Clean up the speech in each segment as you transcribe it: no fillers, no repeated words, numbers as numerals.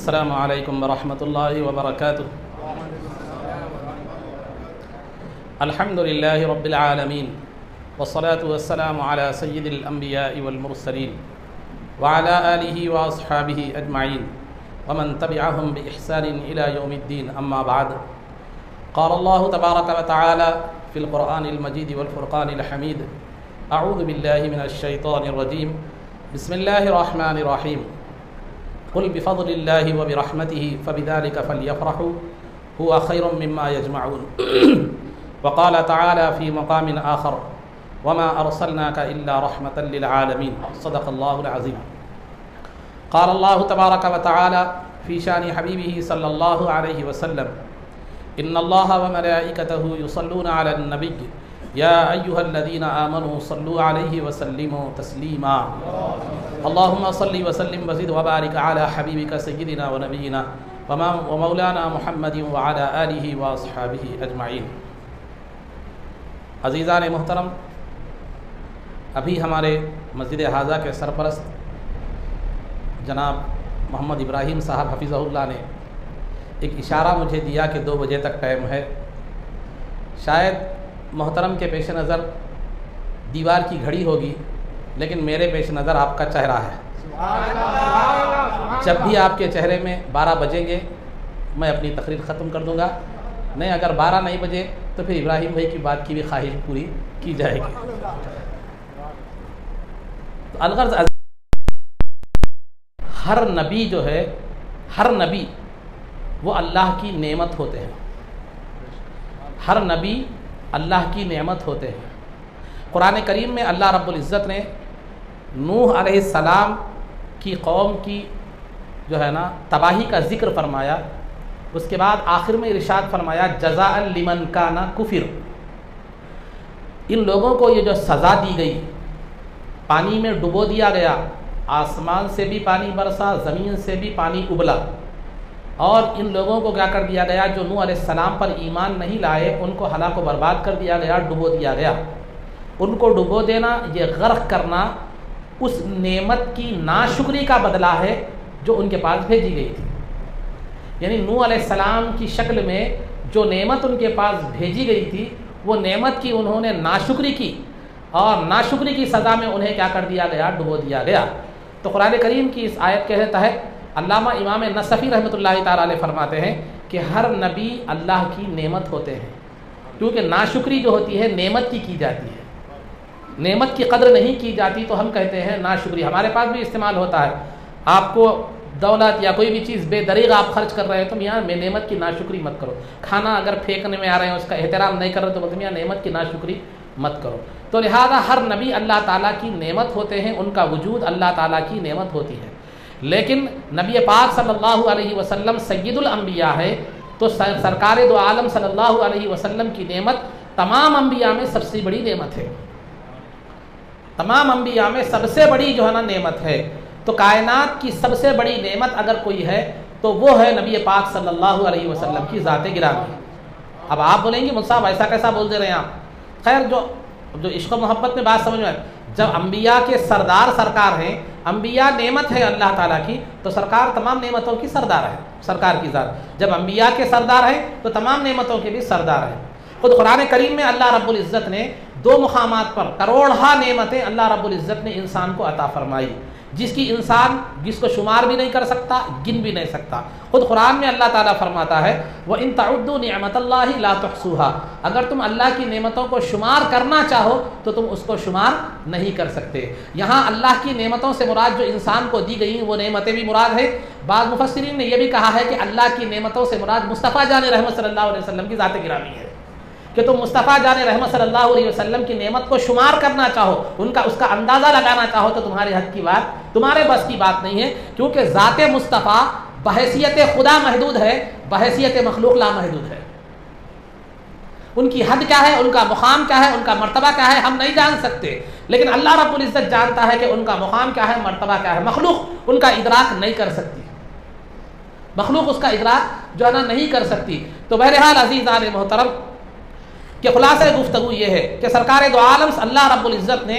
السلام علیکم ورحمۃ اللہ وبرکاتہ۔ الحمد للہ رب العالمین والصلاة والسلام علی سید الانبیاء والمرسلین وعلی آلہ واصحابہ اجمعین ومن تبعهم بإحسان إلى يوم الدین، اما بعد۔ قال اللہ تبارک وتعالی فی القرآن المجید والفرقان الحمید، اعوذ باللہ من الشیطان الرجیم، بسم اللہ الرحمن الرحیم، قل بفضل اللہ وبرحمتہ فبذلک فلیفرحوا هو خیر مما یجمعون۔ وقال تعالی فی مقام آخر، وما ارسلناک الا رحمة للعالمین، صدق اللہ العظیم۔ قال اللہ تبارک وتعالی فی شان حبیبہ صلی اللہ علیہ وسلم، ان اللہ وملائکتہ یصلون علی النبی یا ایہا الذین آمنوا صلوا علیہ وسلموا تسلیما۔ اللہم صلی وسلم وزد وبارک علی حبیبک سیدنا ونبینا ومولانا محمد وعلی آلہ واصحابہ اجمعین۔ عزیزان محترم، ابھی ہمارے مسجد حاضہ کے سرپرست جناب محمد ابراہیم صاحب حفظہ اللہ نے ایک اشارہ مجھے دیا کہ 2 بجے تک ٹائم ہے۔ شاید محترم کے پیش نظر دیوار کی گھڑی ہوگی، لیکن میرے پیش نظر آپ کا چہرہ ہے۔ جب بھی آپ کے چہرے میں 12 بجیں گے میں اپنی تقریر ختم کر دوں گا، نہیں اگر 12 نہیں بجے تو پھر ابراہیم بھائی کی بات کی بھی خواہش پوری کی جائے گی۔ تو الغرض ہر نبی جو ہے، ہر نبی وہ اللہ کی نعمت ہوتے ہیں، ہر نبی اللہ کی نعمت ہوتے ہیں۔ قرآن کریم میں اللہ رب العزت نے نوح علیہ السلام کی قوم کی جو ہے نا تباہی کا ذکر فرمایا، اس کے بعد آخر میں ارشاد فرمایا جزاء لمن کان کفر۔ ان لوگوں کو یہ جو سزا دی گئی، پانی میں ڈبو دیا گیا، آسمان سے بھی پانی برسا، زمین سے بھی پانی ابلا، اور ان لوگوں کو کیا کر دیا گیا جو نوح علیہ السلام پر ایمان نہیں لائے ان کو ہلاک و برباد کر دیا گیا، ڈبو دیا گیا۔ ان کو ڈبو دینا، یہ غرق کرنا اس نعمت کی ناشکری کا بدلہ ہے جو ان کے پاس بھیجی گئی تھی۔ یعنی نوح علیہ السلام کی شکل میں جو نعمت ان کے پاس بھیجی گئی تھی، وہ نعمت کی انہوں نے ناشکری کی، اور ناشکری کی سزا میں انہیں کیا کر دیا گیا، ڈبو دیا گیا۔ تو قرآن کریم کی اس آیت کے تحت علامہ امام نصفی رحمۃ اللہ تعالی علیہ فرماتے ہیں کہ ہر نبی اللہ کی نعمت ہوتے ہیں، کیونکہ ناشکری جو ہوتی ہے نعمت کی جاتی ہے، نعمت کی قدر نہیں کی جاتی تو ہم کہتے ہیں ناشکری۔ ہمارے پاس بھی استعمال ہوتا ہے، آپ کو دولت یا کوئی بھی چیز بے دریغ آپ خرچ کر رہے ہیں تو میاں میں نعمت کی ناشکری مت کرو۔ کھانا اگر پھینکنے میں آ رہے ہیں اس کا احترام نہیں کر رہے تو میاں نعمت کی ناشکری مت کرو۔ تو لہذا ہر نبی اللہ تعالیٰ کی نعمت ہوتے ہیں، ان کا وجود اللہ تعالیٰ کی نعمت ہوتی ہے۔ لیکن نبی پاک صلی اللہ علیہ وسلم سید الانبیاء ہے، تو سرکار دو عالم صلی اللہ علیہ وسلم کی نعمت تمام انبیاء میں سب سے بڑی نعمت ہے، تمام انبیاء میں سب سے بڑی جو ہے نا نعمت ہے۔ تو کائنات کی سب سے بڑی نعمت اگر کوئی ہے تو وہ ہے نبی پاک صلی اللہ علیہ وسلم کی ذات گرامی۔ اب آپ بولیں گے مصعب ایسا کیسا بول دے رہے ہیں آپ؟ خیر، جو عشق و محبت میں بات سمجھ میں، جب انبیاء کے سردار سرکار ہیں، انبیاء نعمت ہے اللہ تعالیٰ کی، تو سرکار تمام نعمتوں کی سردار ہے، سرکار کی ذات جب انبیاء کے سردار ہیں تو تمام نعمتوں کے بھی سردار ہیں۔ خود قرآن کریم میں اللہ رب العزت نے 2 مقامات پر کروڑہا نعمتیں اللہ رب العزت نے انسان کو عطا فرمائی، جس کی انسان جس کو شمار بھی نہیں کر سکتا، گن بھی نہیں سکتا۔ خود قرآن میں اللہ تعالیٰ فرماتا ہے وَإِن تَعُدُّوا نِعْمَةَ اللَّهِ لَا تُحْصُوهَا، اگر تم اللہ کی نعمتوں کو شمار کرنا چاہو تو تم اس کو شمار نہیں کر سکتے۔ یہاں اللہ کی نعمتوں سے مراد جو انسان کو دی گئی وہ نعمتیں بھی مراد ہے۔ بعض مفسرین نے یہ بھی کہا ہے کہ اللہ کی نعمتوں سے مراد مصطفیٰ جان رحمت صلی اللہ علیہ وسلم کی ذات گرامی ہے، کہ تم مصطفیٰ جان رحمت صلی اللہ علیہ وسلم کی نعمت کو شمار کرنا چاہو، اس کا اندازہ لگانا چاہو تو تمہارے حد کی بات، تمہارے بس کی بات نہیں ہے، کیونکہ ذات مصطفیٰ بحیثیت خدا محدود ہے، بحیثیت مخلوق لامحدود ہے۔ ان کی حد کیا ہے، ان کا مقام کیا ہے، ان کا مرتبہ کیا ہے ہم نہیں جان سکتے، لیکن اللہ رب العزت جانتا ہے کہ ان کا مقام کیا ہے، مرتبہ کیا ہے۔ مخلوق ان کا ادراک نہیں کر سکتی، مخلوق اس کا ادراک جو ہے نا نہیں کر سکتی۔ تو بہرحال عزیزان محترم کہ خلاصہ گفتگو یہ ہے کہ سرکار دو عالم اللہ رب العزت نے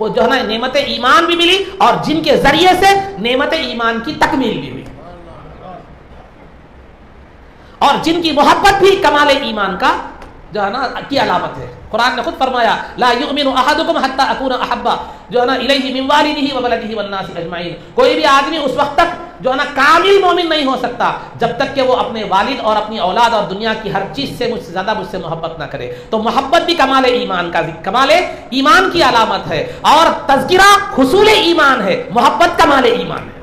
جو ہے نا نعمت ایمان بھی ملی اور جن کے ذریعے سے نعمت ایمان کی تکمیل بھی ہوئی، اور جن کی محبت بھی کمال ایمان کا جو ہے نا کی علامت ہے۔ قرآن نے خود فرمایا لا یؤمن احدکم حتی اکون احب جو ہے نا الیہ من والدہ وولدہ والناس اجمعین، کوئی بھی آدمی اس وقت تک جو ہے نا کامل مومن نہیں ہو سکتا جب تک کہ وہ اپنے والد اور اپنی اولاد اور دنیا کی ہر چیز سے مجھ سے زیادہ مجھ سے محبت نہ کرے۔ تو محبت بھی کمال ایمان کا کمال ایمان کی علامت ہے، اور تذکرہ حصول ایمان ہے، محبت کمال ایمان ہے۔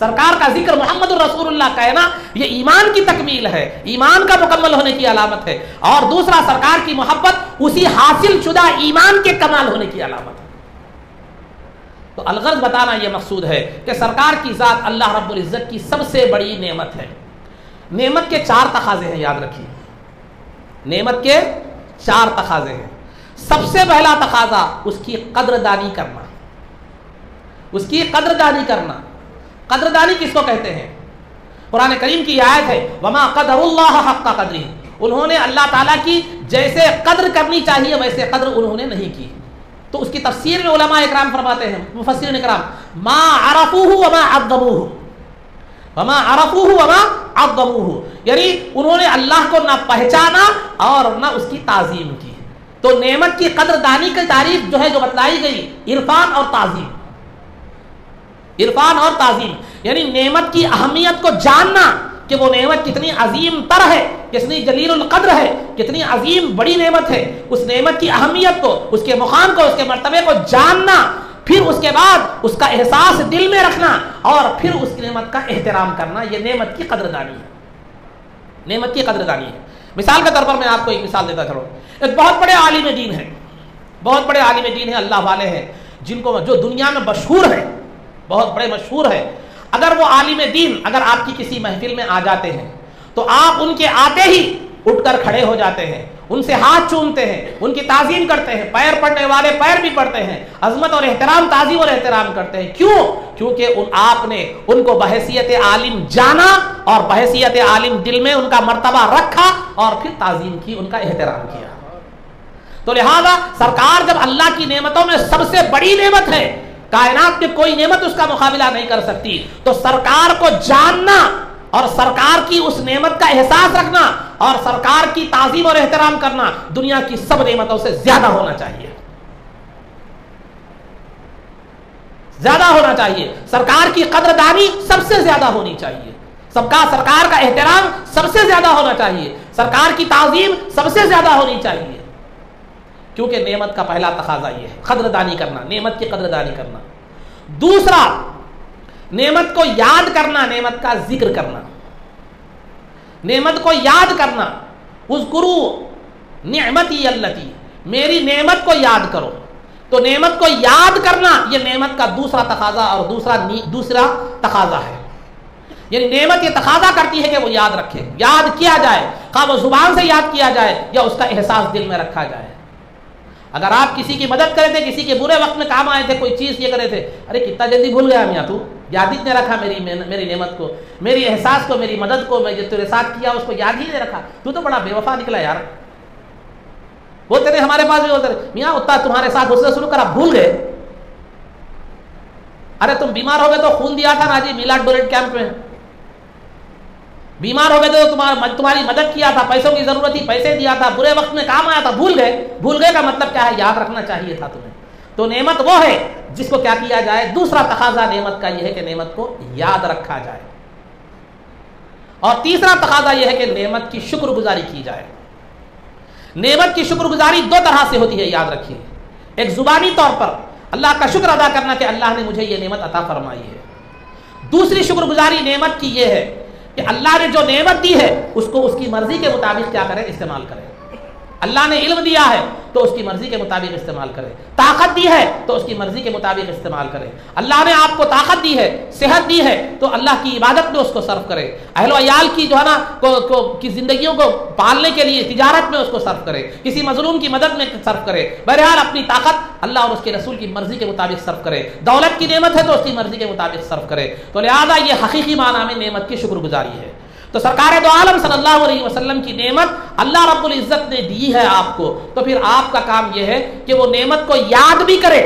سرکار کا ذکر محمد الرسول اللہ کہنا یہ ایمان کی تکمیل ہے، ایمان کا مکمل ہونے کی علامت ہے، اور دوسرا سرکار کی محبت اسی حاصل شدہ ایمان کے کمال ہونے کی علامت ہے۔ تو الغرض بتانا یہ مقصود ہے کہ سرکار کی ذات اللہ رب العزت کی سب سے بڑی نعمت ہے۔ نعمت کے 4 تقاضے ہیں، یاد رکھیے، نعمت کے 4 تقاضے ہیں۔ سب سے پہلا تقاضا اس کی قدردانی کرنا، اس کی قدردانی کرنا۔ قدردانی کس کو کہتے ہیں؟ قرآن کریم کی آیت ہے وما قدر اللہ حق قدرہ، انہوں نے اللہ تعالیٰ کی جیسے قدر کرنی چاہیے ویسے قدر انہوں نے نہیں کی۔ تو اس کی تفسیر میں علماء اکرام فرماتے ہیں، مفسرین اکرام، ما عرفوہ وما عظموہ، وما عرفوہ وما عظموہ، یعنی انہوں نے اللہ کو نہ پہچانا اور نہ اس کی تعظیم کی۔ تو نعمت کی قدردانی کی تعریف جو ہے جو بتلائی گئی، عرفان اور تعظیم، عرفان اور تعظیم، یعنی نعمت کی اہمیت کو جاننا کہ وہ نعمت کتنی عظیم تر ہے، کتنی جلیل القدر ہے، کتنی عظیم بڑی نعمت ہے، اس نعمت کی اہمیت کو، اس کے مقام کو، اس کے مرتبے کو جاننا، پھر اس کے بعد اس کا احساس دل میں رکھنا اور پھر اس نعمت کا احترام کرنا، یہ نعمت کی قدردانی ہے، نعمت کی قدردانی ہے۔ مثال کے طور پر میں آپ کو ایک مثال دیتا چلوں، ایک بہت بڑے عالم دین ہیں، بہت بڑے عالم دین ہیں، اللہ والے ہیں، جن کو جو دنیا میں مشہور ہے، بہت بڑے مشہور ہے۔ اگر وہ عالم دین اگر آپ کی کسی محفل میں آ جاتے ہیں تو آپ ان کے آتے ہی اٹھ کر کھڑے ہو جاتے ہیں، ان سے ہاتھ چومتے ہیں، ان کی تعظیم کرتے ہیں، پیر پڑنے والے پیر بھی پڑتے ہیں، عظمت اور احترام، تعظیم اور احترام کرتے ہیں۔ کیوں؟ کیونکہ آپ نے ان کو بحیثیت عالم جانا اور بحیثیت عالم دل میں ان کا مرتبہ رکھا اور پھر تعظیم کی، ان کا احترام کیا۔ تو لہذا سرکار جب اللہ کی نعمتوں میں سب سے بڑی نعمت ہے، کائنات میں کوئی نعمت اس کا مقابلہ نہیں کر سکتی، تو سرکار کو جاننا اور سرکار کی اس نعمت کا احساس رکھنا اور سرکار کی تعظیم اور احترام کرنا دنیا کی سب نعمتوں سے زیادہ ہونا چاہیے، زیادہ ہونا چاہیے۔ سرکار کی قدردانی سب سے زیادہ ہونی چاہیے، سرکار کا احترام سب سے زیادہ ہونا چاہیے، سرکار کی تعظیم سب سے زیادہ ہونی چاہیے، کیونکہ نعمت کا پہلا تقاضا یہ ہے، قدردانی کرنا، نعمت کی قدردانی کرنا۔ دوسرا، نعمت کو یاد کرنا، نعمت کا ذکر کرنا، نعمت کو یاد کرنا۔ اذکروا نعمتی التی، میری نعمت کو یاد کرو۔ تو نعمت کو یاد کرنا یہ نعمت کا دوسرا تقاضا اور دوسرا تقاضا ہے، یعنی نعمت یہ تقاضا کرتی ہے کہ وہ یاد رکھے، یاد کیا جائے، خواہ وہ زبان سے یاد کیا جائے یا اس کا احساس دل میں رکھا جائے۔ اگر آپ کسی کی مدد کرے تھے، کسی کے برے وقت میں کام آئے تھے، کوئی چیز یہ کرے تھے، ارے کتنا جلدی بھول گیا میاں، تو یاد ہی نہیں رکھا میری نعمت کو، میری احساس کو، میری مدد کو، میں جو تیرے ساتھ کیا اس کو یاد ہی نہیں رکھا، تو بڑا بے وفا نکلا یار۔ بولتے تھے ہمارے پاس بھی، بولتے تھے میاں اتنا تمہارے ساتھ حسن سلوک کرا، بھول گئے۔ ارے تم بیمار ہو گئے تو خون دیا تھا نا جی میلاد ڈونیٹ کیمپ میں، بیمار ہو گئے تو تمہاری مدد کیا تھا، پیسوں کی ضرورت تھی پیسے دیا تھا، برے وقت میں کام آیا تھا، بھول گئے۔ بھول گئے کا مطلب کیا ہے؟ یاد رکھنا چاہیے تھا تمہیں۔ تو نعمت وہ ہے جس کو کیا کیا جائے، دوسرا تقاضا نعمت کا یہ ہے کہ نعمت کو یاد رکھا جائے، اور تیسرا تقاضا یہ ہے کہ نعمت کی شکر گزاری کی جائے۔ نعمت کی شکر گزاری 2 طرح سے ہوتی ہے، یاد رکھیے۔ ایک زبانی طور پر اللہ کا شکر ادا کرنا کہ اللہ نے مجھے یہ نعمت عطا فرمائی ہے۔ دوسری شکر گزاری نعمت کی یہ ہے کہ اللہ نے جو نعمت دی ہے اس کو اس کی مرضی کے مطابق کیا کرے، استعمال کرے۔ اللہ نے علم دیا ہے تو اس کی مرضی کے مطابق استعمال کرے، طاقت دی ہے تو اس کی مرضی کے مطابق استعمال کرے۔ اللہ نے آپ کو طاقت دی ہے، صحت دی ہے تو اللہ کی عبادت میں اس کو صرف کرے، اہل و عیال کی جو ہے نا کی زندگیوں کو پالنے کے لیے تجارت میں اس کو صرف کرے، کسی مظلوم کی مدد میں صرف کرے، بہرحال اپنی طاقت اللہ اور اس کے رسول کی مرضی کے مطابق صرف کرے۔ دولت کی نعمت ہے تو اس کی مرضی کے مطابق صرف کرے۔ تو لہذا یہ حقیقی معنی میں نعمت کی شکر گزاری ہے۔ تو سرکار دو عالم صلی اللہ علیہ وسلم کی نعمت اللہ رب العزت نے دی ہے آپ کو، تو پھر آپ کا کام یہ ہے کہ وہ نعمت کو یاد بھی کرے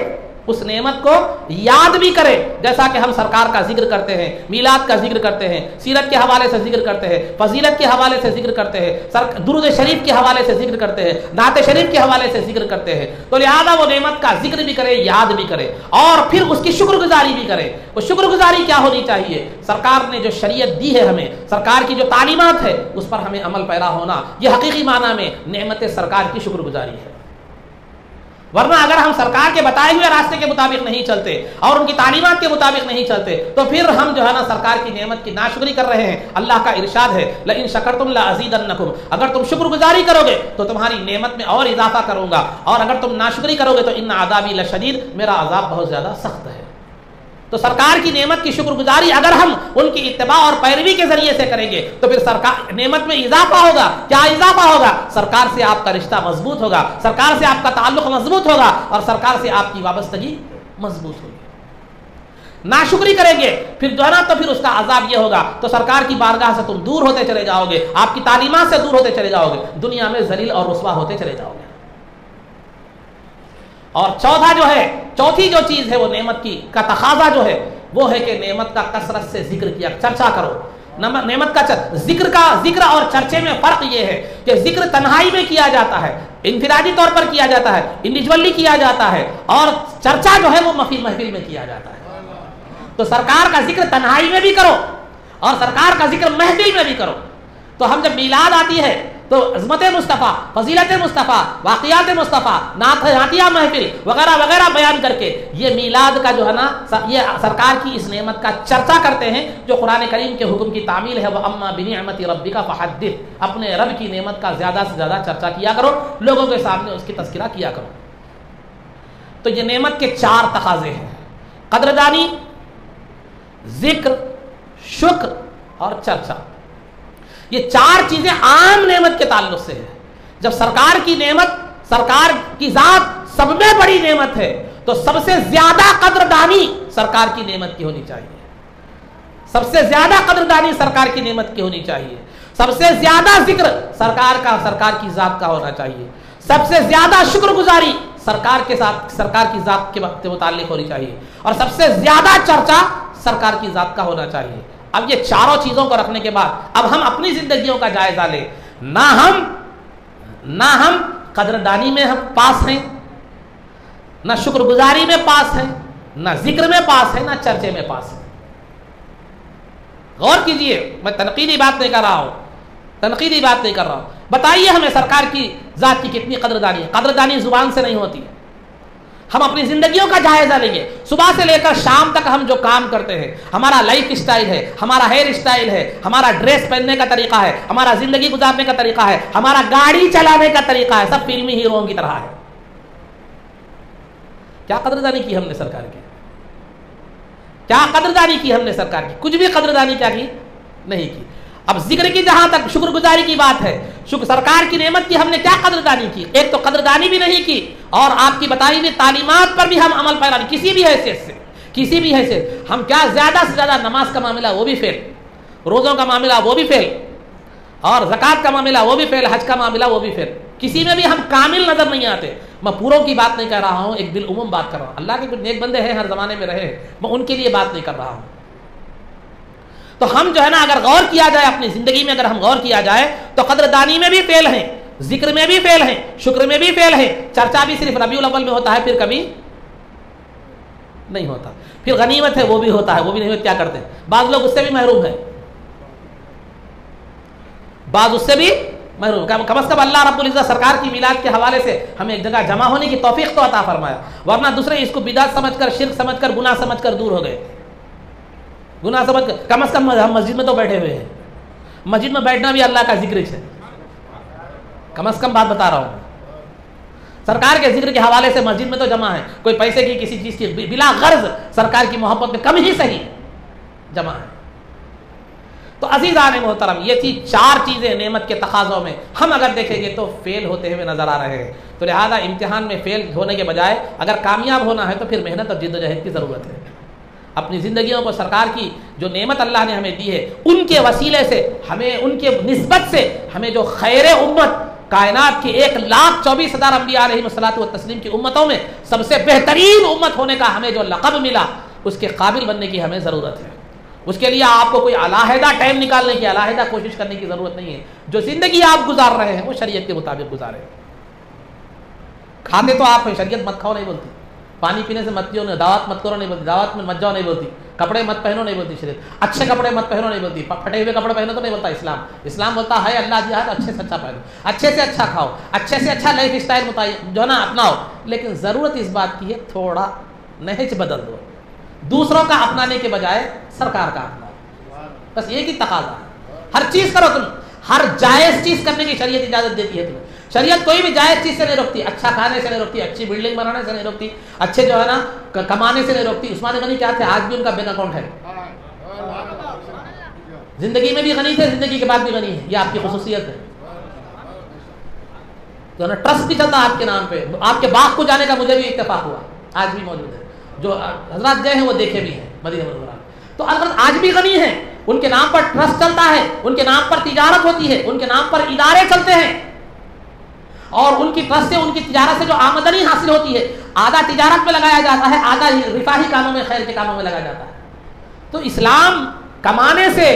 اس نعمت کو یاد بھی کرے، جیسا کہ ہم سرکار کا ذکر کرتے ہیں، میلاد کا ذکر کرتے ہیں، سیرت کے حوالے سے ذکر کرتے ہیں، فضیلت کے حوالے سے ذکر کرتے ہیں، درود شریف کے حوالے سے ذکر کرتے ہیں، نعت شریف کے حوالے سے ذکر کرتے ہیں، تو لہذا وہ نعمت کا ذکر بھی کرے، یاد بھی کرے، اور پھر اس کی شکر گزاری بھی کرے۔ وہ شکر گزاری کیا ہونی چاہیے؟ سرکار نے جو شریعت دی ہے ہمیں، سرکار کی جو تعلیمات ہے اس پر ہمیں عمل پیرا ہونا، یہ حقیقی معنی میں نعمت سرکار کی شکر گزاری ہے۔ ورنہ اگر ہم سرکار کے بتائے ہوئے راستے کے مطابق نہیں چلتے اور ان کی تعلیمات کے مطابق نہیں چلتے تو پھر ہم جو ہے نا سرکار کی نعمت کی ناشکری کر رہے ہیں۔ اللہ کا ارشاد ہے لئن شکرتم لازیدنکم، اگر تم شکر گزاری کرو گے تو تمہاری نعمت میں اور اضافہ کروں گا، اور اگر تم ناشکری کرو گے تو ان عذابی لشدید، میرا عذاب بہت زیادہ سخت ہے۔ تو سرکار کی نعمت کی شکر گزاری اگر ہم ان کی اتباع اور پیروی کے ذریعے سے کریں گے تو پھر سرکار نعمت میں اضافہ ہوگا۔ کیا اضافہ ہوگا؟ سرکار سے آپ کا رشتہ مضبوط ہوگا، سرکار سے آپ کا تعلق مضبوط ہوگا، اور سرکار سے آپ کی وابستگی مضبوط ہوگی۔ ناشکری کریں گے پھر جو ہے نا تو پھر اس کا عذاب یہ ہوگا، تو سرکار کی بارگاہ سے تم دور ہوتے چلے جاؤ گے، آپ کی تعلیمات سے دور ہوتے چلے جاؤ گے، دنیا میں ذلیل اور رسوا ہوتے چلے جاؤ گے۔ اور چوتھی جو چیز ہے وہ نعمت کی کا تقاضا جو ہے وہ ہے کہ نعمت کا کثرت سے ذکر کیا، چرچا کرو۔ نعمت کا ذکر اور چرچے میں فرق یہ ہے کہ ذکر تنہائی میں کیا جاتا ہے، انفرادی طور پر کیا جاتا ہے، انڈیویجولی کیا جاتا ہے، اور چرچا جو ہے وہ محفل میں کیا جاتا ہے۔ تو سرکار کا ذکر تنہائی میں بھی کرو اور سرکار کا ذکر محفل میں بھی کرو۔ تو ہم جب میلاد آتی ہے تو عظمت مصطفیٰ، فضیلت مصطفیٰ، واقعات مصطفیٰ، نعتیہ محفل وغیرہ وغیرہ بیان کر کے یہ میلاد کا جو ہے نا یہ سرکار کی اس نعمت کا چرچا کرتے ہیں جو قرآن کریم کے حکم کی تعمیل ہے۔ وَأَمَّا بِنِعْمَةِ رَبِّكَ فَحَدِّثْ، اپنے رب کی نعمت کا زیادہ سے زیادہ چرچا کیا کرو، لوگوں کے سامنے اس کی تذکرہ کیا کرو۔ تو یہ نعمت کے 4 تقاضے ہیں: قدردانی، ذکر، شکر اور چرچا۔ یہ 4 چیزیں عام نعمت کے تعلق سے ہے۔ جب سرکار کی نعمت، سرکار کی ذات سب میں بڑی نعمت ہے تو سب سے زیادہ قدردانی سرکار کی نعمت کی ہونی چاہیے، سب سے زیادہ قدردانی سرکار کی نعمت کی ہونی چاہیے، سب سے زیادہ ذکر سرکار کی ذات کا ہونا چاہیے، سب سے زیادہ شکر گزاری سرکار کے ساتھ سرکار کی ذات کے متعلق ہونی چاہیے، اور سب سے زیادہ چرچا سرکار کی ذات کا ہونا چاہیے۔ اب یہ چاروں چیزوں کو رکھنے کے بعد اب ہم اپنی زندگیوں کا جائزہ لیں۔ نہ ہم قدردانی میں ہم پاس ہیں، نہ شکر گزاری میں پاس ہیں، نہ ذکر میں پاس ہیں، نہ چرچے میں پاس ہیں۔ غور کیجئے، میں تنقیدی بات نہیں کر رہا ہوں، بتائیے ہمیں سرکار کی ذات کی کتنی قدردانی ہے؟ قدردانی زبان سے نہیں ہوتی ہے۔ ہم اپنی زندگیوں کا جائزہ لیں گے، صبح سے لے کر شام تک ہم جو کام کرتے ہیں، ہمارا لائف اسٹائل ہے، ہمارا ہیئر اسٹائل ہے، ہمارا ڈریس پہننے کا طریقہ ہے، ہمارا زندگی گزارنے کا طریقہ ہے، ہمارا گاڑی چلانے کا طریقہ ہے، سب فلمی ہیروؤں کی طرح ہے۔ کیا قدردانی کی ہم نے سرکار کی؟ کیا قدردانی کی ہم نے سرکار کی؟ کچھ بھی قدردانی کیا کی؟ نہیں کی۔ اب ذکر کی جہاں تک شکر گزاری کی بات ہے، سرکار کی نعمت کی ہم نے کیا قدردانی کی؟ ایک تو قدردانی بھی نہیں کی، اور آپ کی بتائی ہوئی تعلیمات پر بھی ہم عمل پیرا نہیں، کسی بھی حیثیت ہم کیا زیادہ سے زیادہ نماز کا معاملہ وہ بھی فیل، روزوں کا معاملہ وہ بھی فیل، اور زکوٰۃ کا معاملہ وہ بھی فیل، حج کا معاملہ وہ بھی فیل، کسی میں بھی ہم کامل نظر نہیں آتے۔ میں پوروں کی بات نہیں کر رہا ہوں، ایک بالعموم بات کر رہا ہوں۔ اللہ کے کچھ نیک بندے ہیں، ہر زمانے میں رہے ہیں، میں ان کے لیے بات نہیں کر رہا ہوں۔ تو ہم جو ہے نا اگر غور کیا جائے اپنی زندگی میں، اگر ہم غور کیا جائے تو قدردانی میں بھی فیل ہیں، ذکر میں بھی فیل ہیں، شکر میں بھی فیل ہیں، چرچا بھی صرف ربیع الاول میں ہوتا ہے، پھر کبھی نہیں ہوتا، پھر غنیمت ہے وہ بھی ہوتا ہے، وہ بھی نہیں ہوتا، کیا کرتے ہیں بعض لوگ اس سے بھی محروم ہیں، بعض اس سے بھی محروم۔ کم از کم اللہ رب العزت سرکار کی میلاد کے حوالے سے ہمیں ایک جگہ جمع ہونے کی توفیق تو عطا فرمایا، ورنہ دوسرے اس کو بدعت سمجھ کر، شرک سمجھ کر، گناہ سمجھ کر دور ہو گئے، گناہ سمجھ کر۔ کم از کم ہم مسجد میں تو بیٹھے ہوئے ہیں، مسجد میں بیٹھنا بھی اللہ کا ذکر ہے، کم از کم بات بتا رہا ہوں، سرکار کے ذکر کے حوالے سے مسجد میں تو جمع ہے، کوئی پیسے کی کسی چیز کی بلا غرض سرکار کی محبت میں کم ہی صحیح جمع ہے۔ تو عزیزان محترم، یہ تھی 4 چیزیں نعمت کے تقاضوں میں، ہم اگر دیکھیں گے تو فیل ہوتے ہوئے نظر آ رہے ہیں۔ تو لہذا امتحان میں فیل ہونے کے بجائے اگر کامیاب ہونا ہے تو پھر محنت اور جد و جہد کی ضرورت ہے۔ اپنی زندگیوں کو سرکار کی جو نعمت اللہ نے ہمیں دی ہے ان کے وسیلے سے، ہمیں ان کے نسبت سے ہمیں جو خیر امت کائنات کی 1,24,000 انبیاء علیہم الصلوۃ والتسلیم کی امتوں میں سب سے بہترین امت ہونے کا ہمیں جو لقب ملا، اس کے قابل بننے کی ہمیں ضرورت ہے۔ اس کے لیے آپ کو کوئی علیحدہ ٹائم نکالنے کی، علیحدہ کوشش کرنے کی ضرورت نہیں ہے۔ جو زندگی آپ گزار رہے ہیں وہ شریعت کے مطابق گزارے۔ کھاتے تو آپ ہیں، شریعت مت کھاؤ نہیں بولتی، پانی پینے سے مت پیو نہیں، دعوت مت کرو نہیں بولتی، دعوت میں مت جاؤ نہیں بولتی، کپڑے مت پہنو نہیں بولتی شریعت، اچھے کپڑے مت پہنو نہیں بولتی، پھٹے ہوئے کپڑے پہنو تو نہیں بولتا اسلام۔ اسلام بولتا ہے اللہ دیا ہے تو اچھے سے اچھا پہنو، اچھے سے اچھا کھاؤ، اچھے سے اچھا لائف اسٹائل جو ہے نا اپناؤ، لیکن ضرورت اس بات کی ہے تھوڑا نہج بدل دو، دوسروں کا اپنانے کے بجائے سرکار کا اپناؤ، بس یہ کی تقاضا ہے۔ ہر چیز کرو تم، ہر جائز چیز کرنے کی شریعت اجازت دیتی ہے تمہیں۔ شریعت کوئی بھی جائز چیز سے نہیں روکتی، اچھا کھانے سے نہیں روکتی، اچھی بلڈنگ بنانے سے نہیں روکتی، اچھے جو ہے نا کمانے سے نہیں روکتی۔ عثمان غنی کیا تھے؟ آج بھی ان کا بینک اکاؤنٹ ہے، زندگی میں بھی غنی تھے، زندگی کے بعد بھی غنی ہے، یہ آپ کی خصوصیت ہے۔ جو ہے نا ٹرسٹ بھی چلتا آپ کے نام پہ، آپ کے باغ کو جانے کا مجھے بھی اتفاق ہوا، آج بھی موجود ہے، جو حضرات گئے ہیں وہ دیکھے بھی ہیں مدینہ منورہ۔ تو حضرت آج بھی غنی ہیں، ان کے نام پر ٹرسٹ چلتا ہے، ان کے نام پر تجارت ہوتی ہے، ان کے نام پر ادارے چلتے ہیں، اور ان کی ٹرسٹ سے، ان کی تجارت سے جو آمدنی حاصل ہوتی ہے آدھا تجارت میں لگایا جاتا ہے، آدھا رفاہی کاموں میں، خیر کے کاموں میں لگایا جاتا ہے۔ تو اسلام کمانے سے،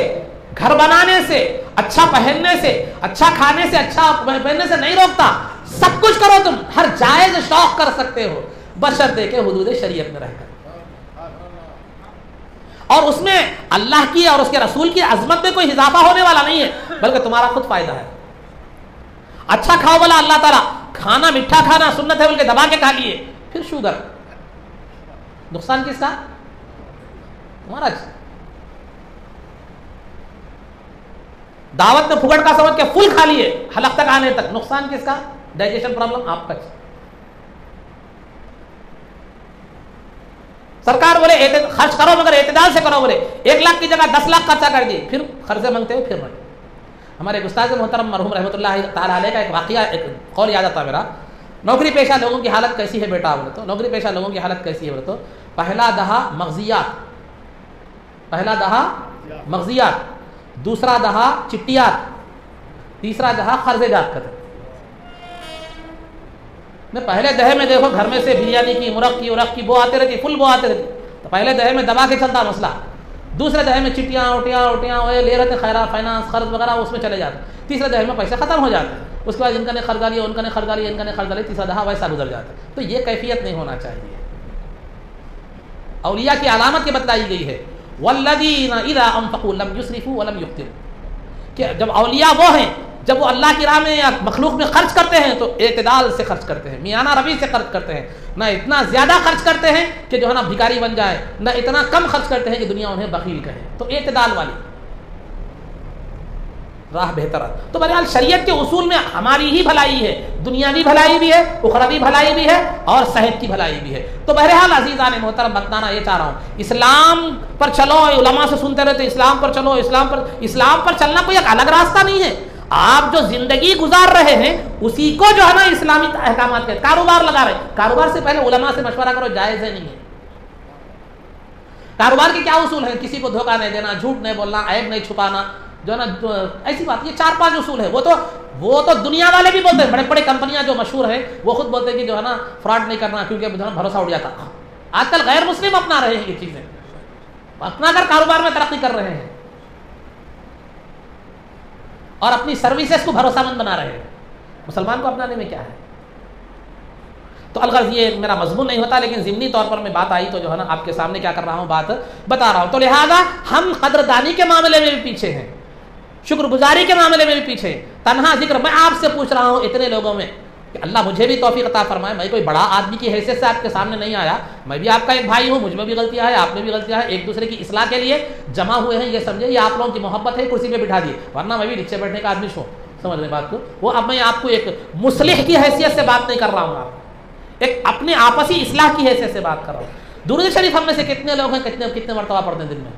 گھر بنانے سے، اچھا پہننے سے، اچھا کھانے سے، اچھا پہننے سے نہیں روکتا۔ سب کچھ کرو تم، ہر جائز شوق کر سکتے ہو، بشرطے کہ حدود شریعت میں رہ کر، اور اس میں اللہ کی اور اس کے رسول کی عظمت میں کوئی اضافہ ہونے والا نہیں ہے، بلکہ تمہارا خود فائدہ ہے۔ اچھا کھاؤ بولا اللہ تعالیٰ، کھانا میٹھا کھانا سنت ہے بول کے دبا کے کھا لیے، پھر شوگر، نقصان کس کا؟ تمہارا۔ دعوت میں پھگڑ کا سمجھ کے فل کھا لیے حلق تک آنے تک، نقصان کس کا؟ ڈائجیشن پرابلم آپ کا۔ سرکار بولے خرچ کرو مگر اعتدال سے کرو، بولے 1 لاکھ کی جگہ 10 لاکھ خرچہ کر دیے، پھر قرضے مانگتے ہو، پھر نہیں۔ ہمارے استاد محترم مرحوم رحمۃ اللہ تعالی علیہ کا ایک واقعہ، ایک قول یاد آتا میرا، نوکری پیشہ لوگوں کی حالت کیسی ہے بیٹا بولے تو، نوکری پیشہ لوگوں کی حالت کیسی ہے بولے تو، پہلا دہا مغزیات، دوسرا دہا چٹیات، تیسرا دہا قرضے جات کرتے۔ پہلے دہے میں دیکھو گھر میں سے بریانی کی، مرغ کی بو آتے رہتی، فل بو آتے رہتی، تو پہلے دہے میں دبا کے چلتا مسئلہ، دوسرے دہے میں چٹیاں اٹیاں لے رہتے، خیرات فائنانس قرض وغیرہ اس میں چلے جاتے، تیسرے دہے میں پیسے ختم ہو جاتے، اس کے بعد ان کا نے قرضہ لیا، ان کا نے قرضہ لیا، ان کا نے قرضہ لیا، تیسرا دہا ویسا گزر جاتا ہے۔ تو یہ کیفیت نہیں ہونا چاہیے۔ اولیاء کی علامت یہ بتلائی گئی ہے، والذین اذا انفقوا لم یسرفوا ولم یقتروا، کہ جب اولیاء وہ ہیں جب وہ اللہ کی راہ میں یا مخلوق میں خرچ کرتے ہیں تو اعتدال سے خرچ کرتے ہیں، میانہ روی سے خرچ کرتے ہیں، نہ اتنا زیادہ خرچ کرتے ہیں کہ جو ہے نا بھکاری بن جائے، نہ اتنا کم خرچ کرتے ہیں کہ دنیا انہیں بخیل کہے، تو اعتدال والی راہ بہتر ہے۔ تو بہرحال شریعت کے اصول میں ہماری ہی بھلائی ہے، دنیاوی بھلائی بھی ہے، اخروی بھلائی بھی ہے، اور صحت کی بھلائی بھی ہے۔ تو بہرحال عزیزان محترم بتانا یہ چاہ رہا ہوں، اسلام پر چلو، علماء سے سنتے رہتے اسلام پر چلو، اسلام پر چلنا کوئی ایک الگ راستہ نہیں ہے۔ آپ جو زندگی گزار رہے ہیں اسی کو جو ہے نا اسلامی احکامات کے، کاروبار لگا رہے، کاروبار سے پہلے علماء سے مشورہ کرو، جائز ہے نہیں ہے۔ کاروبار کے کیا اصول ہیں؟ کسی کو دھوکہ نہیں دینا، جھوٹ نہیں بولنا، عیب نہیں چھپانا، جو ہے نا ایسی بات، یہ 4-5 اصول ہے۔ وہ تو دنیا والے بھی بولتے ہیں، بڑے بڑے کمپنیاں جو مشہور ہیں وہ خود بولتے ہیں کہ جو ہے نا فراڈ نہیں کرنا، کیونکہ بھروسہ اٹھ جاتا۔ آج کل غیر مسلم اپنا رہے ہیں یہ چیزیں، اپنا کر کاروبار میں ترقی کر رہے ہیں اور اپنی سروسز کو بھروسہ مند بنا رہے ہیں۔ مسلمان کو اپنانے میں کیا ہے؟ تو الغرض یہ میرا مضمون نہیں ہوتا، لیکن ضمنی طور پر میں بات آئی تو جو ہے نا آپ کے سامنے کیا کر رہا ہوں، بات بتا رہا ہوں۔ تو لہذا ہم قدردانی کے معاملے میں بھی پیچھے ہیں، شکر گزاری کے معاملے میں بھی پیچھے ہیں۔ تنہا ذکر میں آپ سے پوچھ رہا ہوں اتنے لوگوں میں کہ اللہ مجھے بھی توفیق عطا فرمائے، میں کوئی بڑا آدمی کی حیثیت سے آپ کے سامنے نہیں آیا، میں بھی آپ کا ایک بھائی ہوں، مجھ میں بھی غلطیاں ہیں، آپ میں بھی غلطیاں ہیں، ایک دوسرے کی اصلاح کے لیے جمع ہوئے ہیں، یہ سمجھے یہ آپ لوگوں کی محبت ہے، کرسی پہ بٹھا دیے، ورنہ میں بھی نیچے بیٹھنے کا آدمی ہوں، سمجھ لیں بات کو۔ وہ اب میں آپ کو ایک مصلح کی حیثیت سے بات نہیں کر رہا ہوں، آپ ایک اپنے آپسی اصلاح کی حیثیت سے بات کر رہا ہوں۔ درود شریف ہم میں سے کتنے لوگ ہیں، کتنے مرتبہ پڑھتے ہیں دن میں؟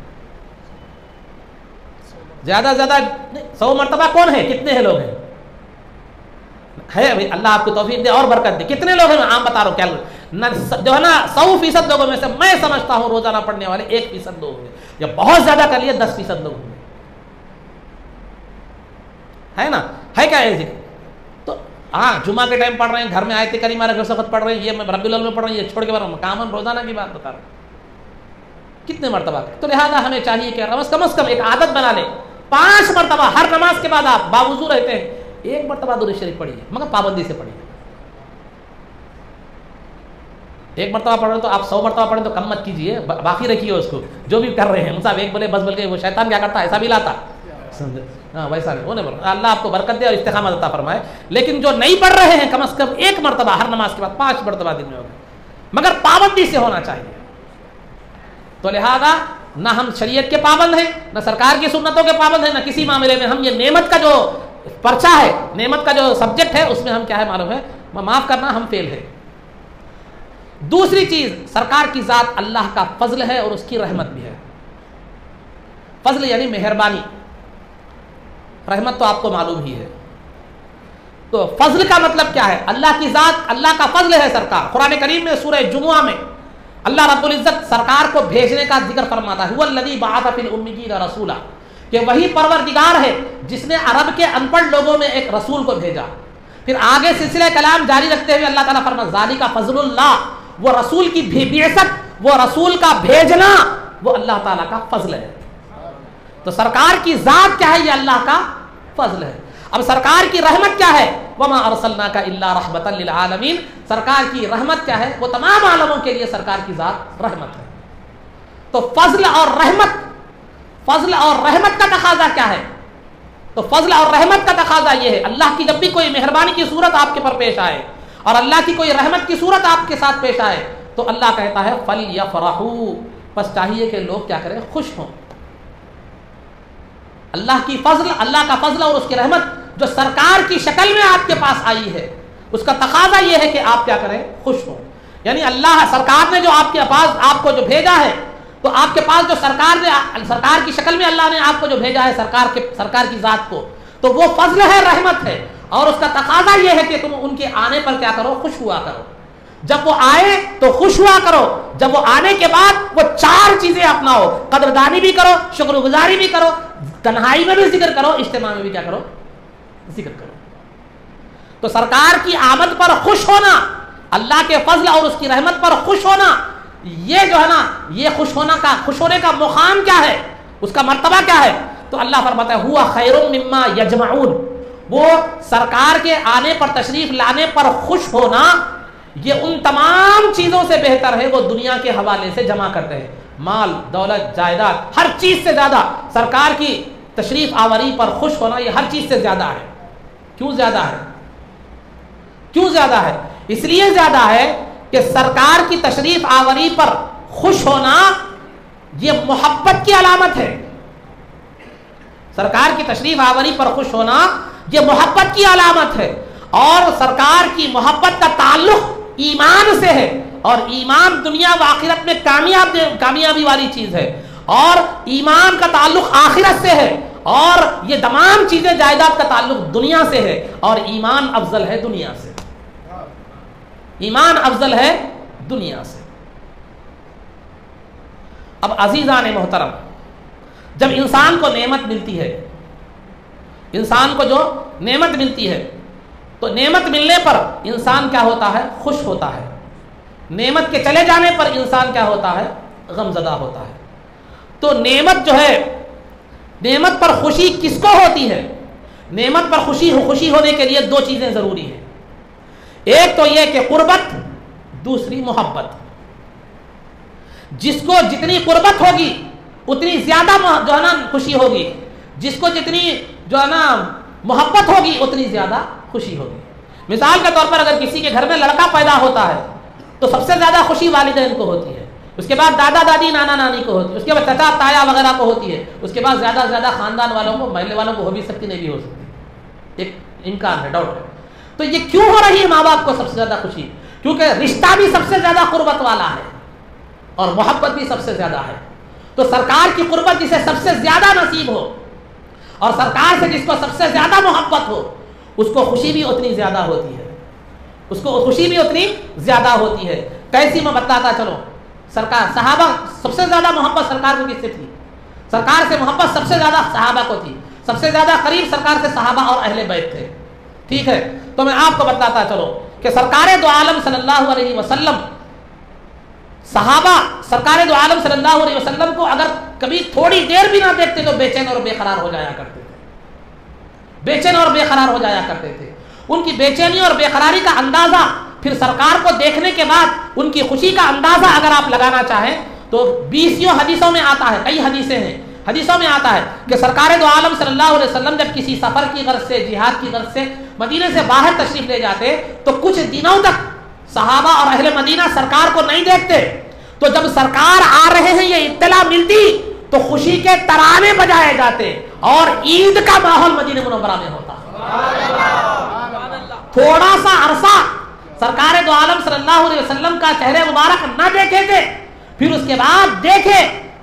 زیادہ 100 مرتبہ کون ہے؟ کتنے ہیں لوگ ہیں؟ ہے بھائی، اللہ آپ کو توفیق دے اور برکت دے۔ کتنے لوگ ہیں؟ میں عام بتا رہا ہوں، کیا جو ہے نا 100% لوگوں میں سے میں سمجھتا ہوں روزانہ پڑھنے والے 1% لوگ ہوں گے، یا بہت زیادہ کر لیے 10% لوگ ہوں گے، ہے نا؟ ہے کیا ہے ذکر؟ تو ہاں جمعہ کے ٹائم پڑھ رہے ہیں، گھر میں آیت کریمہ رکھ وقت پڑھ رہے ہیں، یہ میں ربیع الاول میں پڑھ رہا ہوں، یہ چھوڑ کے پڑھ رہا ہوں، کامن روزانہ کی بات بتا رہا ہوں کتنے مرتبہ. تو لہٰذا ہمیں چاہیے کہ کم از کم ایک عادت بنا لیں، 5 مرتبہ ہر نماز کے بعد آپ باوضو رہتے ہیں 1 مرتبہ درود شریف پڑھیے، مگر پابندی سے پڑھیے. 1 مرتبہ پڑھ رہے ہیں تو آپ 100 مرتبہ پڑھیں تو کم مت کیجیے، باقی رکھیے اس کو. جو بھی کر رہے ہیں صاحب 1 بولے بس بول کے وہ شیطان کیا کرتا ہے ایسا بھی لاتا. ہاں ویسا نہیں، وہ نہیں بول رہا. اللہ آپ کو برکت دے اور استقامت عطا فرمائے. لیکن جو نہیں پڑھ رہے ہیں کم از کم 1 مرتبہ ہر نماز کے بعد 5 مرتبہ دن میں ہوگا، مگر پابندی سے ہونا چاہیے. تو لہذا نہ ہم شریعت کے پابند ہیں، نہ سرکار کی سنتوں کے پابند ہیں، نہ کسی معاملے میں ہم یہ نعمت کا جو پرچہ ہے، نعمت کا جو سبجیکٹ ہے اس میں ہم کیا ہے معلوم ہے، معاف کرنا ہم فیل ہے. دوسری چیز سرکار کی ذات اللہ کا فضل ہے اور اس کی رحمت بھی ہے. فضل یعنی مہربانی، رحمت تو آپ کو معلوم ہی ہے. تو فضل کا مطلب کیا ہے؟ اللہ کی ذات، اللہ کا فضل ہے سرکار. قرآن کریم میں سورہ جمعہ میں اللہ رب العزت سرکار کو بھیجنے کا ذکر فرماتا ہے، هو الذی بعث فی الامیین رسولا، کہ وہی پروردگار ہے جس نے عرب کے ان پڑھ لوگوں میں ایک رسول کو بھیجا. پھر آگے سلسلہ کلام جاری رکھتے ہوئے اللہ تعالیٰ فرماتا ذالک فضل اللہ، وہ رسول کی بعثت، وہ رسول کا بھیجنا وہ اللہ تعالیٰ کا فضل ہے. تو سرکار کی ذات کیا ہے؟ یہ اللہ کا فضل ہے. اب سرکار کی رحمت کیا ہے؟ وما ارسلناک الا رحمتا للعالمین، سرکار کی رحمت کیا ہے؟ وہ تمام عالموں کے لیے سرکار کی ذات رحمت ہے. تو فضل اور رحمت کا تقاضا کیا ہے؟ تو فضل اور رحمت کا تقاضا یہ ہے، اللہ کی جب بھی کوئی مہربانی کی صورت آپ کے پر پیش آئے اور اللہ کی کوئی رحمت کی صورت آپ کے ساتھ پیش آئے تو اللہ کہتا ہے فَلْيَفْرَحُوا، بس چاہیے کہ لوگ کیا کریں؟ خوش ہوں. اللہ کی فضل، اللہ کا فضل اور اس کی رحمت جو سرکار کی شکل میں آپ کے پاس آئی ہے، اس کا تقاضا یہ ہے کہ آپ کیا کریں؟ خوش ہوں. یعنی اللہ سرکار نے جو آپ کے پاس آپ کو جو بھیجا ہے، تو آپ کے پاس جو سرکار کی شکل میں اللہ نے آپ کو جو بھیجا ہے سرکار کی ذات کو، تو وہ فضل ہے، رحمت ہے. اور اس کا تقاضا یہ ہے کہ تم ان کے آنے پر کیا کرو؟ خوش ہوا کرو. جب وہ آئے تو خوش ہوا کرو، جب وہ آنے کے بعد وہ 4 چیزیں اپناؤ، قدردانی بھی کرو، شکر گزاری بھی کرو، تنہائی میں بھی ذکر کرو، اجتماع میں بھی کیا کرو؟ ذکر کرو. تو سرکار کی آمد پر خوش ہونا، اللہ کے فضل اور اس کی رحمت پر خوش ہونا، یہ جو ہے نا، یہ خوش ہونے کا مقام کیا ہے، اس کا مرتبہ کیا ہے؟ تو اللہ فرماتا ہے ہوا خیر مما یجمعون، وہ سرکار کے آنے پر، تشریف لانے پر خوش ہونا یہ ان تمام چیزوں سے بہتر ہے وہ دنیا کے حوالے سے جمع کرتے ہیں. مال، دولت، جائیداد، ہر چیز سے زیادہ سرکار کی تشریف آوری پر خوش ہونا یہ ہر چیز سے زیادہ ہے. کیوں زیادہ ہے؟ کیوں زیادہ ہے؟ اس لیے زیادہ ہے کہ سرکار کی تشریف آوری پر خوش ہونا یہ محبت کی علامت ہے. سرکار کی تشریف آوری پر خوش ہونا یہ محبت کی علامت ہے. اور سرکار کی محبت کا تعلق ایمان سے ہے، اور ایمان دنیا و آخرت میں کامیابی والی چیز ہے، اور ایمان کا تعلق آخرت سے ہے، اور یہ تمام چیزیں جائیداد کا تعلق دنیا سے ہے، اور ایمان افضل ہے دنیا سے. ایمان افضل ہے دنیا سے. اب عزیزان محترم، جب انسان کو نعمت ملتی ہے، انسان کو جو نعمت ملتی ہے، تو نعمت ملنے پر انسان کیا ہوتا ہے؟ خوش ہوتا ہے. نعمت کے چلے جانے پر انسان کیا ہوتا ہے؟ غم زدہ ہوتا ہے. تو نعمت جو ہے، نعمت پر خوشی کس کو ہوتی ہے؟ نعمت پر خوشی ہونے کے لیے 2 چیزیں ضروری ہیں. ایک تو یہ کہ قربت، دوسری محبت. جس کو جتنی قربت ہوگی اتنی زیادہ جو ہے نا خوشی ہوگی، جس کو جتنی جو ہے نا محبت ہوگی اتنی زیادہ خوشی ہوگی. مثال کے طور پر اگر کسی کے گھر میں لڑکا پیدا ہوتا ہے تو سب سے زیادہ خوشی والدین کو ہوتی ہے، اس کے بعد دادا دادی نانا نانی کو ہوتی ہے، اس کے بعد چچا تایا وغیرہ کو ہوتی ہے، اس کے بعد زیادہ سے زیادہ خاندان والوں کو، محلے والوں کو ہو بھی سکتی، نہیں بھی ہو سکتی، ایک امکان ہے، ڈاؤٹ ہے. تو یہ کیوں ہو رہی ہے ماں باپ کو سب سے زیادہ خوشی؟ کیونکہ رشتہ بھی سب سے زیادہ قربت والا ہے اور محبت بھی سب سے زیادہ ہے. تو سرکار کی قربت جسے سب سے زیادہ نصیب ہو اور سرکار سے جس کو سب سے زیادہ محبت ہو، اس کو خوشی بھی اتنی زیادہ ہوتی ہے، اس کو خوشی بھی اتنی زیادہ ہوتی ہے. کیسی میں بتلاتا چلو. سرکار، صحابہ سب سے زیادہ محبت سرکار کو کس سے تھی؟ سرکار سے محبت سب سے زیادہ صحابہ کو تھی. سب سے زیادہ قریب سرکار سے صحابہ اور اہل بیت تھے. ٹھیک ہے. تو میں آپ کو بتاتا چلو کہ سرکار دو عالم صلی اللہ علیہ وسلم، صحابہ سرکار دو عالم صلی اللہ علیہ وسلم کو اگر کبھی تھوڑی دیر بھی نہ دیکھتے تو بے چین اور بے قرار ہو جایا کرتے تھے، بے چین اور بے قرار ہو جایا کرتے تھے۔ ان کی بے چینی اور بے قراری کا اندازہ پھر سرکار کو دیکھنے کے بعد ان کی خوشی کا اندازہ اگر آپ لگانا چاہیں تو 20 حدیثوں میں آتا ہے، کئی حدیثیں ہیں، حدیثوں میں آتا ہے کہ سرکار دو عالم صلی اللہ علیہ وسلم جب کسی سفر کی غرض سے، جہاد کی غرض سے مدینے سے باہر تشریف لے جاتے تو کچھ دنوں تک صحابہ اور اہل مدینہ سرکار کو نہیں دیکھتے، تو جب سرکار آ رہے ہیں یہ اطلاع ملتی تو خوشی کے ترانے بجائے جاتے اور عید کا ماحول مدینہ منورہ میں ہوتا۔ تھوڑا سا عرصہ سرکار دو عالم صلی اللہ علیہ وسلم کا چہرے مبارک نہ دیکھے تھے، پھر اس کے بعد دیکھے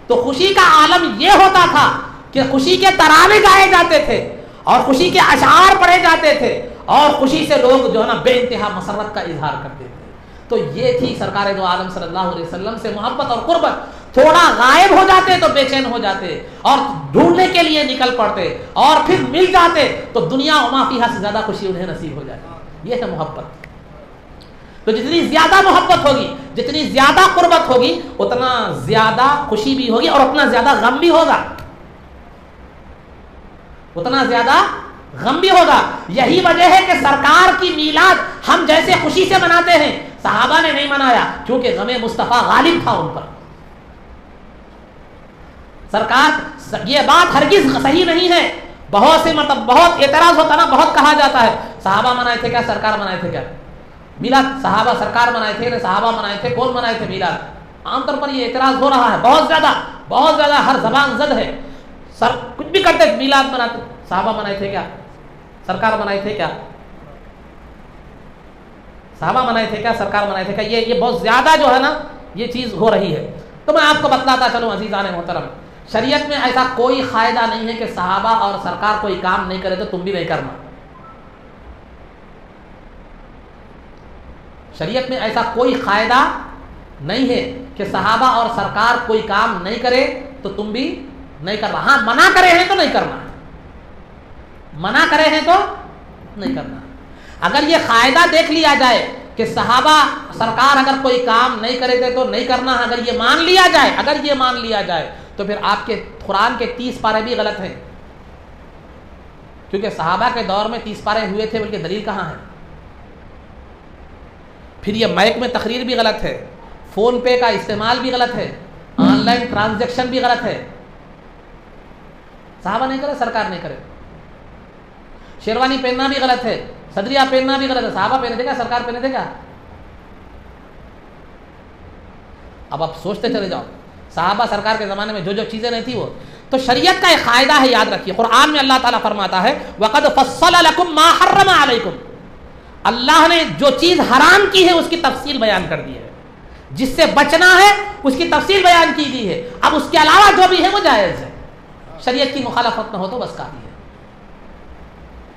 تو خوشی کا عالم یہ ہوتا تھا کہ خوشی کے ترانے گائے جاتے تھے اور خوشی کے اشعار پڑھے جاتے تھے اور خوشی سے لوگ جو ہے نا بے انتہا مسرت کا اظہار کرتے تھے۔ تو یہ تھی سرکار دو عالم صلی اللہ علیہ وسلم سے محبت اور قربت۔ تھوڑا غائب ہو جاتے تو بے چین ہو جاتے اور ڈھونڈنے کے لیے نکل پڑتے اور پھر مل جاتے تو دنیا وما فیہا سے زیادہ خوشی انہیں نصیب ہو جاتی۔ یہ ہے محبت۔ تو جتنی زیادہ محبت ہوگی، جتنی زیادہ قربت ہوگی، اتنا زیادہ خوشی بھی ہوگی اور اتنا زیادہ غم بھی ہوگا، اتنا زیادہ غم بھی ہوگا۔ یہی وجہ ہے کہ سرکار کی میلاد ہم جیسے خوشی سے مناتے ہیں، صحابہ نے نہیں منایا کیونکہ غم مصطفیٰ غالب تھا ان پر۔ سرکار، یہ بات ہرگز صحیح نہیں ہے، بہت سے مطلب بہت اعتراض ہوتا نا، بہت کہا جاتا ہے صحابہ منائے تھے کیا، سرکار منائے تھے کیا میلاد؟ صحابہ سرکار منائے تھے نہ صحابہ منائے تھے، کون منائے تھے میلاد؟ عام طور پر یہ اعتراض ہو رہا ہے بہت زیادہ، ہر زبان زد ہے، سر کچھ بھی کرتے میلاد مناتے، صحابہ منائے تھے کیا، سرکار منائے تھے کیا، صحابہ منائے تھے کیا، سرکار منائے تھے کیا؟ یہ بہت زیادہ جو ہے نا یہ چیز ہو رہی ہے۔ تو میں آپ کو بتلاتا چلوں عزیزان محترم، شریعت میں ایسا کوئی قاعدہ نہیں ہے کہ صحابہ اور سرکار کوئی کام نہیں کرے تو تم بھی نہیں کرنا۔ شریعت میں ایسا کوئی قاعدہ نہیں ہے کہ صحابہ اور سرکار کوئی کام نہیں کرے تو تم بھی نہیں کرنا۔ ہاں منع کرے ہیں تو نہیں کرنا، منع کرے ہیں تو نہیں کرنا۔ اگر یہ قاعدہ دیکھ لیا جائے کہ صحابہ سرکار اگر کوئی کام نہیں کرے تھے تو نہیں کرنا، اگر یہ مان لیا جائے تو پھر آپ کے قرآن کے 30 پارے بھی غلط ہیں، کیونکہ صحابہ کے دور میں 30 پارے ہوئے تھے، بلکہ دلیل کہاں ہے؟ پھر یہ مائک میں تقریر بھی غلط ہے، فون پے کا استعمال بھی غلط ہے، آن لائن ٹرانزیکشن بھی غلط ہے۔ صحابہ نہیں کرے، سرکار نہیں کرے۔ شیروانی پہننا بھی غلط ہے، صدریہ پہننا بھی غلط ہے۔ صحابہ پہنے تھے کیا، سرکار پہنے تھے کیا؟ اب آپ سوچتے چلے جاؤ، صحابہ سرکار کے زمانے میں جو چیزیں نہیں تھی وہ تو شریعت کا ایک قاعدہ ہے، یاد رکھیے۔ قرآن میں اللہ تعالیٰ فرماتا ہے وَقَدْ فَصَّلَ لَكُمْ مَا حَرَّمَ عَلَيْكُمْ، اللہ نے جو چیز حرام کی ہے اس کی تفصیل بیان کر دی ہے، جس سے بچنا ہے اس کی تفصیل بیان کی گئی ہے، اب اس کے علاوہ جو بھی ہے وہ جائز ہے۔ شریعت کی مخالفت نہ ہو تو بس کافی ہے،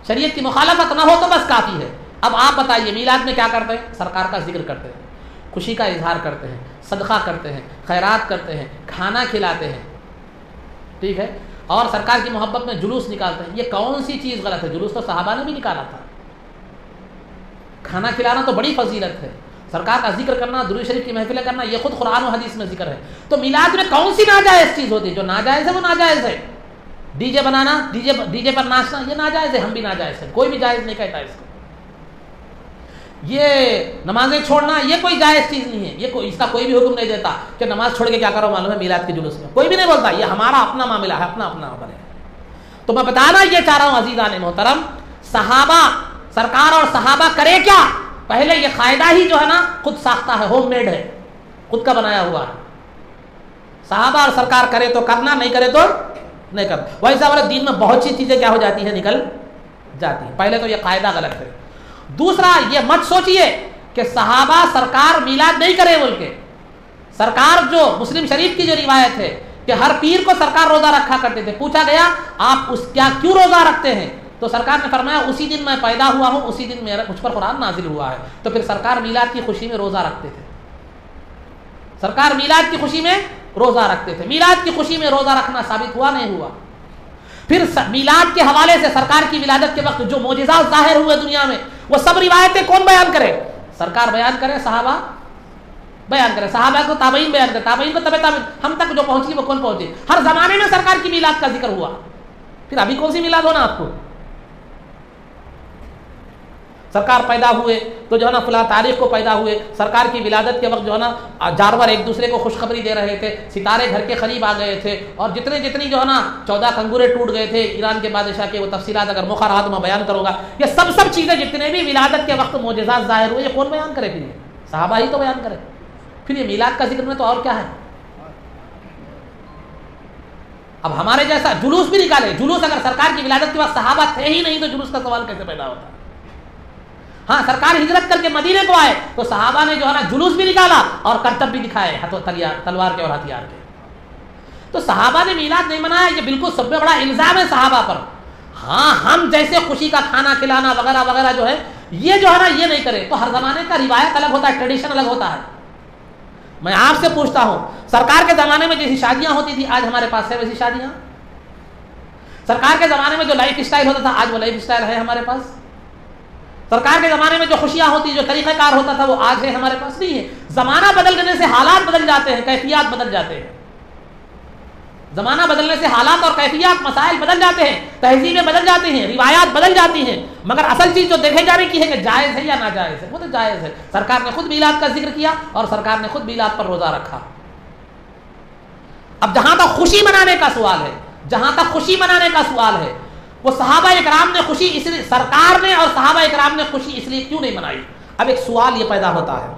شریعت کی مخالفت نہ ہو تو بس کافی ہے۔ اب آپ بتائیے میلاد میں کیا کرتے ہیں؟ سرکار کا ذکر کرتے ہیں، خوشی کا اظہار کرتے ہیں، صدقہ کرتے ہیں، خیرات کرتے ہیں، کھانا کھلاتے ہیں، ٹھیک ہے، اور سرکار کی محبت میں جلوس نکالتے ہیں۔ یہ کون سی چیز غلط ہے؟ جلوس تو صحابہ نے بھی نکالا تھا، کھانا کھلانا تو بڑی فضیلت ہے، سرکار کا ذکر کرنا، درود شریف کی محفلیں کرنا، یہ خود قرآن و حدیث میں ذکر ہے۔ تو میلاد میں کون سی ناجائز چیز ہوتی ہے؟ جو ناجائز ہے وہ ناجائز ہے۔ ڈی جے بنانا، ڈی جے پر ناچنا، یہ ناجائز ہے، ہم بھی ناجائز ہے، کوئی بھی جائز نہیں کہتا اس کو۔ یہ نمازیں چھوڑنا یہ کوئی جائز چیز نہیں ہے، یہ کوئی اس کا کوئی بھی حکم نہیں دیتا کہ نماز چھوڑ کے کیا کرو معلوم ہے میلاد کے جلوس میں، کوئی بھی نہیں بولتا، یہ ہمارا اپنا معاملہ ہے، اپنا عمل ہے۔ تو میں بتانا یہ چاہ رہا ہوں عزیزان محترم، صحابہ سرکار اور صحابہ کرے کیا؟ پہلے یہ قاعدہ ہی جو ہے نا خود ساختہ ہے، ہوم میڈ ہے، خود کا بنایا ہوا ہے۔ صحابہ اور سرکار کرے تو کرنا، نہیں کرے تو نہیں کرنا۔ ویسا والا دین میں بہت سی چیزیں کیا ہو جاتی ہیں، نکل جاتی ہیں۔ پہلے تو یہ قاعدہ غلط ہے۔ دوسرا، یہ مت سوچئے کہ صحابہ سرکار میلاد نہیں کرے بول کے۔ سرکار جو مسلم شریف کی جو روایت ہے کہ ہر پیر کو سرکار روزہ رکھا کرتے تھے، پوچھا گیا آپ کیوں روزہ رکھتے ہیں؟ تو سرکار نے فرمایا اسی دن میں پیدا ہوا ہوں، اسی دن مجھ پر قرآن نازل ہوا ہے۔ تو پھر سرکار میلاد کی خوشی میں روزہ رکھتے تھے، سرکار میلاد کی خوشی میں روزہ رکھتے تھے۔ میلاد کی خوشی میں روزہ رکھنا ثابت ہوا نہیں ہوا؟ پھر میلاد کے حوالے سے سرکار کی ولادت کے وقت جو معجزات ظاہر ہوئے دنیا میں، وہ سب روایتیں کون بیان کرے؟ سرکار بیان کرے، صحابہ بیان کرے، صحابہ کو تابعین بیان کرے، تابعین کو تبع تابعین، ہم تک جو پہنچی وہ کون پہنچی؟ ہر زمانے میں سرکار کی میلاد کا ذکر ہوا، پھر ابھی کون سی میلاد ہونا آپ کو؟ سرکار پیدا ہوئے تو جو ہے نا فلاں تاریخ کو پیدا ہوئے، سرکار کی ولادت کے وقت جو ہے نا جانور ایک دوسرے کو خوشخبری دے رہے تھے، ستارے گھر کے قریب آ گئے تھے، اور جتنی جو ہے نا 14 کنگورے ٹوٹ گئے تھے ایران کے بادشاہ کے، وہ تفصیلات اگر موقع رہا تو میں بیان کروں گا۔ یہ سب چیزیں جتنے بھی ولادت کے وقت معجزات ظاہر ہوئے، یہ کون بیان کرے؟ پھر یہ صحابہ ہی تو بیان کرے، پھر یہ میلاد کا ذکر میں تو اور کیا ہے؟ اب ہمارے جیسا جلوس بھی نکالے، جلوس اگر سرکار کی ولادت کے بعد صحابہ تھے ہی نہیں تو جلوس کا سوال کیسے پیدا ہوتا؟ ہاں سرکار ہجرت کر کے مدینے کو آئے تو صحابہ نے جو ہے نا جلوس بھی نکالا اور کرتب بھی دکھائے تلوار کے اور ہتھیار کے۔ تو صحابہ نے میلاد نہیں منایا، یہ بالکل سب سے بڑا الزام ہے صحابہ پر۔ ہاں ہم جیسے خوشی کا کھانا کھلانا وغیرہ وغیرہ جو ہے یہ جو ہے نا یہ نہیں کرے، تو ہر زمانے کا روایت الگ ہوتا ہے، ٹریڈیشن الگ ہوتا ہے۔ میں آپ سے پوچھتا ہوں، سرکار کے زمانے میں جیسی شادیاں ہوتی تھی آج ہمارے پاس ہے ویسی شادیاں؟ سرکار کے زمانے میں جو لائف اسٹائل ہوتا تھا آج وہ لائف اسٹائل ہے ہمارے پاس؟ سرکار کے زمانے میں جو خوشیاں ہوتی، جو طریقہ کار ہوتا تھا وہ آج ہے ہمارے پاس؟ نہیں ہے۔ زمانہ بدلنے سے حالات بدل جاتے ہیں، کیفیات بدل جاتے ہیں۔ زمانہ بدلنے سے حالات اور کیفیات مسائل بدل جاتے ہیں، تہذیبیں بدل جاتی ہیں، روایات بدل جاتی ہیں، مگر اصل چیز جو دیکھے جانے کی ہے کہ جائز ہے یا ناجائز ہے، وہ تو جائز ہے۔ سرکار نے خود میلاد کا ذکر کیا اور سرکار نے خود میلاد پر روزہ رکھا۔ اب جہاں تک خوشی منانے کا سوال ہے، جہاں تک خوشی منانے کا سوال ہے، وہ صحابہ اکرام نے خوشی اس لیے، سرکار نے اور صحابہ اکرام نے خوشی اس لیے کیوں نہیں منائی؟ اب ایک سوال یہ پیدا ہوتا ہے۔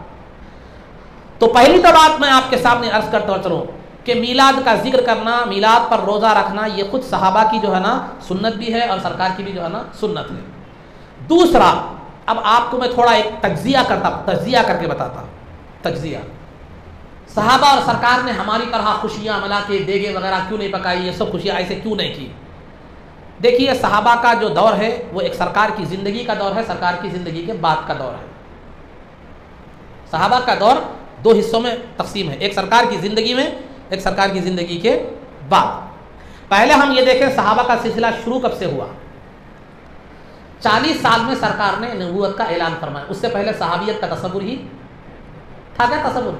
تو پہلی تو بات میں آپ کے سامنے عرض کرتا ہوں چلو کہ میلاد کا ذکر کرنا، میلاد پر روزہ رکھنا یہ خود صحابہ کی جو ہے نا سنت بھی ہے اور سرکار کی بھی جو ہے نا سنت ہے۔ دوسرا، اب آپ کو میں تھوڑا ایک تجزیہ کر کے بتاتا ہوں۔ تجزیہ، صحابہ اور سرکار نے ہماری طرح خوشیاں منا کے دیگے وغیرہ کیوں نہیں پکائی، یہ سب خوشیاں ایسے کیوں نہیں کی؟ دیکھیے صحابہ کا جو دور ہے وہ ایک سرکار کی زندگی کا دور ہے، سرکار کی زندگی کے بعد کا دور ہے۔ صحابہ کا دور دو حصوں میں تقسیم ہے، ایک سرکار کی زندگی میں، ایک سرکار کی زندگی کے بعد۔ پہلے ہم یہ دیکھیں صحابہ کا سلسلہ شروع کب سے ہوا۔ 40 سال میں سرکار نے نبوت کا اعلان فرمایا، اس سے پہلے صحابیت کا تصور ہی تھا کیا؟ تصور؟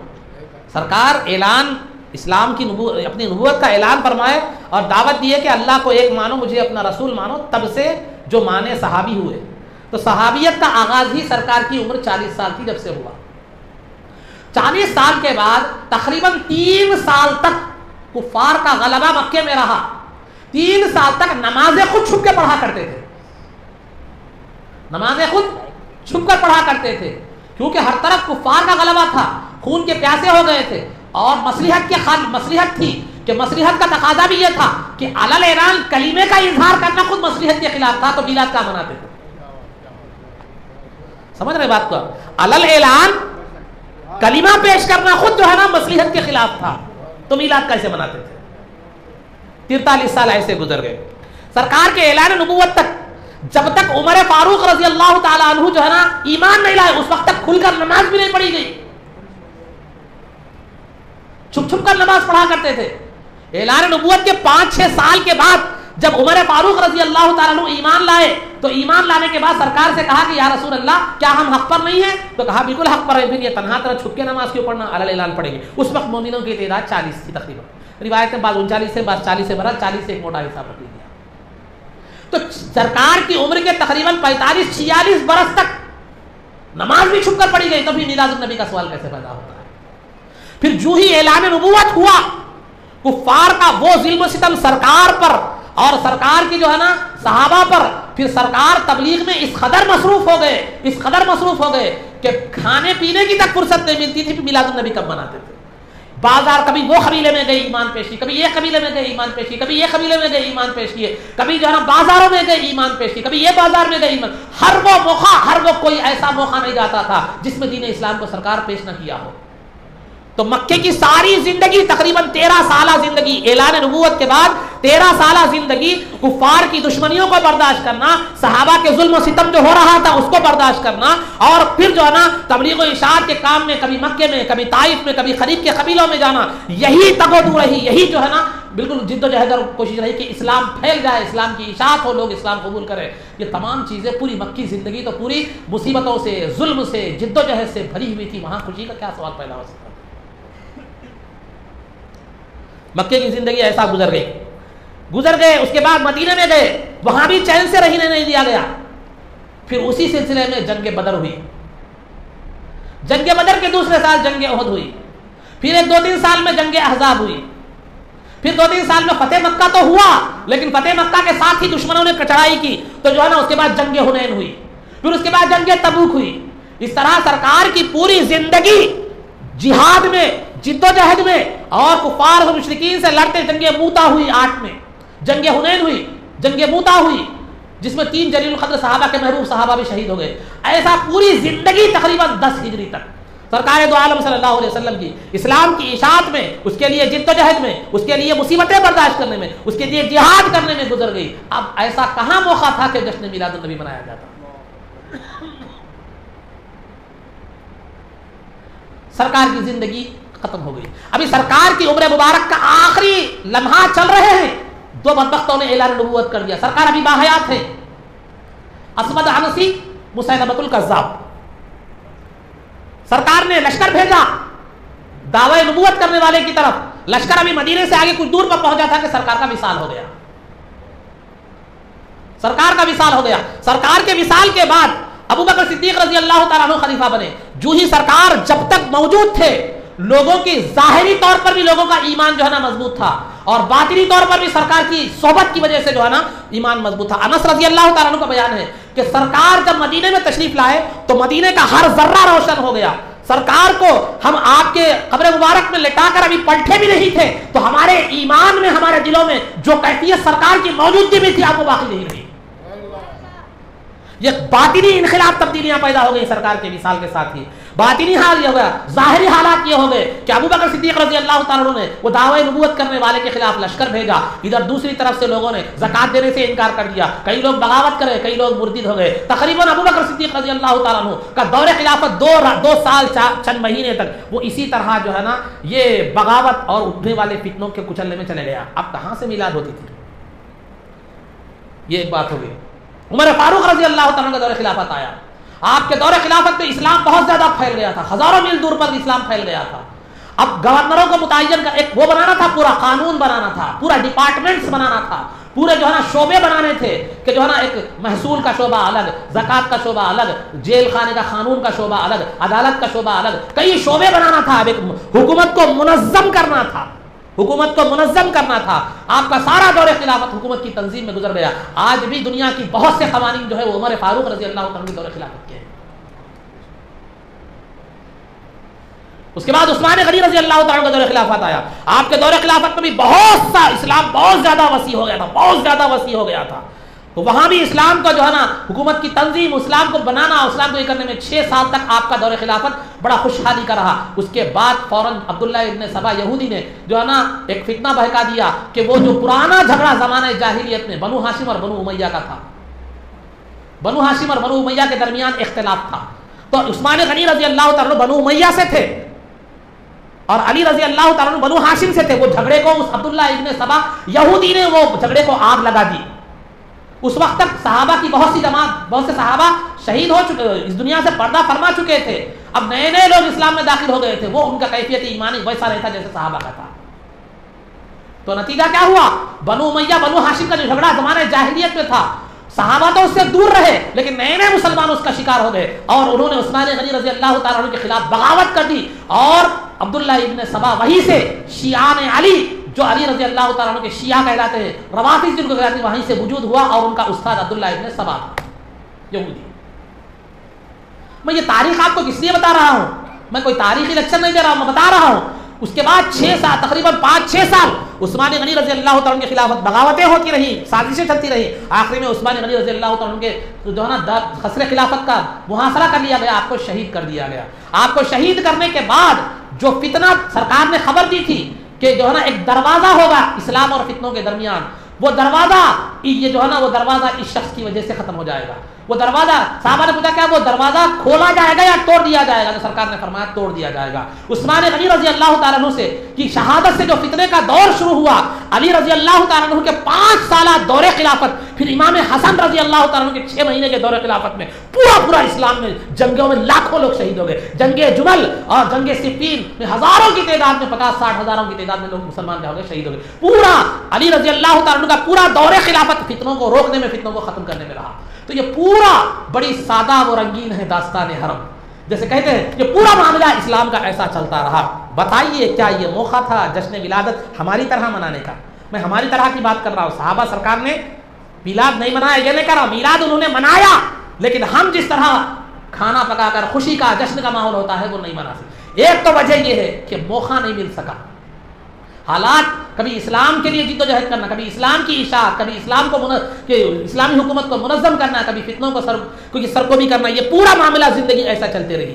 سرکار اعلان اسلام کی اپنی نبوت کا اعلان فرمائے اور دعوت دی ہے کہ اللہ کو ایک مانو، مجھے اپنا رسول مانو، تب سے جو مانے صحابی ہوئے۔ تو صحابیت کا آغاز ہی سرکار کی عمر 40 سال کی جب سے ہوا۔ 40 سال کے بعد تقریباً 3 سال تک کفار کا غلبہ مکے میں رہا۔ 3 سال تک نمازیں خود چھپ کے پڑھا کرتے تھے، نمازیں خود چھپ کر پڑھا کرتے تھے، کیونکہ ہر طرف کفار کا غلبہ تھا، خون کے پیاسے ہو گئے تھے، اور مصلحت تھی کہ مصلحت کا تقاضا بھی یہ تھا کہ علل اعلان کلمے کا اظہار کرنا خود مصلحت کے خلاف تھا، تو میلاد کا مناتے تھے۔ سمجھ رہے بات کو؟ علل اعلان کلمہ پیش کرنا خود جو ہے نا مصلحت کے خلاف تھا، تو میلاد کیسے مناتے تھے؟ 43 سال ایسے گزر گئے سرکار کے اعلان نبوت تک، جب تک عمر فاروق رضی اللہ تعالی عنہ جو ہے نا ایمان نہیں لائے، اس وقت تک کھل کر نماز بھی نہیں پڑھی گئی، چھپ چھپ کر نماز پڑھا کرتے تھے۔ اعلان نبوت کے 5-6 سال کے بعد جب عمر فاروق رضی اللہ تعالیٰ عنہ ایمان لائے، تو ایمان لانے کے بعد سرکار سے کہا کہ یا رسول اللہ کیا ہم حق پر نہیں ہیں؟ تو کہا بالکل حق پر ہے، پھر یہ تنہا طرح چھپ کے نماز کیوں پڑھنا، علل اعلان پڑھیں گے۔ اس وقت مومنوں کی تعداد 40 تھی تقریباً، روایت میں بعض 39 سے بعض 40 سے بھرا، 40 سے ایک موٹا حساب رکھ لیا۔ تو سرکار کی عمر کے تقریباً 45-46 برس تک نماز بھی چھپ کر پڑھی گئی، تبھی میلاد النبی کا سوال کیسے پیدا ہوتا ہے؟ پھر جو ہی اعلان نبوت ہوا، کفار کا وہ ظلم و ستم سرکار پر اور سرکار کی جو ہے نا صحابہ پر، پھر سرکار تبلیغ میں اس قدر مصروف ہو گئے کہ کھانے پینے کی تک فرصت نہیں ملتی تھی۔ میلاد النبی کب مناتے تھے؟ بازار، کبھی وہ قبیلے میں گئے ایمان پیش کی، کبھی یہ قبیلے میں گئے ایمان پیش کی، کبھی یہ قبیلے میں گئے ایمان پیش کیے، کبھی جو ہے نا بازاروں میں گئے ایمان پیش کی، کبھی یہ بازار میں گئے ایمان۔ ہر وہ کوئی ایسا موقع نہیں جاتا تھا جس میں دین اسلام کو سرکار پیش نہ کیا ہو۔ تو مکے کی ساری زندگی، تقریباً 13 سالہ زندگی، اعلان نبوت کے بعد 13 سالہ زندگی کفار کی دشمنیوں کو برداشت کرنا، صحابہ کے ظلم و ستم جو ہو رہا تھا اس کو برداشت کرنا، اور پھر جو ہے نا تبلیغ و اشاعت کے کام میں کبھی مکے میں، کبھی طائف میں، کبھی خلیج کے قبیلوں میں جانا، یہی تگ و دو رہی، یہی جو ہے نا بالکل جد و جہد اور کوشش رہی کہ اسلام پھیل جائے، اسلام کی اشاعت ہو، لوگ اسلام قبول کریں. یہ تمام چیزیں پوری مکی زندگی تو پوری مصیبتوں سے، ظلم سے، جد و جہد سے بھری ہوئی تھی. وہاں خوشی کا کیا سوال پیدا ہو سکتا؟ مکے کی زندگی ایسا گزر گئے. اس کے بعد مدینے میں گئے، وہاں بھی چین سے رہنے نہیں دیا گیا. پھر اسی سلسلے میں جنگ بدر ہوئی. جنگ بدر کے دوسرے سال جنگ احد ہوئی. پھر 1-2-3 سال میں جنگ احزاب ہوئی. پھر 2-3 سال میں فتح مکہ تو ہوا، لیکن فتح مکہ کے ساتھ ہی دشمنوں نے کچڑائی کی، تو جو ہے نا اس کے بعد جنگ حنین ہوئی. پھر اس کے بعد جنگ تبوک ہوئی. اس طرح سرکار کی پوری زندگی جہاد میں، جد و جہد میں، اور کفار و مشرکین سے لڑتے. جنگ موتا ہوئی 8 میں، جنگ حنین ہوئی، جنگ موتا ہوئی جس میں 3 جلیل القدر صحابہ کے محبوب صحابہ بھی شہید ہو گئے. ایسا پوری زندگی تقریباً 10 ہجری تک سرکار دو عالم صلی اللہ علیہ وسلم کی اسلام کی اشاعت میں، اس کے لیے جد و جہد میں، اس کے لیے مصیبتیں برداشت کرنے میں، اس کے لیے جہاد کرنے میں گزر گئی. اب ایسا کہاں موقع تھا کہ جشن میلاد النبی منایا جاتا؟ سرکار کی زندگی ختم ہو گئی. ابھی سرکار کی عمر مبارک کا آخری لمحہ چل رہے ہیں، 2 بدبختوں نے اعلان نبوت کر دیا. سرکار ابھی باحیات ہیں. اسود عنسی، مسیلمۃ الکذاب. سرکار نے لشکر بھیجا دعوی نبوت کرنے والے کی طرف. لشکر ابھی مدینے سے آگے کچھ دور پر پہنچا تھا کہ سرکار کا وصال ہو گیا. سرکار کا وصال ہو گیا. سرکار کے وصال کے بعد ابو بکر صدیق رضی اللہ تعالیٰ عنہ خلیفہ بنے. جو ہی سرکار جب تک موجود تھے، لوگوں کی ظاہری طور پر بھی لوگوں کا ایمان جو ہے نا مضبوط تھا، اور باطنی طور پر بھی سرکار کی صحبت کی وجہ سے جو ہے نا ایمان مضبوط تھا. انس رضی اللہ تعالیٰ عنہ کا بیان ہے کہ سرکار جب مدینے میں تشریف لائے تو مدینے کا ہر ذرہ روشن ہو گیا. سرکار کو ہم آپ کے قبر مبارک میں لٹا کر ابھی پلٹے بھی نہیں تھے تو ہمارے ایمان میں، ہمارے دلوں میں جو کیفیت سرکار کی موجودگی میں تھی، آپ کو باقی نہیں رہی. یہ باطنی انقلاب تبدیلیاں پیدا ہو گئی سرکار کے وصال کے ساتھ ہی. باطنی حال یہ ہو گیا، ظاہری حالات یہ ہو گئے کہ ابو بکر صدیق رضی اللہ تعالیٰ عنہ نے وہ دعوی نبوت کرنے والے کے خلاف لشکر بھیجا. ادھر دوسری طرف سے لوگوں نے زکات دینے سے انکار کر دیا. کئی لوگ بغاوت کرے، کئی لوگ مرتد ہو گئے. تقریباً ابو بکر صدیق رضی اللہ تعالیٰ عنہ کا دور خلافت 2 سال چند مہینے تک وہ اسی طرح جو ہے نا یہ بغاوت اور اٹھنے والے فتنوں کے کچلنے میں چلے گیا. اب کہاں سے میلاد ہوتی تھی؟ یہ ایک بات ہو گئی. عمر فاروق رضی اللہ تعالیٰ کا دور خلافت آیا. آپ کے دور خلافت میں اسلام بہت زیادہ پھیل گیا تھا. ہزاروں میل دور پر اسلام پھیل گیا تھا. اب گورنروں کو متعین کا ایک وہ بنانا تھا، پورا قانون بنانا تھا، پورا ڈپارٹمنٹس بنانا تھا، پورے جو ہے نا شعبے بنانے تھے کہ جو ہے نا ایک محصول کا شعبہ الگ، زکوٰۃ کا شعبہ الگ، جیل خانے کا قانون کا شعبہ الگ، عدالت کا شعبہ الگ، کئی شعبے بنانا تھا. اب ایک حکومت کو منظم کرنا تھا، حکومت کو منظم کرنا تھا. آپ کا سارا دور خلافت حکومت کی تنظیم میں گزر گیا. آج بھی دنیا کی بہت سے قوانین جو ہے وہ عمر فاروق رضی اللہ عنہ کے دور خلافت کے ہیں. اس کے بعد عثمان غنی رضی اللہ تعالیٰ کا دور خلافت آیا. آپ کے دور خلافت میں بھی بہت سا اسلام بہت زیادہ وسیع ہو گیا تھا، بہت زیادہ وسیع ہو گیا تھا. تو وہاں بھی اسلام کو جو ہے نا حکومت کی تنظیم، اسلام کو بنانا، اسلام کو یہ کرنے میں 6 سال تک آپ کا دور خلافت بڑا خوشحالی کا رہا. اس کے بعد فوراً عبداللہ ابن سبا یہودی نے جو ہے نا ایک فتنہ بہکا دیا کہ وہ جو پرانا جھگڑا زمانہ جاہلیت میں بنو ہاشم اور بنو امیہ کا تھا، بنو ہاشم اور بنو امیہ کے درمیان اختلاف تھا. تو عثمان غنی رضی اللہ تعالیٰ بنو امیہ سے تھے اور علی رضی اللہ تعالیٰ بنو ہاشم سے تھے. وہ جھگڑے کو اس عبداللہ ابن سبا یہودی نے وہ جھگڑے کو آگ لگا دی. اس وقت تک صحابہ کی بہت سی جماعت، بہت سے صحابہ شہید ہو چکے، اس دنیا سے پردہ فرما چکے تھے. اب نئے نئے لوگ اسلام میں داخل ہو گئے تھے. وہ ان کا کیفیت ایمانی ویسا نہیں تھا جیسے صحابہ کا تھا. تو نتیجہ کیا ہوا؟ بنو امیہ بنو ہاشم کا جو جھگڑا زمانے جاہلیت میں تھا، صحابہ تو اس سے دور رہے لیکن نئے نئے مسلمان اس کا شکار ہو گئے اور انہوں نے عثمان غنی رضی اللہ تعالیٰ عنہ کے خلاف بغاوت کر دی. اور عبداللہ ابن سبا وہیں سے شیعان علی، جو علی رضی اللہ تعالیٰ عنہ کے شیعہ کہلاتے ہیں، روافض جن کو کہلاتے ہیں، وہیں سے وجود ہوا. اور ان کا استاد عبداللہ ابن سبا یہودی. میں یہ تاریخ آپ کو کس لیے بتا رہا ہوں؟ میں کوئی تاریخی لیکچر نہیں دے رہا ہوں، میں بتا رہا ہوں. اس کے بعد 6 سال، تقریباً 5-6 سال عثمان غنی رضی اللہ تعالیٰ کے خلافت بغاوتیں ہوتی رہی، سازشیں چلتی رہی. آخری میں عثمان غنی رضی اللہ تعالیٰ کے جو ہے نا خسر خلافت کا محاصرہ کر لیا گیا، آپ کو شہید کر دیا گیا. آپ کو شہید کرنے کے بعد جو فتنہ سرکار نے خبر دی تھی کہ جو ہے نا ایک دروازہ ہوگا اسلام اور فتنوں کے درمیان، وہ دروازہ یہ جو ہے نا وہ دروازہ اس شخص کی وجہ سے ختم ہو جائے گا. وہ دروازہ صحابہ نے پوچھا کیا وہ دروازہ کھولا جائے گا یا توڑ دیا جائے گا؟ تو سرکار نے فرمایا توڑ دیا جائے گا. عثمان غنی رضی اللہ تعالیٰ عنہ سے کی شہادت سے جو فتنے کا دور شروع ہوا، علی رضی اللہ تعالیٰ عنہ کے 5 سالہ دور خلافت، پھر امام حسن رضی اللہ تعالیٰ عنہ کے 6 مہینے کے دور خلافت میں پورا اسلام میں جنگوں میں لاکھوں لوگ شہید ہو گئے. جنگ جمل اور جنگ صفین میں ہزاروں کی تعداد میں 50-60 ہزاروں کی تعداد میں لوگ مسلمان ہو گئے، شہید ہو گئے. پورا علی رضی اللہ تعالیٰ عنہ کا پورا دور خلافت فتنوں کو روکنے میں، فتنوں کو ختم کرنے میں رہا. تو یہ پورا بڑی سادہ و رنگین ہے داستان حرم، جیسے کہتے ہیں یہ پورا معاملہ اسلام کا ایسا چلتا رہا. بتائیے کیا یہ موقع تھا جشن ولادت ہماری طرح منانے کا؟ میں ہماری طرح کی بات کر رہا ہوں. صحابہ سرکار نے میلاد نہیں منایا، یہ نہیں کر رہا، میلاد انہوں نے منایا، لیکن ہم جس طرح کھانا پکا کر خوشی کا جشن کا ماحول ہوتا ہے وہ نہیں منا سکتے. ایک تو وجہ یہ ہے کہ موقع نہیں مل سکا. حالات کبھی اسلام کے لیے جد و جہد کرنا، کبھی اسلام کی اشاعت، کبھی اسلام کو اسلامی حکومت کو منظم کرنا، کبھی فتنوں کو سرکوبی کرنا، یہ پورا معاملہ زندگی ایسا چلتے رہی.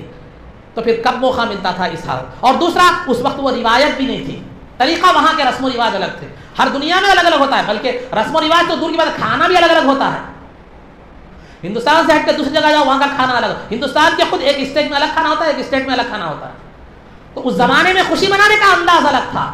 تو پھر کب موقع ملتا تھا اس حال؟ اور دوسرا اس وقت وہ روایت بھی نہیں تھی، طریقہ وہاں کے رسم و رواج الگ تھے. ہر دنیا میں الگ الگ ہوتا ہے، بلکہ رسم و رواج تو دور کی بات، کھانا بھی الگ الگ ہوتا ہے. ہندوستان سے ہٹ کے دوسری جگہ جاؤ وہاں کا کھانا الگ. ہندوستان کے خود ایک اسٹیٹ میں الگ کھانا ہوتا ہے، ایک اسٹیٹ میں الگ کھانا ہوتا ہے. تو اس زمانے میں خوشی منانے کا انداز الگ تھا،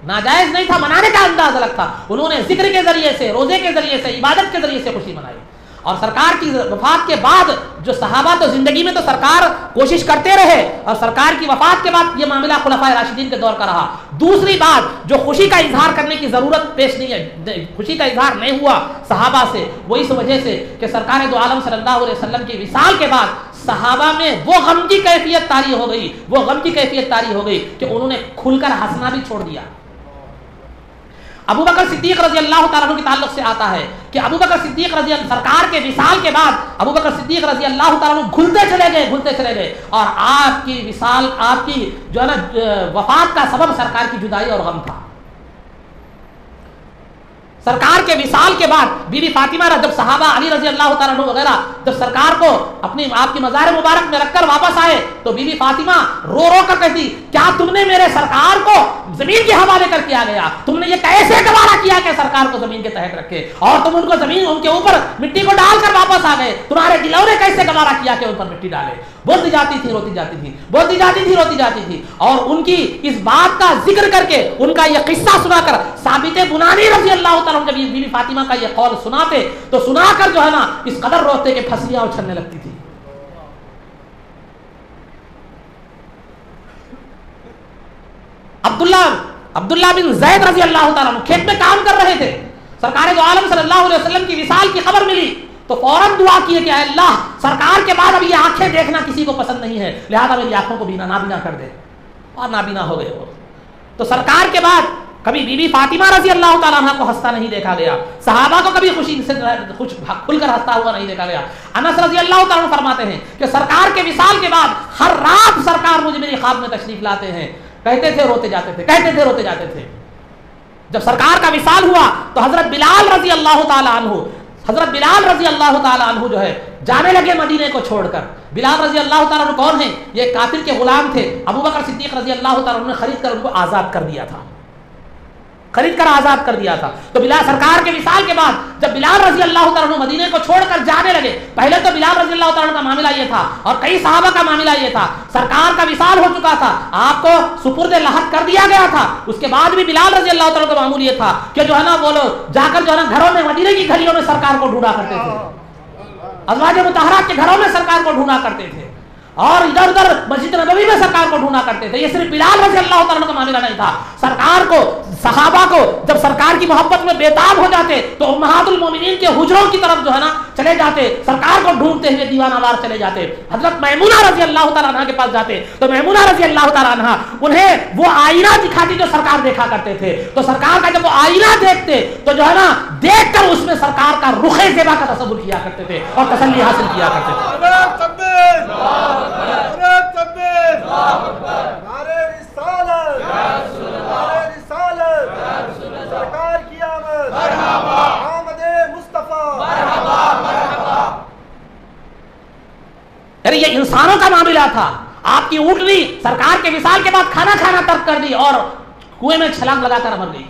ناجائز نہیں تھا، منانے کا انداز الگ تھا. انہوں نے ذکر کے ذریعے سے، روزے کے ذریعے سے، عبادت کے ذریعے سے خوشی منائی. اور سرکار کی وفات کے بعد جو صحابہ تو زندگی میں تو سرکار کوشش کرتے رہے، اور سرکار کی وفات کے بعد یہ معاملہ خلفائے راشدین کے دور کا رہا. دوسری بات جو خوشی کا اظہار کرنے کی ضرورت پیش نہیں ہے، خوشی کا اظہار نہیں ہوا صحابہ سے، وہ اس وجہ سے کہ سرکار دو عالم صلی اللہ علیہ وسلم کی وصال کے بعد صحابہ میں وہ غم کی کیفیت طاری ہو گئی، وہ غم کی کیفیت طاری ہو گئی کہ انہوں نے کھل کر ہنسنا بھی چھوڑ دیا. ابو بکر صدیق رضی اللہ تعالیٰ عنہ کے تعلق سے آتا ہے کہ ابو بکر صدیق رضی اللہ سرکار کے وصال کے بعد ابو بکر صدیق رضی اللہ تعالیٰ عنہ گھلتے چلے گئے اور آپ کی وصال، آپ کی جو ہے نا وفات کا سبب سرکار کی جدائی اور غم تھا. سرکار کے وصال کے بعد بی بی فاطمہ جب صحابہ علی رضی اللہ تعالیٰ عنہ وغیرہ جب سرکار کو اپنی آپ کی مزار مبارک میں رکھ کر واپس آئے تو بی بی فاطمہ رو رو کر کہتی کیا تم نے میرے سرکار کو زمین کے حوالے کر کیا گیا؟ تم نے یہ کیسے گوارا کیا کہ سرکار کو زمین کے تحت رکھے اور تم ان کو زمین ان کے اوپر مٹی کو ڈال کر واپس آ گئے؟ تمہارے دلوں نے کیسے گوارا کیا کہ ان پر مٹی ڈالے؟ بولتی جاتی تھی، روتی جاتی تھی، بولتی جاتی تھی، روتی جاتی تھی. اور ان کی اس بات کا ذکر کر کے ان کا یہ قصہ سنا کر ثابت بنانی رضی اللہ تعالیٰ عنہ جب بی بی فاطمہ کا یہ قول سناتے تو سنا کر جو ہے نا اس قدر روتے کہ پھسلیاں اچھلنے لگتی تھی. عبداللہ بن زید رضی اللہ تعالیٰ عنہ کھیت میں کام کر رہے تھے. سرکار دو عالم صلی اللہ علیہ وسلم کی وصال کی خبر ملی تو فوراً دعا کیے کہ اے اللہ سرکار کے بعد اب یہ آنکھیں دیکھنا کسی کو پسند نہیں ہے، لہذا میری آنکھوں کو نابینا کر دے. اور نابینا ہو گئے وہ. تو سرکار کے بعد کبھی بی بی فاطمہ رضی اللہ تعالیٰ عنہ کو ہنستا نہیں دیکھا گیا، صحابہ کو کبھی خوشی سے کھل کر ہنستا ہوا نہیں دیکھا گیا. انس رضی اللہ تعالیٰ عنہ فرماتے ہیں کہ سرکار کے وصال کے بعد ہر رات سرکار مجھے میری خواب میں تشریف لاتے ہیں، کہتے تھے روتے جاتے تھے، کہتے تھے روتے جاتے تھے. جب سرکار کا وصال ہوا تو حضرت بلال رضی اللہ تعالیٰ عنہ جو ہے جانے لگے مدینے کو چھوڑ کر. بلال رضی اللہ تعالیٰ عنہ کون ہیں؟ یہ کافر کے غلام تھے. ابو بکر صدیق رضی اللہ تعالیٰ عنہ نے خرید کر ان کو آزاد کر دیا تھا، آزاد کر دیا تھا. تو بلال سرکار کے وصال کے بعد جب بلال رضی اللہ تعالیٰ عنہ مدینے کو چھوڑ کر جانے لگے، پہلے تو بلال رضی اللہ تعالیٰ عنہ کا معاملہ یہ تھا اور کئی صحابہ کا معاملہ یہ تھا، سرکار کا وصال ہو چکا تھا، آپ کو سپرد لحد کر دیا گیا تھا. اس کے بعد بھی بلال رضی اللہ تعالیٰ کا معمول یہ تھا کہ جو ہے نا وہ لوگ جا کر جو ہے نا گھروں میں، مدینے کی گھڑیوں میں سرکار کو ڈھونڈا کرتے تھے، ازواج مطہرات کے گھروں میں سرکار کو ڈھونڈا کرتے تھے اور ادھر ادھر مسجد نبوی میں سرکار کو ڈھونڈا کرتے تھے. یہ صرف بلال رضی اللہ تعالیٰ کا معاملہ نہیں تھا. سرکار کو، صحابہ کو جب سرکار کی محبت میں بےتاب ہو جاتے تو امہات المومنین کے حجروں کی طرف جو ہے نا چلے جاتے، سرکار کو ڈھونڈتے ہوئے دیوانہ وار چلے جاتے. حضرت میمونہ رضی اللہ تعالیٰ عنہ کے پاس جاتے تو میمونہ رضی اللہ تعالیٰ عنہ انہیں وہ آئینہ دکھاتی جو سرکار دیکھا کرتے تھے. تو سرکار کا جب وہ آئینہ دیکھتے تو جو ہے نا دیکھ کر اس میں سرکار کا رخ زیبا کا تصور کیا کرتے تھے اور تسلی حاصل کیا کرتے تھے. ارے یہ انسانوں کا معاملہ تھا. آپ کی اونٹنی سرکار کے وصال کے بعد کھانا کھانا ترک کر دی اور کنویں میں چھلانگ لگا کر مر گئی.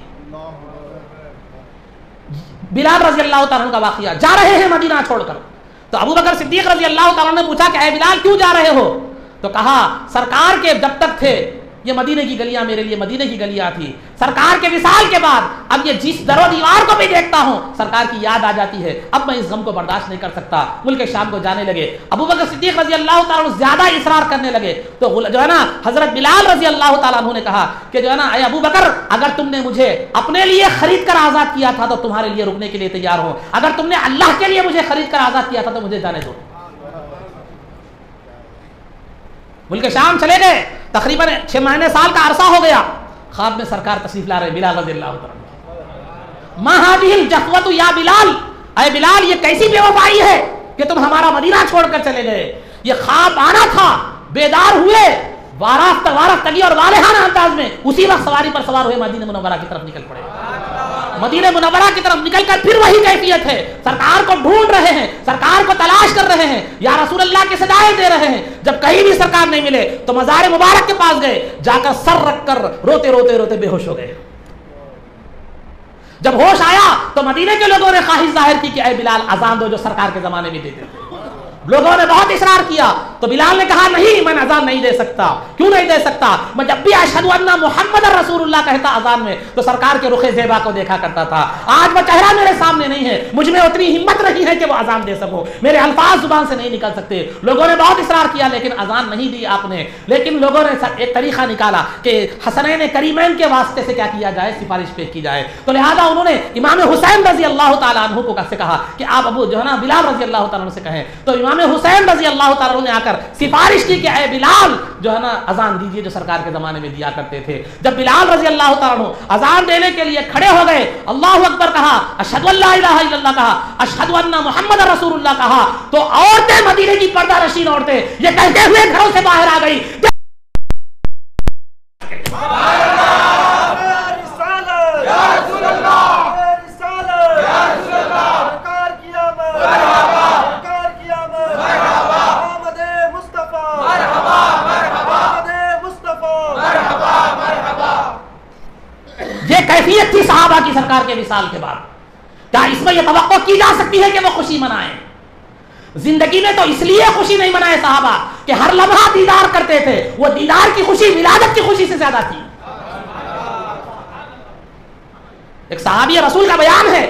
بلال رضی اللہ تعالیٰ عنہ کا واقعہ، جا رہے ہیں مدینہ چھوڑ کر، تو ابو بکر صدیق رضی اللہ تعالیٰ نے پوچھا کہ اے بلال کیوں جا رہے ہو؟ تو کہا سرکار کے جب تک تھے یہ مدینے کی گلیاں میرے لیے مدینے کی گلیاں تھی، سرکار کے وصال کے بعد اب یہ جس در و دیوار کو بھی دیکھتا ہوں سرکار کی یاد آ جاتی ہے، اب میں اس غم کو برداشت نہیں کر سکتا۔ ملک شام کو جانے لگے، ابو بکر صدیق رضی اللہ تعالیٰ عنہ زیادہ اصرار کرنے لگے تو جو ہے نا حضرت بلال رضی اللہ تعالیٰ عنہ نے کہا کہ جو ہے نا اے ابو بکر اگر تم نے مجھے اپنے لیے خرید کر آزاد کیا تھا تو تمہارے لیے رکنے کے لیے تیار ہوں، اگر تم نے اللہ کے لیے مجھے خرید کر آزاد کیا تھا تو مجھے جانے دو۔ ملک شام چلے گئے، تقریباً 6 مہینے سال کا عرصہ ہو گیا، خواب میں سرکار تشریف لا رہے بلال رضی اللہ عنہ۔ ما هذه الجفوة یا بلال، اے بلال یہ کیسی بے وفائی ہے کہ تم ہمارا مدینہ چھوڑ کر چلے گئے؟ یہ خواب آنا تھا، بیدار ہوئے، وارفتگی اور والہانہ انداز میں اسی وقت سواری پر سوار ہوئے مدینہ منورہ کی طرف نکل پڑے۔ مدینہ منورہ کی طرف نکل کر پھر وہی کیفیت ہے، سرکار کو ڈھونڈ رہے ہیں، سرکار کو تلاش کر رہے ہیں، یا رسول اللہ کی صدائیں دے رہے ہیں۔ جب کہیں بھی سرکار نہیں ملے تو مزار مبارک کے پاس گئے، جا کر سر رکھ کر روتے روتے روتے بے ہوش ہو گئے۔ جب ہوش آیا تو مدینے کے لوگوں نے خواہش ظاہر کی کہ اے بلال اذان دو جو سرکار کے زمانے میں دیتے تھے۔ لوگوں نے بہت اصرار کیا تو بلال نے کہا نہیں میں اذان نہیں دے سکتا۔ کیوں نہیں دے سکتا؟ میں جب بھی اشہد ان محمد رسول اللہ کہتا اذان میں تو سرکار کے رخ زیبا کو دیکھا کرتا تھا، آج وہ چہرہ میرے سامنے نہیں ہے، مجھ میں اتنی ہمت نہیں ہے کہ وہ اذان دے سکوں، میرے الفاظ زبان سے نہیں نکل سکتے۔ لوگوں نے بہت اصرار کیا لیکن اذان نہیں دی آپ نے، لیکن لوگوں نے ایک طریقہ نکالا کہ حسنین کریمین کے واسطے سے کیا کیا جائے، سفارش پیش کی جائے۔ تو لہذا انہوں نے امام حسین رضی اللہ تعالیٰ عنہ کو سے کہا کہ آپ ابو جو ہے نا بلال رضی اللہ تعالیٰ عنہ سے کہیں، تو امام حسین رضی اللہ تعالیٰ عنہ نے آ کر سفارش کی کہ اے بلال جو ہے نا اذان دیجیے جو سرکار کے زمانے میں دیا کرتے تھے۔ جب بلال رضی اللہ تعالیٰ عنہ اذان دینے کے لیے کھڑے ہو گئے، اللہ اکبر کہا، اشہد ان لا الہ الا اللہ کہا، اشہد ان محمد رسول اللہ کہا، تو عورتیں مدینے کی پردہ نشین عورتیں یہ کہتے ہوئے گھروں سے باہر آ گئی کیفیت تھی صحابہ کی سرکار کے وصال کے بعد۔ کیا اس میں یہ توقع کی جا سکتی ہے کہ وہ خوشی منائیں؟ زندگی میں تو اس لیے خوشی نہیں منائے صحابہ کہ ہر لمحہ دیدار کرتے تھے، وہ دیدار کی خوشی ولادت کی خوشی سے زیادہ تھی۔ ایک صحابی رسول کا بیان ہے،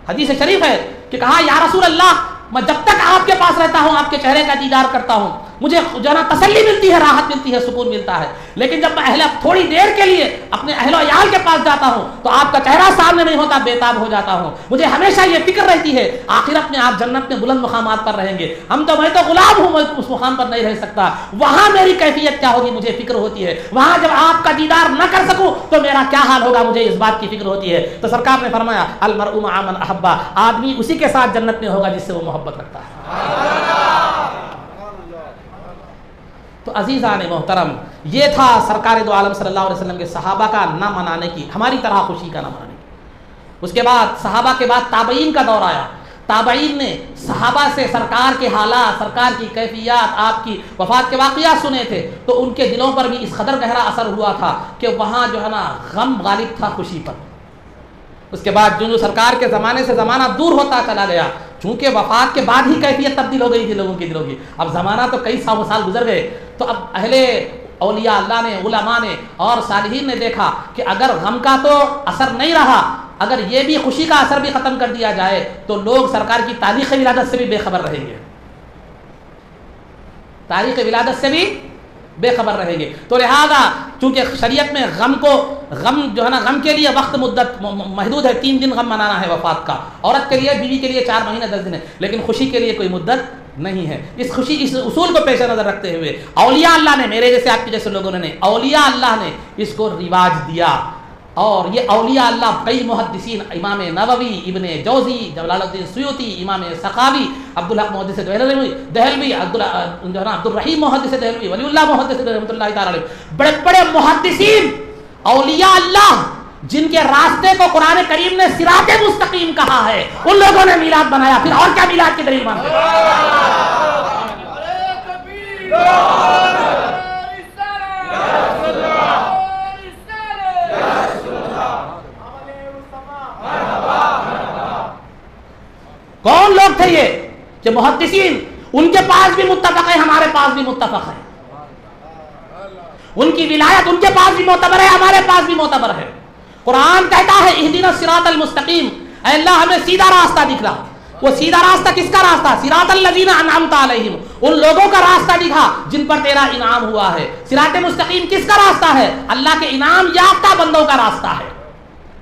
حدیث شریف ہے کہ کہا یا رسول اللہ میں جب تک آپ کے پاس رہتا ہوں آپ کے چہرے کا دیدار کرتا ہوں مجھے جو ہے نا تسلی ملتی ہے، راحت ملتی ہے، سکون ملتا ہے، لیکن جب میں تھوڑی دیر کے لیے اپنے اہل و عیال کے پاس جاتا ہوں تو آپ کا چہرہ سامنے نہیں ہوتا، بے تاب ہو جاتا ہوں۔ مجھے ہمیشہ یہ فکر رہتی ہے آخرت میں آپ جنت میں بلند مقامات پر رہیں گے، میں تو غلام ہوں، میں اس مقام پر نہیں رہ سکتا، وہاں میری کیفیت کیا ہوگی مجھے فکر ہوتی ہے، وہاں جب آپ کا دیدار نہ کر سکوں تو میرا کیا حال ہوگا، مجھے اس بات کی فکر ہوتی ہے۔ تو سرکار نے فرمایا المرء مع من احب، آدمی اسی کے ساتھ جنت میں ہوگا جس سے وہ محبت رکھتا ہے۔ تو عزیزان محترم یہ تھا سرکار دو عالم صلی اللہ علیہ وسلم کے صحابہ کا نہ منانے کی، ہماری طرح خوشی کا نہ منانے کی۔ اس کے بعد صحابہ کے بعد تابعین کا دور آیا، تابعین نے صحابہ سے سرکار کے حالات، سرکار کی کیفیات، آپ کی وفات کے واقعات سنے تھے تو ان کے دلوں پر بھی اس قدر گہرا اثر ہوا تھا کہ وہاں جو ہے نا غم غالب تھا خوشی پر۔ اس کے بعد جو سرکار کے زمانے سے زمانہ دور ہوتا چلا گیا، چونکہ وفات کے بعد ہی کیفیت تبدیل ہو گئی تھی لوگوں کی دلوں کی، اب زمانہ تو کئی سال گزر گئے تو اب اہل اولیاء اللہ نے، علماء نے اور صالحین نے دیکھا کہ اگر غم کا تو اثر نہیں رہا، اگر یہ بھی خوشی کا اثر بھی ختم کر دیا جائے تو لوگ سرکار کی تاریخ ولادت سے بھی بے خبر رہیں گے، تاریخ ولادت سے بھی بے خبر رہیں گے۔ تو لہذا چونکہ شریعت میں غم جو ہے نا غم کے لیے وقت مدت محدود ہے، 3 دن غم منانا ہے وفات کا، عورت کے لیے بیوی کے لیے 4 مہینے 10 دن ہے، لیکن خوشی کے لیے کوئی مدت نہیں ہے۔ اس اصول کو پیش نظر رکھتے ہوئے اولیاء اللہ نے، میرے جیسے آپ کے جیسے لوگوں نے، اولیاء اللہ نے اس کو رواج دیا، اور یہ اولیاء اللہ کئی محدثین، امام نووی، ابن جوزی، جلال الدین سیوطی، امام سخاوی، عبدالحق محدث دہلوی، عبد الرحیم محدث دہلوی، ولی اللہ محدث رحمۃ اللہ تعالی علیہ، بڑے بڑے محدثین اولیاء اللہ جن کے راستے کو قرآن کریم نے صراط مستقیم کہا ہے، ان لوگوں نے میلاد بنایا، پھر اور کیا میلاد کی دلیل مانتے ہیں؟ کون لوگ تھے یہ کہ کہ محدثین ان کے پاس بھی متفق ہے، ہمارے پاس بھی متفق ہے، ان کی ولایت ان کے پاس بھی معتبر ہے، ہمارے پاس بھی معتبر ہے۔ قرآن کہتا ہے اہدنا الصراط المستقیم، اے اللہ ہمیں سیدھا راستہ دکھلا۔ وہ سیدھا راستہ کس کا راستہ؟ صراط الذین انعمت علیہم، ان لوگوں کا راستہ دکھا جن پر تیرا انعام ہوا ہے۔ صراط مستقیم کس کا راستہ ہے؟ اللہ کے انعام یافتہ بندوں کا راستہ ہے،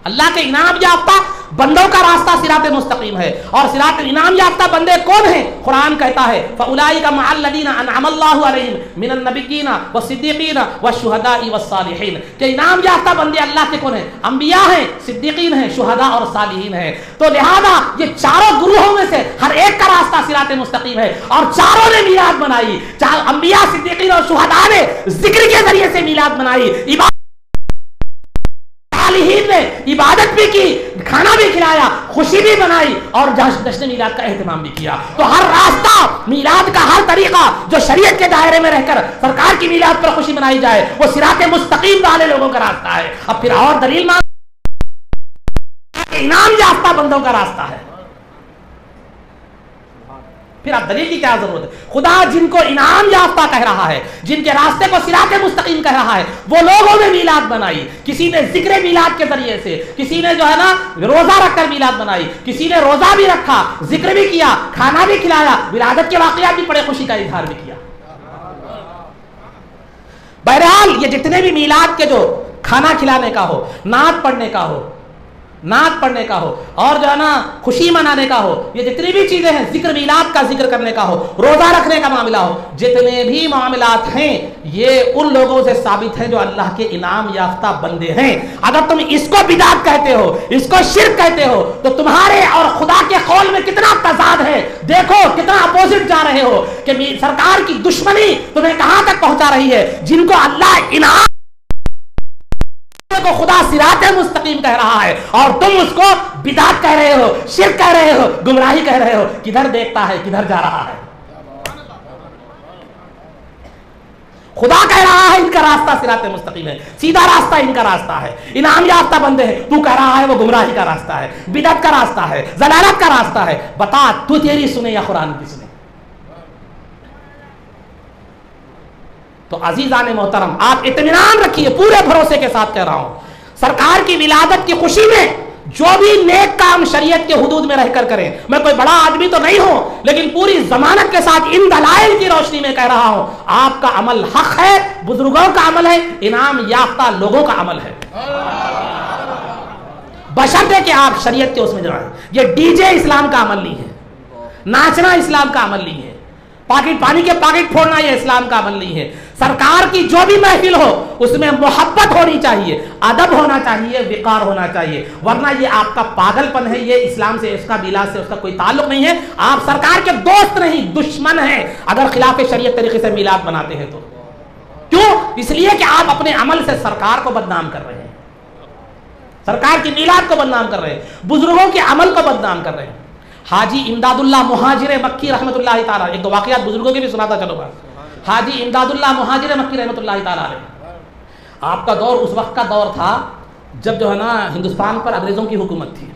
اللہ کے انعام یافتہ بندوں کا راستہ صراط مستقیم ہے۔ اور صراط انعام یافتہ بندے کون ہیں؟ قرآن کہتا ہے فَأُولَٰئِکَ مَعَ الَّذِينَ أَنْعَمَ اللَّهُ عَلَيْهِمْ مِنَ النَّبِيِّينَ وَالصِّدِّيقِينَ وَالشُّهَدَاءِ وَالصَّالِحِينَ، کہ انعام یافتہ بندے اللہ کے کون ہیں؟ انبیاء ہیں، صدیقین ہیں، شہداء اور صالحین ہیں۔ تو لہذا یہ چاروں گروہوں میں سے ہر ایک کا راستہ صراط مستقیم ہے، اور چاروں نے میلاد منائی۔ انبیاء، صدیقین اور شہداء نے ذکر کے ذریعے سے میلاد منائی، نے عبادت بھی کی، کھانا بھی کھلایا، خوشی بھی منائی، اور جشن میلاد کا اہتمام بھی کیا۔ تو ہر راستہ، میلاد کا ہر طریقہ جو شریعت کے دائرے میں رہ کر سرکار کی میلاد پر خوشی منائی جائے، وہ صراط مستقیم والے لوگوں کا راستہ ہے۔ اب پھر اور دلیل انعام یافتہ بندوں کا راستہ ہے، پھر اب دلیل کی کیا ضرورت ہے؟ خدا جن کو انعام یافتہ کہہ رہا ہے، جن کے راستے کو صراط مستقیم کہہ رہا ہے، وہ لوگوں نے میلاد بنائی۔ کسی نے ذکر میلاد کے ذریعے سے، کسی نے جو ہے نا روزہ رکھ کر میلاد بنائی، کسی نے روزہ بھی رکھا، ذکر بھی کیا، کھانا بھی کھلایا، ولادت کے واقعات بھی پڑے، خوشی کا اظہار بھی کیا۔ بہرحال یہ جتنے بھی میلاد کے جو کھانا کھلانے کا ہو، نعت پڑھنے کا ہو، اور جو ہے نا خوشی منانے کا ہو، یہ جتنی بھی چیزیں ہیں، ذکر میلاد کا ذکر کرنے کا ہو، روزہ رکھنے کا معاملہ ہو، جتنے بھی معاملات ہیں یہ ان لوگوں سے ثابت ہیں جو اللہ کے انعام یافتہ بندے ہیں۔ اگر تم اس کو بدعت کہتے ہو، اس کو شرک کہتے ہو، تو تمہارے اور خدا کے قول میں کتنا تضاد ہے، دیکھو کتنا اپوزٹ جا رہے ہو، کہ سرکار کی دشمنی تمہیں کہاں تک پہنچا رہی ہے۔ جن کو اللہ انعام کو خدا صراط مستقیم کہہ رہا ہے، اور تم اس کو بدعت کہہ رہے ہو، شرک کہہ رہے ہو، گمراہی کہہ رہے ہو۔ کدھر دیکھتا ہے، کدھر جا رہا ہے؟ خدا کہہ رہا ہے ان کا راستہ صراط مستقیم ہے، سیدھا راستہ ان کا راستہ ہے، انعام یافتہ بندے ہیں۔ تو کہہ رہا ہے وہ گمراہی کا راستہ ہے، بدعت کا راستہ ہے، ضلالت کا راستہ ہے۔ بتا تو تیری سنے یا قرآن کی سنے؟ تو عزیزان محترم، آپ اطمینان رکھیے، پورے بھروسے کے ساتھ کہہ رہا ہوں، سرکار کی ولادت کی خوشی میں جو بھی نیک کام شریعت کے حدود میں رہ کر کریں، میں کوئی بڑا آدمی تو نہیں ہوں، لیکن پوری ضمانت کے ساتھ ان دلائل کی روشنی میں کہہ رہا ہوں، آپ کا عمل حق ہے، بزرگوں کا عمل ہے، انعام یافتہ لوگوں کا عمل ہے، بشرطے کہ آپ شریعت کے اس میں جائیں۔ یہ ڈی جے اسلام کا عمل نہیں ہے، ناچنا اسلام کا عمل نہیں ہے، پانی کے پاکٹ پھوڑنا یہ اسلام کا عمل نہیں ہے۔ سرکار کی جو بھی محفل ہو اس میں محبت ہونی چاہیے، ادب ہونا چاہیے، وقار ہونا چاہیے، ورنہ یہ آپ کا پاگل پن ہے، یہ اسلام سے، اس کا میلاد سے اس کا کوئی تعلق نہیں ہے۔ آپ سرکار کے دوست نہیں، دشمن ہیں اگر خلاف شریعت طریقے سے میلاد بناتے ہیں تو۔ کیوں؟ اس لیے کہ آپ اپنے عمل سے سرکار کو بدنام کر رہے ہیں، سرکار کی میلاد کو بدنام کر رہے ہیں، بزرگوں کے عمل کو بدنام کر رہے ہیں۔ حاجی امداد اللہ مہاجر مکی رحمۃ اللہ تعالیٰ، ایک دو واقعات بزرگوں کے بھی سناتا چلو گا۔ حاجی امداد اللہ مہاجر مکی رحمۃ اللہ تعالیٰ علیہ، آپ کا دور اس وقت کا دور تھا جب جو ہے نا ہندوستان پر انگریزوں کی حکومت تھی۔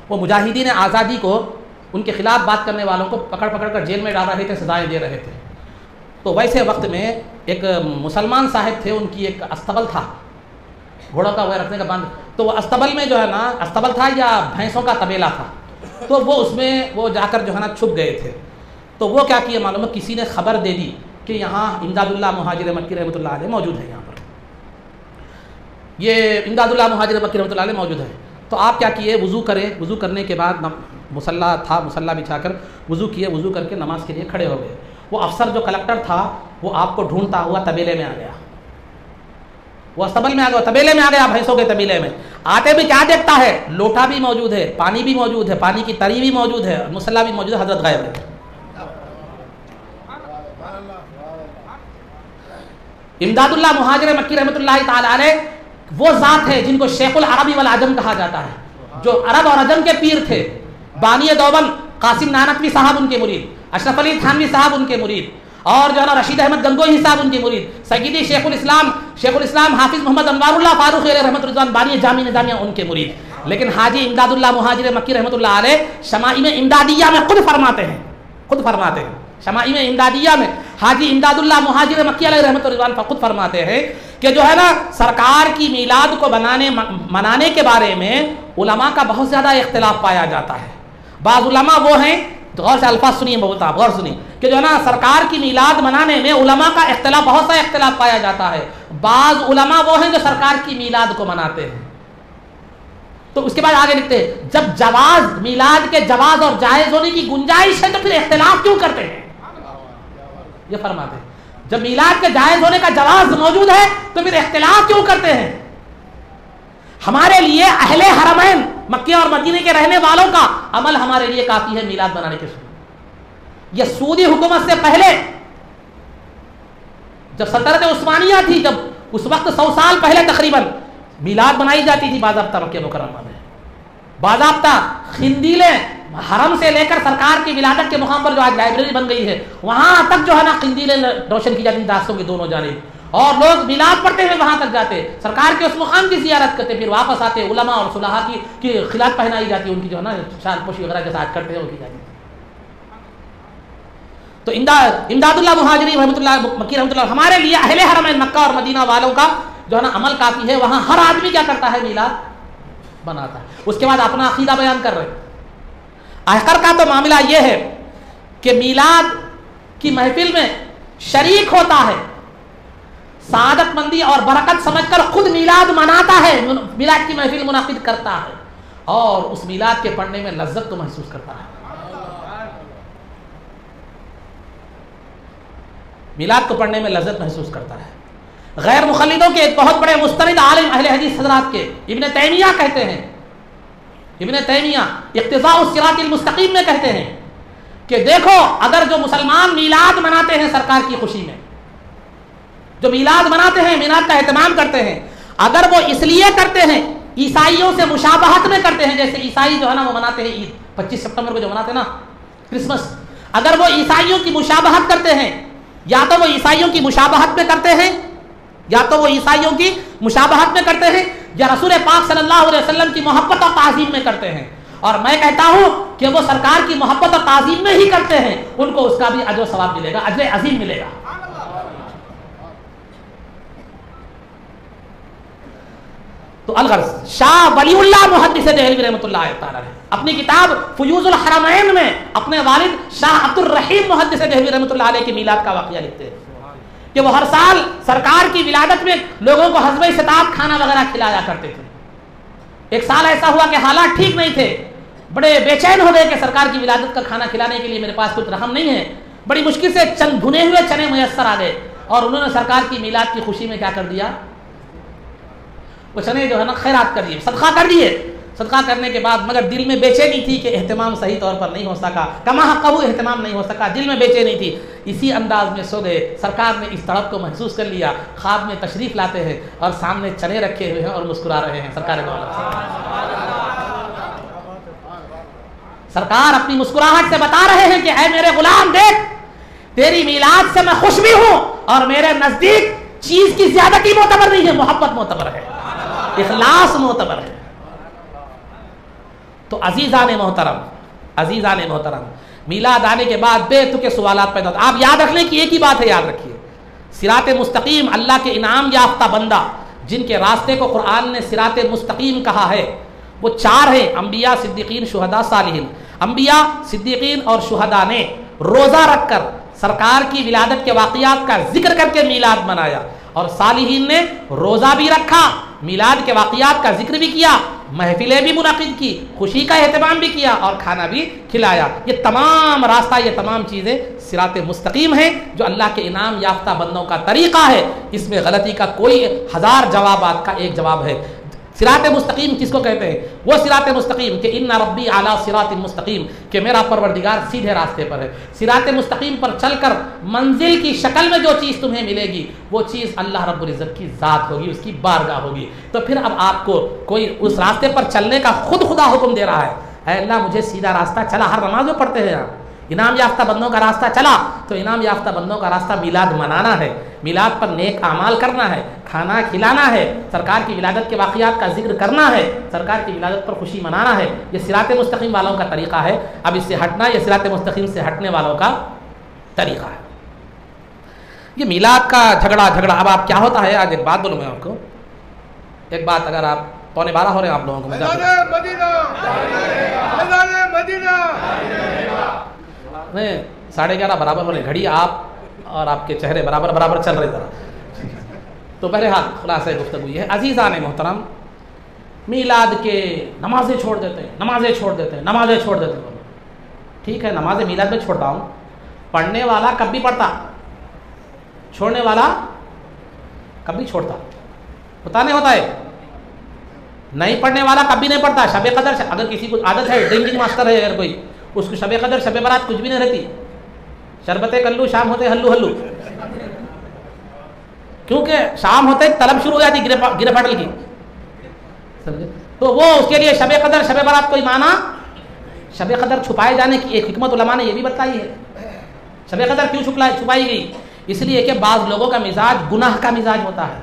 وہ مجاہدین آزادی کو، ان کے خلاف بات کرنے والوں کو پکڑ کر جیل میں ڈال رہے تھے، سزائیں دے رہے تھے۔ تو ویسے وقت میں ایک مسلمان صاحب تھے، ان کی ایک استبل تھا، گھوڑوں کا وہ رکھنے کا بند، تو وہ استبل میں جو ہے نا، استبل تھا یا بھینسوں کا طبیلہ تھا، تو وہ اس میں وہ جا کر جو ہے نا چھپ گئے تھے۔ تو وہ کیا کیا معلوم ہے، کسی نے خبر دے دی کہ یہاں امداد اللہ مہاجر مکی رحمۃ اللہ علیہ موجود ہے، یہاں پر یہ امداد اللہ مہاجر مکی رحمۃ اللہ علیہ موجود ہے۔ تو آپ کیا کیے، وضو کرے، وضو کرنے کے بعد مصلی تھا، مصلی بچھا کر وضو کیے، وضو کر کے نماز کے لیے کھڑے ہو گئے۔ وہ افسر جو کلکٹر تھا وہ آپ کو ڈھونڈتا ہوا طبیلے میں آ گیا، وہ استبل میں آ گیا، طبیلے میں آ گیا، بھینسوں کے طبیلے میں آتے بھی کیا دیکھتا ہے، لوٹا بھی موجود ہے، پانی بھی موجود ہے، پانی کی تری بھی موجود ہے، مصلی بھی موجود ہے، حضرت غائب ہے۔ امداد اللہ مہاجر مکی رحمۃ اللہ تعالی علیہ وہ ذات ہے جن کو شیخ العربی والعجم کہا جاتا ہے، جو عرب اور عجم کے پیر تھے۔ بانی دیوبند قاسم نانوی صاحب ان کے مرید، اشرف علی تھانوی صاحب ان کے مرید، اور جو ہے نا رشید احمد گنگوہی صاحب ان کے مرید، سیدی شیخ الاسلام حافظ محمد انوار اللہ فاروق علیہ رحمۃ اللہ بانی جامع نظامیہ ان کے مرید۔ لیکن حاجی امداد اللہ مہاجر مکی رحمۃ اللہ علیہ شمائل امدادیہ میں خود فرماتے ہیں، خود فرماتے ہیں شمائم امدادیہ میں حاجی امداد اللہ مہاجر مکی علیہ رحمۃ اللہ خود فرماتے ہیں کہ جو ہے نا سرکار کی میلاد کو منانے کے بارے میں علماء کا بہت زیادہ اختلاف پایا جاتا ہے. بعض علماء وہ ہیں، غور سے الفاظ سنیے، بہت آپ غور سنیے، کہ جو ہے نا سرکار کی میلاد منانے میں علماء کا اختلاف، بہت سا اختلاف پایا جاتا ہے. بعض علماء وہ ہیں جو سرکار کی میلاد کو مناتے ہیں. تو اس کے بعد آگے لکھتے ہیں جب جواز، میلاد کے جواز اور جائز ہونے کی گنجائش ہے تو پھر اختلاف کیوں کرتے ہیں؟ یہ فرماتے ہیں جب میلاد کے جائز ہونے کا جواز موجود ہے تو پھر اختلاف کیوں کرتے ہیں؟ ہمارے لیے اہل حرمین مکہ اور مدینے کے رہنے والوں کا عمل ہمارے لیے کافی ہے میلاد منانے کے لیے. یہ سعودی حکومت سے پہلے جب سلطنت عثمانیہ تھی، جب اس وقت 100 سال پہلے تقریباً میلاد منائی جاتی تھی باضابطہ مکہ مکرمہ میں. باضابطہ قندیلیں حرم سے لے کر سرکار کی ولادت کے مقام پر جو آج لائبریری بن گئی ہے وہاں تک جو ہے نا قندیلیں روشن کی جاتی راستوں کی دونوں جانب، اور لوگ میلاد پڑھتے ہوئے وہاں تک جاتے، سرکار کے اس مقام کی زیارت کرتے، پھر واپس آتے، علماء اور صلحاء کی خلعت پہنائی جاتی، ان کی جو ہے نا شال پوشی وغیرہ کے ساتھ کرتے ہیں وہ کی جاتی. تو امداد اللہ مہاجری رحمۃ اللہ مکی رحمۃ اللہ، ہمارے لیے اہل حرمین مکہ اور مدینہ والوں کا جو ہے نا عمل کافی ہے. وہاں ہر آدمی کیا کرتا ہے؟ میلاد بناتا ہے. اس کے بعد اپنا عقیدہ بیان کر رہے ہیں. آخر کا تو معاملہ یہ ہے کہ میلاد کی محفل میں شریک ہوتا ہے، سعادت مندی اور برکت سمجھ کر خود میلاد مناتا ہے، میلاد کی محفل منعقد کرتا ہے، اور اس میلاد کے پڑھنے میں لذت تو محسوس کرتا ہے. میلاد کو پڑھنے میں لذت محسوس کرتا ہے. غیر مخلدوں کے ایک بہت بڑے مستند عالم اہل حدیث حضرات کے ابن تیمیہ کہتے ہیں، ابن تیمیہ اقتضاء الصراط المستقیم میں کہتے ہیں کہ دیکھو اگر جو مسلمان میلاد مناتے ہیں سرکار کی خوشی میں، جو میلاد مناتے ہیں، میلاد کا اہتمام کرتے ہیں، اگر وہ اس لیے کرتے ہیں عیسائیوں سے مشابہت میں کرتے ہیں، جیسے عیسائی جو ہے نا وہ مناتے ہیں عید 25 سپتمبر کو جو مناتے ہیں نا کرسمس، اگر وہ عیسائیوں کی مشابہت کرتے ہیں، یا تو وہ عیسائیوں کی مشابہت میں کرتے ہیں، یا تو وہ عیسائیوں کی مشابہت میں کرتے ہیں، یا رسول پاک صلی اللہ علیہ وسلم کی محبت اور تعظیم میں کرتے ہیں. اور میں کہتا ہوں کہ وہ سرکار کی محبت اور تعظیم میں ہی کرتے ہیں، ان کو اس کا بھی اجر و ثواب ملے گا، اجر عظیم ملے گا. تو الغرض شاہ ولی اللہ محدث دہلوی رحمۃ اللہ تعالی اپنی کتاب فیوض الحرمین میں اپنے والد شاہ عبد الرحیم محدث دہلوی رحمۃ اللہ علیہ کی میلاد کا واقعہ لکھتے ہیں کہ وہ ہر سال سرکار کی ولادت میں لوگوں کو حسب استطاعت کھانا وغیرہ کھلایا کرتے تھے. ایک سال ایسا ہوا کہ حالات ٹھیک نہیں تھے، بڑے بے چین ہو گئے کہ سرکار کی ولادت کا کھانا کھلانے کے لیے میرے پاس کچھ رقم نہیں ہے. بڑی مشکل سے چند بھنے ہوئے چنے میسر آ گئے، اور انہوں نے سرکار کی میلاد کی خوشی میں کیا کر دیا؟ وہ چنے جو ہے نا خیرات کر دیے، صدقہ کر دیے. صدقہ کرنے کے بعد مگر دل میں بے چینی تھی کہ اہتمام صحیح طور پر نہیں ہو سکا، کما حقہ اہتمام نہیں ہو سکا، دل میں بے چینی تھی. اسی انداز میں سو گئے. سرکار نے اس تڑپ کو محسوس کر لیا، خواب میں تشریف لاتے ہیں اور سامنے چنے رکھے ہوئے ہیں اور مسکرا رہے ہیں. سرکار اپنی مسکراہٹ سے بتا رہے ہیں کہ اے میرے غلام دیکھ، تیری میلاد سے میں خوش بھی ہوں، اور میرے نزدیک چیز کی زیادتی معتبر نہیں ہے، محبت معتبر ہے، اخلاص معتبر ہے. تو عزیزان محترم میلاد آنے کے بعد بے تکے سوالات پیدا ہوتے. آپ یاد رکھنے کی ایک ہی بات ہے، یاد رکھیے، صراط مستقیم اللہ کے انعام یافتہ بندہ جن کے راستے کو قرآن نے صراط مستقیم کہا ہے وہ 4 ہیں: انبیاء، صدیقین، شہداء، صالحین. انبیاء، صدیقین اور شہداء نے روزہ رکھ کر سرکار کی ولادت کے واقعات کا ذکر کر کے میلاد منایا، اور صالحین نے روزہ بھی رکھا، میلاد کے واقعات کا ذکر بھی کیا، محفلیں بھی منعقد کی، خوشی کا اہتمام بھی کیا اور کھانا بھی کھلایا. یہ تمام راستہ، یہ تمام چیزیں صراط مستقیم ہیں جو اللہ کے انعام یافتہ بندوں کا طریقہ ہے. اس میں غلطی کا کوئی 1000 جوابات کا ایک جواب ہے. صراط مستقیم کس کو کہتے ہیں؟ وہ صراط مستقیم کہ ان ربی اعلی صراط مستقیم، کہ میرا پروردگار سیدھے راستے پر ہے. صراط مستقیم پر چل کر منزل کی شکل میں جو چیز تمہیں ملے گی وہ چیز اللہ رب العزت کی ذات ہوگی، اس کی بارگاہ ہوگی. تو پھر اب آپ کو کوئی اس راستے پر چلنے کا خود خدا حکم دے رہا ہے، اے اللہ مجھے سیدھا راستہ چلا. ہر نماز میں پڑھتے ہیں آپ انعام یافتہ بندوں کا راستہ چلا تو انعام یافتہ بندوں کا راستہ میلاد منانا ہے، میلاد پر نیک اعمال کرنا ہے، کھانا کھلانا ہے، سرکار کی ولادت کے واقعات کا ذکر کرنا ہے، سرکار کی ولادت پر خوشی منانا ہے۔ یہ صراط مستقیم والوں کا طریقہ ہے۔ اب اس سے ہٹنا یہ صراط مستقیم سے ہٹنے والوں کا طریقہ ہے۔ یہ میلاد کا جھگڑا اب آپ کیا ہوتا ہے، آج ایک بات بولوں میں آپ کو، ایک بات، اگر آپ 11:15 ہو رہے ہیں آپ لوگوں کو، نہیں 11:30 برابر ہو رہے، گھڑی آپ اور آپ کے چہرے برابر چل رہے ذرا۔ تو بہرحال خلاصہ گفتگو یہ ہے، عزیزان محترم، میلاد کے نمازیں چھوڑ دیتے ہیں۔ ٹھیک ہے، نماز میلاد میں چھوڑتا ہوں، پڑھنے والا کب بھی پڑھتا، چھوڑنے والا کب بھی چھوڑتا، پتہ نہیں ہوتا ہے، نہیں پڑھنے والا کبھی نہیں پڑھتا۔ شب قدر اگر کسی کو عادت ہے، ڈرنکنگ ماسٹر ہے اگر کوئی، اس کو شب قدر شب برات کچھ بھی نہیں رہتی، شربت کلو شام ہوتے ہلو کیونکہ شام ہوتے طلب شروع ہو جاتی گرے پھٹل کی، سمجھے؟ تو وہ اس کے لیے شب قدر شب برات کوئی معنی، شب قدر چھپائے جانے کی ایک حکمت علماء نے یہ بھی بتائی ہے۔ شب قدر کیوں چھپائی گئی؟ اس لیے کہ بعض لوگوں کا مزاج گناہ کا مزاج ہوتا ہے،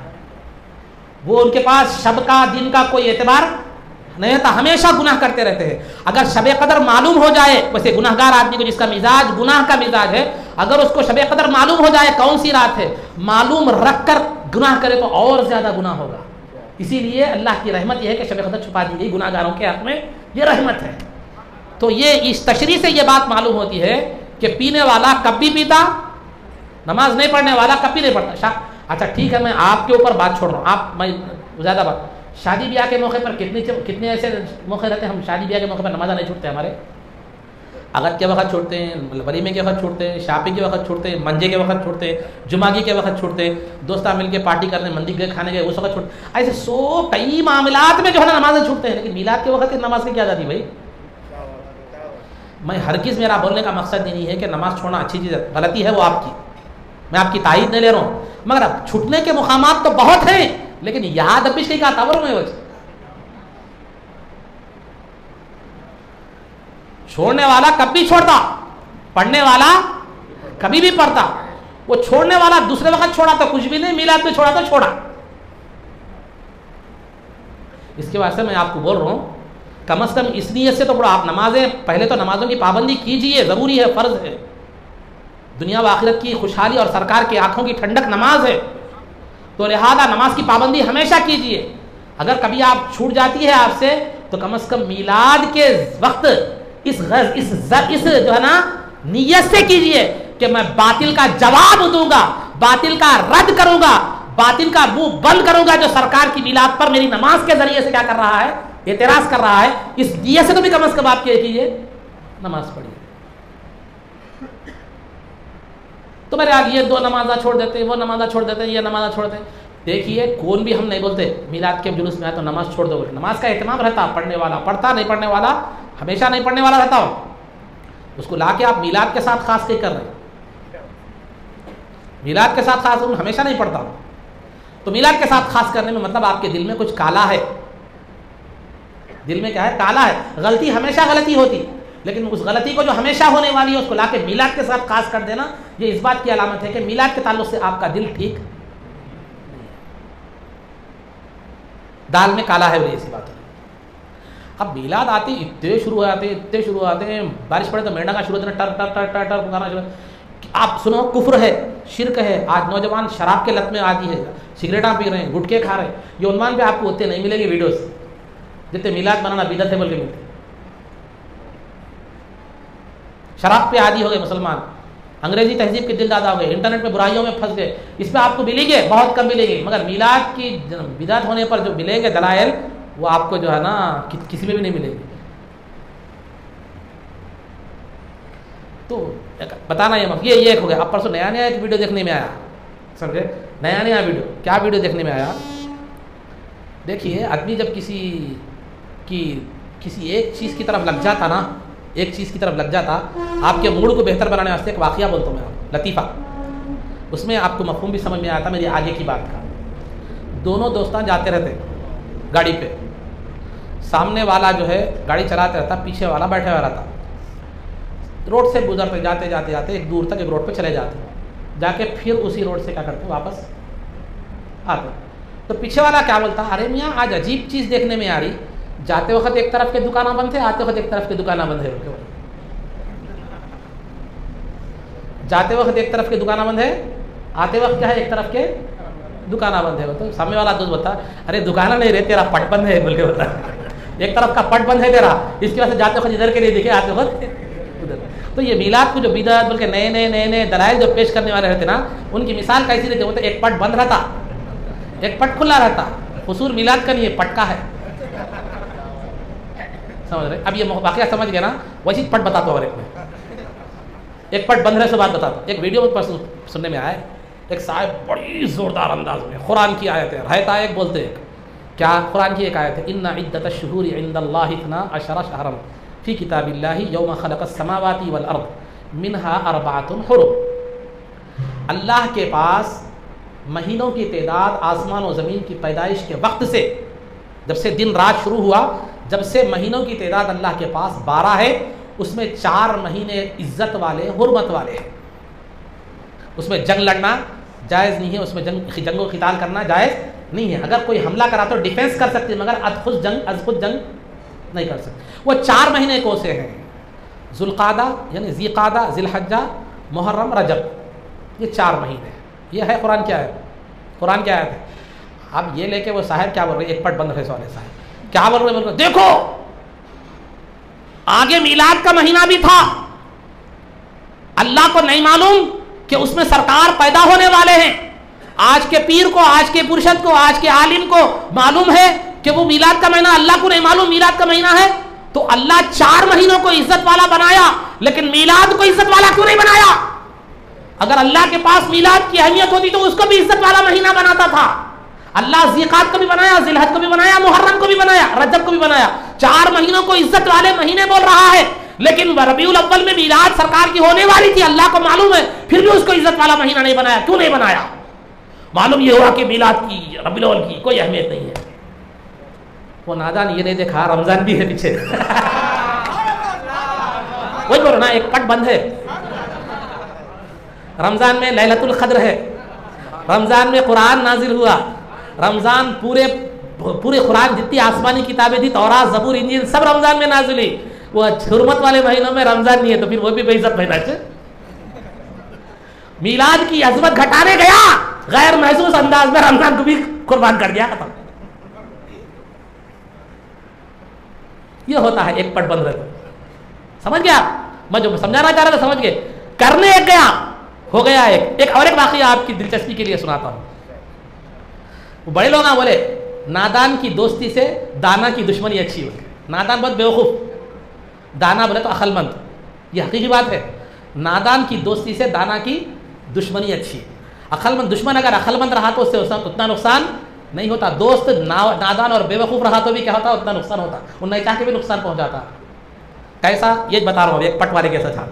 وہ ان کے پاس شب کا دن کا کوئی اعتبار نہیں ہوتا، ہمیشہ گناہ کرتے رہتے ہیں۔ اگر شب قدر معلوم ہو جائے، ویسے گناہگار آدمی کو جس کا مزاج گناہ کا مزاج ہے، اگر اس کو شب قدر معلوم ہو جائے کون سی رات ہے، معلوم رکھ کر گناہ کرے تو اور زیادہ گناہ ہوگا۔ اسی لیے اللہ کی رحمت یہ ہے کہ شب قدر چھپا دی گئی، گناہگاروں کے حق میں یہ رحمت ہے۔ تو یہ اس تشریح سے یہ بات معلوم ہوتی ہے کہ پینے والا کب بھی پیتا، نماز نہیں پڑھنے والا کبھی نہیں پڑھتا۔ اچھا ٹھیک ہے، میں آپ کے اوپر بات چھوڑ رہا ہوں، میں زیادہ بات، شادی بیاہ کے موقع پر کتنے ایسے موقع رہتے ہیں، ہم شادی بیاہ کے موقع پر نماز نہیں چھوڑتے، ہمارے عقد کے وقت چھوڑتے ہیں، ولیمے کے وقت چھوڑتے ہیں، شاپنگ کے وقت چھوڑتے ہیں، منجے کے وقت چھوڑتے ہیں، جمعگی کے وقت چھوڑتے ہیں، دوستہ مل کے پارٹی کرنے، مندی گئے کھانے گئے اس وقت چھوڑتے ہیں۔ ایسے کئی معاملات میں جو ہے نا نمازیں چھوڑتے ہیں، لیکن میلاد کے وقت نماز کی کیا جاتی بھائی؟ میں ہرگز، میرا بولنے کا مقصد یہ نہیں ہے کہ نماز چھوڑنا اچھی چیز ہے، غلطی ہے وہ آپ کی، میں آپ کی تائید نہیں لے رہا ہوں، مگر اب چھوٹنے کے مقامات تو بہت ہیں، لیکن یاد اب بھی کا تاور میں چھوڑنے والا کب بھی چھوڑتا، پڑھنے والا کبھی بھی پڑھتا۔ وہ چھوڑنے والا دوسرے وقت چھوڑا تو کچھ بھی نہیں، میلاد میں چھوڑا تو چھوڑا۔ اس کے واسطے میں آپ کو بول رہا ہوں، کم از کم اس نیت سے تو پڑھو، آپ نمازیں پہلے تو نمازوں کی پابندی کیجئے، ضروری ہے، فرض ہے، دنیا و آخرت کی خوشحالی اور سرکار کی آنکھوں کی ٹھنڈک نماز ہے، تو لہذا نماز کی پابندی ہمیشہ کیجئے۔ اگر کبھی آپ چھوٹ جاتی ہے آپ سے تو کم از کم میلاد کے وقت اس جو ہے نا نیت سے کیجئے کہ میں باطل کا جواب دوں گا، باطل کا رد کروں گا، باطل کا منہ بند کروں گا جو سرکار کی میلاد پر میری نماز کے ذریعے سے کیا کر رہا ہے، اعتراض کر رہا ہے۔ اس نیت سے تو بھی کم از کم آپ کیا کیجئے، نماز پڑھیے۔ تو میرے آج یہ 2 نمازیں چھوڑ دیتے ہیں، وہ نمازیں چھوڑ دیتے ہیں، یہ نمازیں چھوڑ دیتے ہیں۔ دیکھیے کون بھی ہم نہیں بولتے میلاد کے جلوس میں آئے تو نماز چھوڑ دو، نماز کا اہتمام رہتا، پڑھنے والا پڑھتا، نہیں پڑھنے والا ہمیشہ نہیں پڑھنے والا رہتا ہو، اس کو لا کے آپ میلاد کے ساتھ خاص کر رہے ہیں، میلاد کے ساتھ خاص ہمیشہ نہیں پڑھتا ہوں، تو میلاد کے ساتھ خاص کرنے میں مطلب آپ کے دل میں کچھ کالا ہے، دل میں کیا ہے، کالا ہے۔ غلطی ہمیشہ غلطی ہوتی، لیکن اس غلطی کو جو ہمیشہ ہونے والی ہے اس کو لا کے میلاد کے ساتھ خاص کر دینا، یہ اس بات کی علامت ہے کہ میلاد کے تعلق سے آپ کا دل ٹھیک دال میں کالا ہے، ایسی بات ہے۔ اب میلاد آتی اتنے شروع ہو جاتے ہیں، بارش پڑے تو میڈا شروع ہوتے ہیں، ٹر ٹر ٹر ٹر ٹر پکارنا شروع۔ آپ سنو، کفر ہے، شرک ہے، آج نوجوان شراب کے لت میں عادی ہے، سگریٹاں پی رہے ہیں، گٹکے کھا رہے ہیں، یہ عنوان پہ آپ کو ہوتے نہیں ملے گی ویڈیوز، جتنے میلاد بنانا بدعت ہے بول کے ملتے۔ شراب پہ عادی ہو گئے مسلمان، انگریزی تہذیب کے دل دادا ہو گئے، انٹرنیٹ میں برائیوں میں پھنس گئے، اس پہ آپ کو ملیں گے، بہت کم ملیں گے، مگر میلاد کی بدعت ہونے پر جو ملیں گے دلائل، وہ آپ کو جو ہے نا کسی میں بھی نہیں ملے گی۔ تو بتانا یہ ایک ہو گیا۔ اب پرسوں نیا ایک ویڈیو دیکھنے میں آیا، سمجھے، نیا ویڈیو، کیا ویڈیو دیکھنے میں آیا؟ دیکھیے، آدمی جب کسی ایک چیز کی طرف لگ جاتا نا، ایک چیز کی طرف لگ جاتا، آپ کے موڈ کو بہتر بنانے واسطے ایک واقعہ بولتا ہوں میں، لطیفہ، اس میں آپ کو مفہوم بھی سمجھ میں آتا میری آگے کی بات کا۔ دونوں دوستان جاتے رہتے گاڑی پہ، سامنے والا جو ہے گاڑی چلاتے رہتا، پیچھے والا بیٹھے ہوا رہتا، روڈ سے گزرتے جاتے جاتے جاتے ایک دور تک ایک روڈ پہ چلے جاتے، جا کے پھر اسی روڈ سے کیا کرتے واپس آتے. تو پیچھے والا کیا بولتا، ارے میاں آج عجیب چیز دیکھنے میں آ رہی، جاتے وقت ایک طرف کے دکانیں بند تھے، آتے وقت ایک طرف کے دکانیں بند ہے. جاتے وقت ایک طرف کے دکانیں بند ہے، آتے وقت کیا ہے ایک طرف کے دکانیں بند ہے. تو سامنے والا دوست بتا، ارے دکانیں نہیں رہے، تیرا پٹ بند ہے بول کے بتا، ایک طرف کا پٹ بند ہے تیرا، اس کی وجہ سے جاتے وقت ادھر کے نہیں دکھے، آتے وقت ادھر. تو یہ میلاد کو جو بدعت بلکہ نئے نئے نئے نئے دلائل جو پیش کرنے والے رہتے نا، ان کی مثال کیسی رہتی ہوتا ہے، ایک پٹ بند رہتا ایک پٹ کھلا رہتا. قصور میلاد کا نہیں ہے، پٹ کا ہے. سمجھ رہے؟ اب یہ واقعہ سمجھ گیا نا، ویسی پٹ بتاتا ہوں. اور ایک پٹ بند رہے سے بات بتاتا ہوں. ایک ویڈیو پر سننے میں آئے، ایک صاحب بڑی زوردار انداز میں قرآن کی آیتیں رہتا ایک بولتے ایک کیا قرآن کی ایک آیت ہے، ان عدت الشہور عند اللہ 12 شہرا فی کتاب اللہ یوم خلق السماوات والارض منها 4 حرم. اللہ کے پاس مہینوں کی تعداد آسمان و زمین کی پیدائش کے وقت سے، جب سے دن رات شروع ہوا، جب سے مہینوں کی تعداد اللہ کے پاس 12 ہے، اس میں 4 مہینے عزت والے حرمت والے ہیں. اس میں جنگ لڑنا جائز نہیں ہے، اس میں جنگ و قتال کرنا جائز نہیں ہے. اگر کوئی حملہ کرا تو ڈیفینس کر سکتے ہیں، مگر از خود جنگ نہیں کر سکتے. وہ 4 مہینے کون سے ہیں؟ ذوالقعدہ یعنی ذی قعدہ، ذی الحجہ، محرم، رجب، یہ 4 مہینے. یہ ہے قرآن کیا ہے، قرآن کیا ہے. اب یہ لے کے وہ صاحب کیا بول رہے ہیں، ایک پٹ بند رہے والے صاحب کیا بول رہے ہیں، دیکھو آگے میلاد کا مہینہ بھی تھا، اللہ کو نہیں معلوم کہ اس میں سرکار پیدا ہونے والے ہیں. آج کے پیر کو، آج کے مرشد کو، آج کے عالم کو معلوم ہے کہ وہ میلاد کا مہینہ، اللہ کو نہیں معلوم میلاد کا مہینہ ہے. تو اللہ 4 مہینوں کو عزت والا بنایا، لیکن میلاد کو عزت والا کیوں نہیں بنایا؟ اگر اللہ کے پاس میلاد کی اہمیت ہوتی تو اس کو بھی عزت والا مہینہ بناتا تھا. اللہ ذیقات کو بھی بنایا، ذی الحج کو بھی بنایا، محرم کو بھی بنایا، رجب کو بھی بنایا. 4 مہینوں کو عزت والے مہینے بول رہا ہے، لیکن ربیع الاول میں میلاد سرکار کی ہونے والی تھی، اللہ کو معلوم ہے، پھر بھی اس کو عزت والا مہینہ نہیں بنایا. کیوں نہیں بنایا؟ معلوم یہ ہوا کہ میلاد کی، ربیع الاول کی کوئی اہمیت نہیں ہے. وہ نادان یہ نہیں دیکھا رمضان بھی ہے پیچھے. وہی بولو نا، ایک پٹ بند ہے. رمضان میں لیلۃ القدر ہے، رمضان میں قرآن نازل ہوا، رمضان پورے قرآن جتنی آسمانی کتابیں تھی، تورات، زبور، انجیل، سب رمضان میں نازل ہوئی. وہ حرمت والے مہینوں میں رمضان نہیں ہے تو پھر وہ بھی بے عزت مہینہ ہے. میلاد کی عظمت گھٹانے گیا، غیر محسوس انداز میں رمضان کو بھی قربان کر دیا، ختم. یہ ہوتا ہے ایک پٹ بند رہتا. سمجھ گیا؟ میں جو سمجھانا چاہ رہا تھا سمجھ گئے. کرنے ایک گیا، ہو گیا ایک اور ایک واقعہ آپ کی دلچسپی کے لیے سناتا ہوں. وہ بڑے لوگ بولے نادان کی دوستی سے دانا کی دشمنی اچھی ہوگی. نادان بہت بیوقوف، دانا بولے تو عقل مند. یہ حقیقی بات ہے. نادان کی دوستی سے دانا کی دشمنی اچھی. عقل مند دشمن اگر عقل مند رہا تو اس سے اتنا نقصان نہیں ہوتا. دوست نادان اور بیوقوف رہا تو بھی کیا ہوتا، اتنا نقصان ہوتا. وہ نہیں چاہ کے بھی نقصان پہنچاتا. کیسا؟ یہ بتا رہا ہوں. ایک پٹ والے کیسا تھا.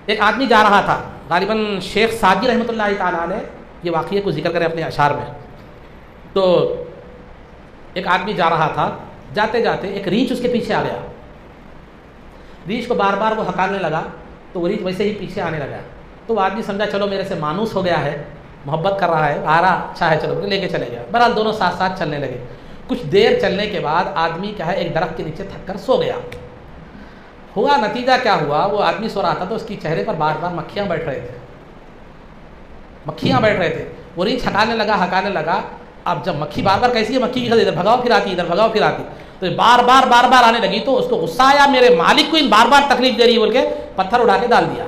ایک آدمی جا رہا تھا، غالباً شیخ سعدی رحمۃ اللہ تعالیٰ علیہ یہ واقعے کو ذکر کریں اپنے اشعار میں. تو ایک آدمی جا رہا تھا، جاتے جاتے ایک ریچھ اس کے پیچھے آ گیا. ریچھ کو بار بار وہ ہکالنے لگا تو وہ ریچھ ویسے ہی پیچھے آنے لگا. تو وہ آدمی سمجھا چلو میرے سے مانوس ہو گیا ہے، محبت کر رہا ہے، آ رہا اچھا ہے، چلو لے کے چلے گیا. بہرحال دونوں ساتھ ساتھ چلنے لگے. کچھ دیر چلنے کے بعد آدمی کیا ہے ایک درخت کے نیچے تھک کر سو گیا. ہوا نتیجہ کیا ہوا، وہ آدمی سو رہا تھا تو اس کی چہرے پر بار بار مکھیاں بیٹھ رہے تھے. وہ ریچھ ہکانے لگا. اب جب مکھی بار بار کیسی ہے، مکھی کی ادھر بھگاؤ پھر آتی، ادھر بھگاؤ پھر آتی، تو بار بار آنے لگی. تو اس کو غصہ آیا، میرے مالک کو ان بار بار تکلیف دے رہی ہے بول کے پتھر اٹھا کے ڈال دیا.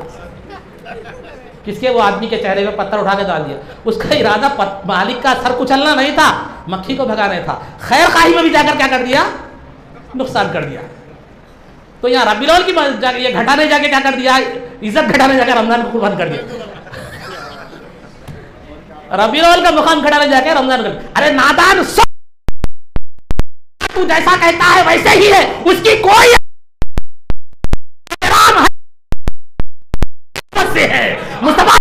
کس کے؟ وہ آدمی کے چہرے پہ پتھر اٹھا کے ڈال دیا. اس کا ارادہ مالک کا سر کچلنا نہیں تھا، مکھی کو بھگانا تھا. خیر خواہی میں بھی جا کر کیا کر دیا، نقصان کر دیا. تو یہاں ربیع الاول کی یہ گھٹانے جا کے کیا کر دیا، عزت گھٹانے جا کے رمضان کو قربان کر دیا. ربیع الاول کا مقام گھٹانے جا کے رمضان کر دیا. ارے نادان، تو جیسا کہتا ہے ویسے ہی ہے، اس کی کوئی مصطفیٰ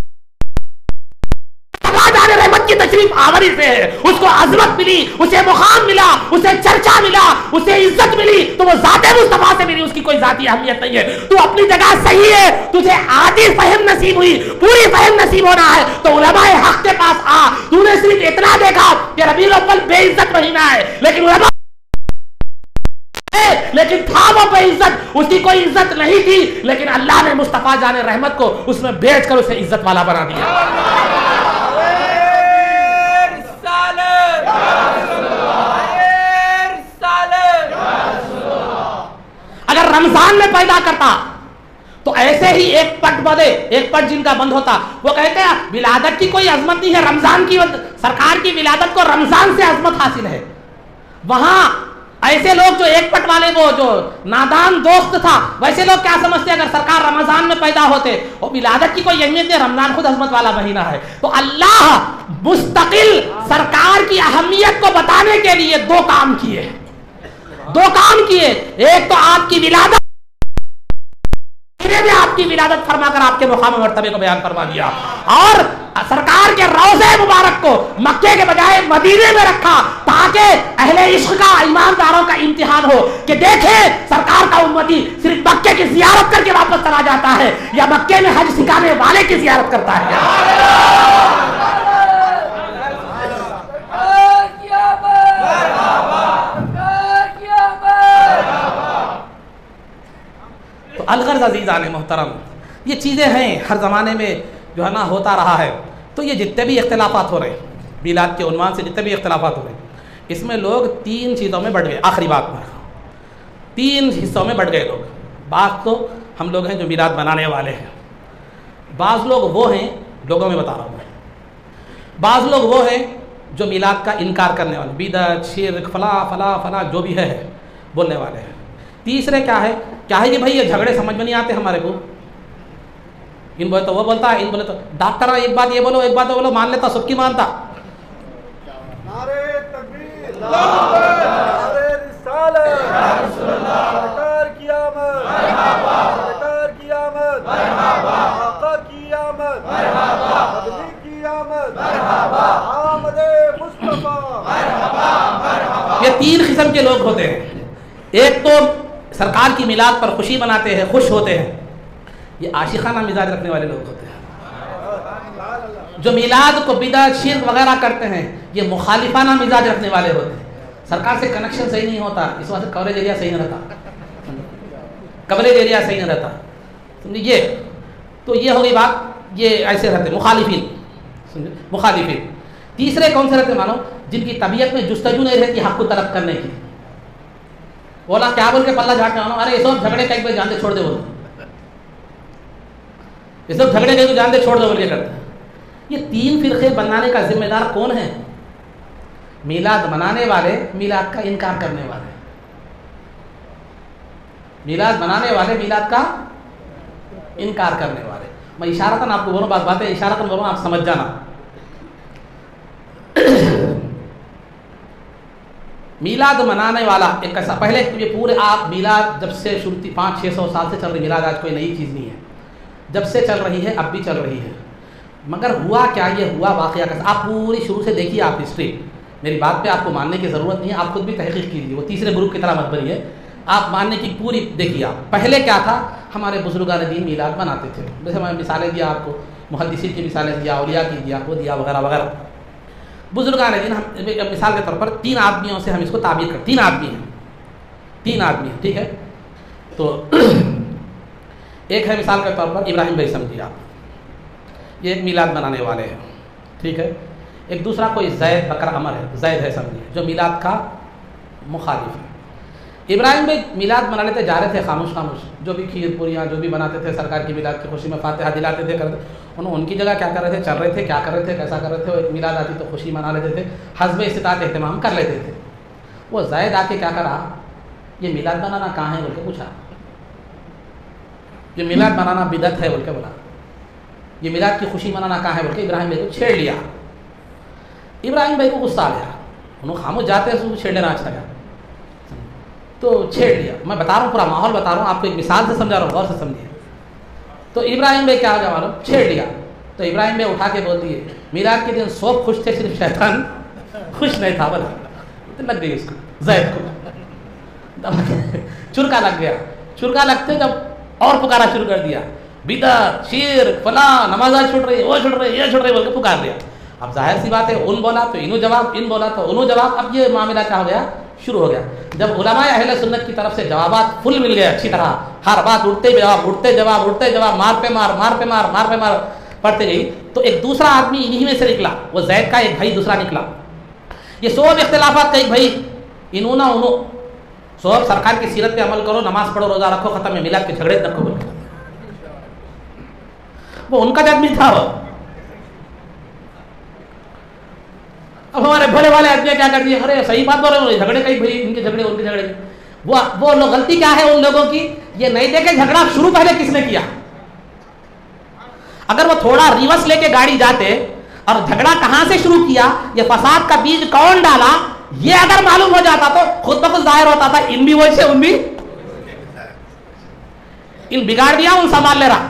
رحمت کی تشریف آوری سے ہے، اس کو عظمت ملی، اسے مقام ملا، اسے چرچا ملا، اسے عزت ملی، تو وہ ذات مصطفیٰ سے ملی، اس کی کوئی ذاتی اہمیت نہیں ہے۔ تو اپنی جگہ صحیح ہے، تجھے آدھی فہم نصیب ہوئی، پوری فہم نصیب ہونا ہے تو علماء حق کے پاس آ۔ تو نے صرف اتنا دیکھا کہ ربیع الاول بے عزت مہینہ ہے، لیکن علماء لیکن تھا وہ بے عزت، اس کی کوئی عزت نہیں تھی، لیکن اللہ نے مصطفیٰ جان رحمت کو اس میں بیچ کر اسے عزت والا بنا دیا۔ اگر رمضان میں پیدا کرتا تو ایسے ہی ایک پٹ بدے، ایک پٹ جن کا بند ہوتا، وہ کہتے ہیں ولادت کی کوئی عظمت نہیں ہے، رمضان کی سرکار کی ولادت کو رمضان سے عظمت حاصل ہے۔ وہاں ایسے لوگ جو ایک پٹ والے، وہ جو نادان دوست تھا، ویسے لوگ کیا سمجھتے اگر سرکار رمضان میں پیدا ہوتے، اور ولادت کی کوئی اہمیت نہیں، رمضان خود عظمت والا مہینہ ہے۔ تو اللہ مستقل سرکار کی اہمیت کو بتانے کے لیے دو کام کیے، ایک تو آپ کی ولادت میں آپ کی ولادت فرما کر آپ کے مقام مرتبے کو بیان فرما دیا، اور سرکار کے روضے مبارک کو مکے کے بجائے مدینے میں رکھا تاکہ اہل عشق کا، ایمانداروں کا امتحان ہو کہ دیکھیں سرکار کا امتی صرف مکے کی زیارت کر کے واپس چلا جاتا ہے یا مکے میں حج سکھانے والے کی زیارت کرتا ہے۔ تو الغرض عزیزان محترم، یہ چیزیں ہیں ہر زمانے میں جو ہے نا ہوتا رہا ہے۔ تو یہ جتنے بھی اختلافات ہو رہے ہیں میلاد کے عنوان سے، جتنے بھی اختلافات ہو رہے ہیں، اس میں لوگ تین چیزوں میں بٹ گئے۔ آخری بات میں تین حصوں میں بٹ گئے لوگ۔ بعض تو ہم لوگ ہیں جو میلاد بنانے والے ہیں، بعض لوگ وہ ہیں، لوگوں میں بتا رہا ہوں میں، بعض لوگ وہ ہیں جو میلاد کا انکار کرنے والے، بدعت، شرک، فلاں فلاں فلاں جو بھی ہے بولنے والے ہیں۔ تیسرے کیا ہے کہ بھائی یہ جھگڑے سمجھ میں نہیں آتے ہمارے کو، ان بولے تو وہ بولتا ہے، ان بولے تو ڈاکٹر ایک بات یہ بولو ایک بات وہ بولو، مان لیتا سب کی مانتا۔ نعرہ تکبیر، نعرہ رسالت، سرکار کی آمد، سرکار کی آمد، آقا کی آمد، نبی کی آمد، آمد مصطفیٰ۔ یہ تین قسم کے لوگ ہوتے ہیں۔ ایک تو سرکار کی میلاد پر خوشی مناتے ہیں، خوش ہوتے ہیں، یہ عاشقانہ مزاج رکھنے والے لوگ ہوتے ہیں۔ جو میلاد کو بدعت، شرک وغیرہ کرتے ہیں، یہ مخالفانہ مزاج رکھنے والے ہوتے ہیں۔ سرکار سے کنیکشن صحیح نہیں ہوتا، اس وجہ سے کوریج ایریا صحیح نہیں رہتا، کوریج ایریا صحیح نہیں رہتا، سمجھے؟ تو یہ ہوگی بات، یہ ایسے رہتے مخالفین، مخالفین۔ تیسرے کون سے رہتے مانو؟ جن کی طبیعت میں جستجو نہیں رہتی حق کو طلب کرنے کی، بولا کیا بول کے پلہ جھاڑنے والوں، ارے یہ سب جھگڑے کا ایک بار جان دے چھوڑ دے، بولتے یہ سب جھگڑے کے تو جان دے چھوڑ دے بول کے کرتے ہیں۔ یہ تین فرقے بنانے کا ذمہ دار کون ہے؟ میلاد منانے والے، میلاد کا انکار کرنے والے، میلاد منانے والے، میلاد کا انکار کرنے والے۔ میں اشارتاً آپ کو بولوں، باتیں اشارتاً بولوں، آپ سمجھ جانا۔ میلاد منانے والا ایک ایسا، پہلے یہ پورے آپ میلاد جب سے شروع تھی، 500-600 سال سے چل رہی میلاد، آج کوئی نئی چیز نہیں ہے، جب سے چل رہی ہے اب بھی چل رہی ہے۔ مگر ہوا کیا، یہ ہوا واقعہ کیسا، آپ پوری شروع سے دیکھیے، آپ ہسٹری، میری بات پہ آپ کو ماننے کی ضرورت نہیں ہے، آپ خود بھی تحقیق کیجیے، وہ تیسرے گروپ کی طرح مت بنیے، آپ ماننے کی پوری دیکھیے۔ آپ پہلے کیا تھا، ہمارے بزرگان دین میلاد مناتے تھے، جیسے میں مثالیں دیا آپ کو، محدثین کی مثالیں دیا، اولیاء کی دیا، وہ دیا وغیرہ وغیرہ۔ بزرگان دین، ہم مثال کے طور پر 3 آدمیوں سے ہم اس کو تعبیر کرتے، 3 آدمی ہیں، ٹھیک ہے؟ تو ایک ہے مثال کے طور پر ابراہیم بھائی، سمجھیے آپ، یہ ایک میلاد منانے والے ہیں، ٹھیک ہے؟ ایک دوسرا کوئی زید بکر عمر ہے، زید ہے سمجھیے، جو میلاد کا مخالف ہے۔ ابراہیم بھائی میلاد منانے تھے، جا رہے تھے خاموش خاموش، جو بھی کھیر پوریاں جو بھی بناتے تھے سرکار کی میلاد کی خوشی میں، فاتحہ دلاتے تھے، کرتے، انہوں ان کی جگہ کیا کر رہے تھے، چل رہے تھے، کیا کر رہے تھے، کیسا کر رہے تھے، ایک میلاد آتی تو خوشی منا لیتے تھے، حسب استطاعت اہتمام کر لیتے تھے۔ وہ زید آ کے کیا کرا، یہ میلاد بنانا کہاں ہے بول کے پوچھا، یہ میلاد بنانا بدعت ہے بول کے بولا، یہ میلاد کی خوشی منانا کہاں ہے بول کے ابراہیم بھائی کو چھیڑ لیا۔ ابراہیم بھائی کو غصہ آ گیا، انہوں خاموش جاتے ہیں، اس کو چھیڑ لینا اچھا گیا، تو چھیڑ لیا۔ میں بتا رہا ہوں، پورا ماحول بتا رہا ہوں آپ کو، ایک مثال سے سمجھا رہا ہوں، غور سے سمجھیے۔ تو ابراہیم بھائی کیا ہو گیا معلوم، چھیڑ لیا۔ تو ابراہیم بھائی اٹھا کے بول دیے میلاد کے دن سب خوش تھے صرف شیطان خوش نہیں تھا بلا. تو لگ گئی اس کو زید کو چرکا لگ گیا. چرکا لگتے جب اور پکارا شروع کر دیا بدعت شرک فلاں نمازات چھوٹ رہی وہ چھوٹ رہی یہ چھوٹ رہی بول کے پکار دیا. اب ظاہر سی بات ہے ان بولا تو انہوں جواب ان بولا تو انہوں جواب. اب یہ معاملہ کیا ہو گیا شروع ہو گیا. جب علماء اہل سنت کی طرف سے جوابات فل مل گئے اچھی طرح ہر بات اٹھتے جواب اٹھتے جواب اٹھتے جواب مار پہ مار مار پہ مار مار پہ مار پڑھتے گئی تو ایک دوسرا آدمی انہی میں سے نکلا. وہ زید کا ایک بھائی دوسرا نکلا. یہ سب اختلافات کا ایک بھائی انہوں نہ انہوں سب سرکار کی سیرت پہ عمل کرو نماز پڑھو روزہ رکھو ختم ہے میلاد کے جھگڑے رکھو بول کے. وہ ان کا آدمی تھا. اب ہمارے بھلے والے آدمی کیا کر دیے ارے صحیح بات بول رہے ہیں جھگڑے کئی بھائی ان کے جھگڑے ان کے جھگڑے. وہ لوگ غلطی کیا ہے ان لوگوں کی یہ نہیں دیکھے جھگڑا شروع پہلے کس نے کیا. اگر وہ تھوڑا ریورس لے کے گاڑی جاتے اور جھگڑا کہاں سے شروع کیا یہ فساد کا بیج کون ڈالا یہ اگر معلوم ہو جاتا تو خود بخود ظاہر ہوتا تھا ان بھی ویسے ان بھی ان بگاڑ دیا ان سنبھال لے رہا.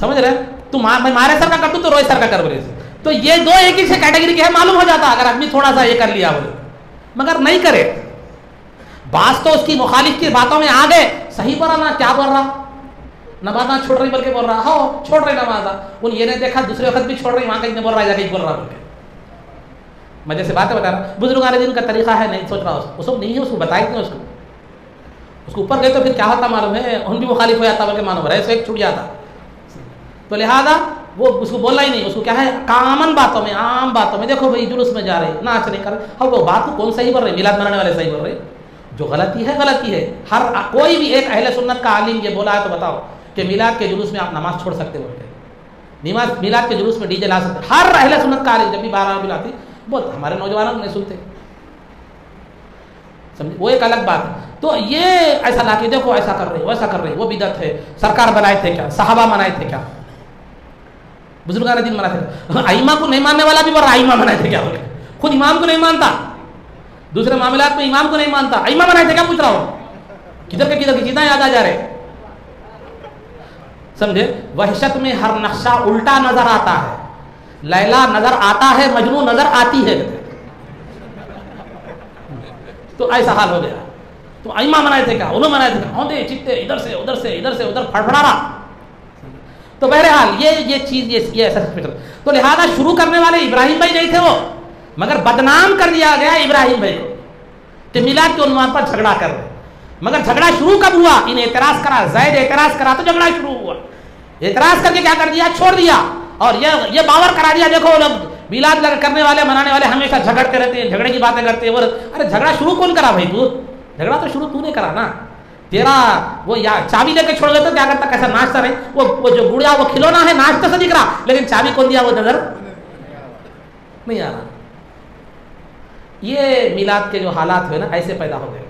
سمجھ رہے تم مارے سر کا کر دوں تو روئے سر کا کر بولے. تو یہ دو ایک ہی سے کیٹیگری کے ہے معلوم ہو جاتا اگر آدمی تھوڑا سا یہ کر لیا بولے. مگر نہیں کرے بعض تو اس کی مخالف کی باتوں میں آ گئے صحیح بول رہا نا کیا بول رہا نماز چھوڑ رہی بلکہ بول رہا ہو چھوڑ رہی نماز ان یہ نہیں دیکھا دوسرے وقت بھی چھوڑ رہی وہاں کہیں بول رہا ہے کہیں بول رہا بول کے. میں جیسے باتیں بتا رہا بزرگان دین کا طریقہ ہے نہیں سوچ رہا اس کو نہیں ہے اس کو بتائی تھی اس کو اوپر گئے تو پھر کیا ہوتا معلوم ہے ان بھی مخالف ہو جاتا بلکہ معلوم رہے سے ایک چھوٹ جاتا. تو لہٰذا وہ اس کو بولنا ہی نہیں اس کو کیا ہے کامن باتوں میں عام باتوں میں دیکھو بھائی جلوس میں جا رہے ناچ نہیں کر رہے. اور وہ بات کو کون صحیح بول رہے میلاد منانے والے صحیح بول رہے جو غلطی ہے. ہر کوئی بھی ایک اہل سنت کا عالم یہ بولا ہے تو بتاؤ کہ میلاد کے جلوس میں آپ نماز چھوڑ سکتے بولتے میلاد کے جلوس میں ڈی جے لا سکتے. ہر اہل سنت کا عالم جب بھی 12 بل آتی بولتے ہمارے نوجوانوں نہیں سنتے سمجھے وہ ایک الگ بات ہے. تو یہ ایسا لا کے دیکھو ایسا کر رہے ویسا کر رہے وہ بدعت ہے. سرکار بنائے تھے کیا صحابہ منائے تھے کیا بزرگان دین منائے تھے. ائمہ کو نہیں ماننے والا بھی بڑا ائمہ منائے تھے کیا بولے خود امام کو نہیں مانتا دوسرے معاملات میں امام کو نہیں مانتا ائمہ منائے تھے کیا پوچھ رہا ہوں کدھر کے کدھر کی چیزیں یاد آ جا رہے سمجھے. وحشت میں ہر نقشہ الٹا نظر آتا ہے لیلا نظر آتا ہے مجنون نظر آتی ہے. تو ایسا حال ہو گیا. تو ائمہ منائے تھے کیا انہوں منائے تھے ہوندے چتے ادھر سے ادھر سے ادھر سے ادھر پھڑپڑا رہا. تو بہرحال یہ چیز یہ ایسا. تو لہذا شروع کرنے والے ابراہیم بھائی نہیں تھے وہ مگر بدنام کر دیا گیا ابراہیم بھائی کو کہ میلاد کے عنوان پر جھگڑا کر رہے. مگر جھگڑا شروع کب ہوا ان اعتراض کرا زید اعتراض کرا تو جھگڑا شروع ہوا. اعتراض کر کے کیا کر دیا چھوڑ دیا اور یہ باور کرا دیا دیکھو لوگ میلاد کرنے والے منانے والے ہمیشہ جھگڑتے رہتے ہیں جھگڑے کی باتیں کرتے ہیں. ارے جھگڑا شروع کون کرا بھائی تو جھگڑا تو شروع تو نے کرا نا. تیرا وہ یا چابی لے کے چھوڑ گئے تو کیا کرتا کیسا ناچتا رہے وہ جو گڑیا وہ کھلونا ہے ناچتا سے دکھ رہا لیکن چابی کون دیا وہ نظر نہیں آ رہا. یہ میلاد کے جو حالات ہوئے نا ایسے پیدا ہو گئے.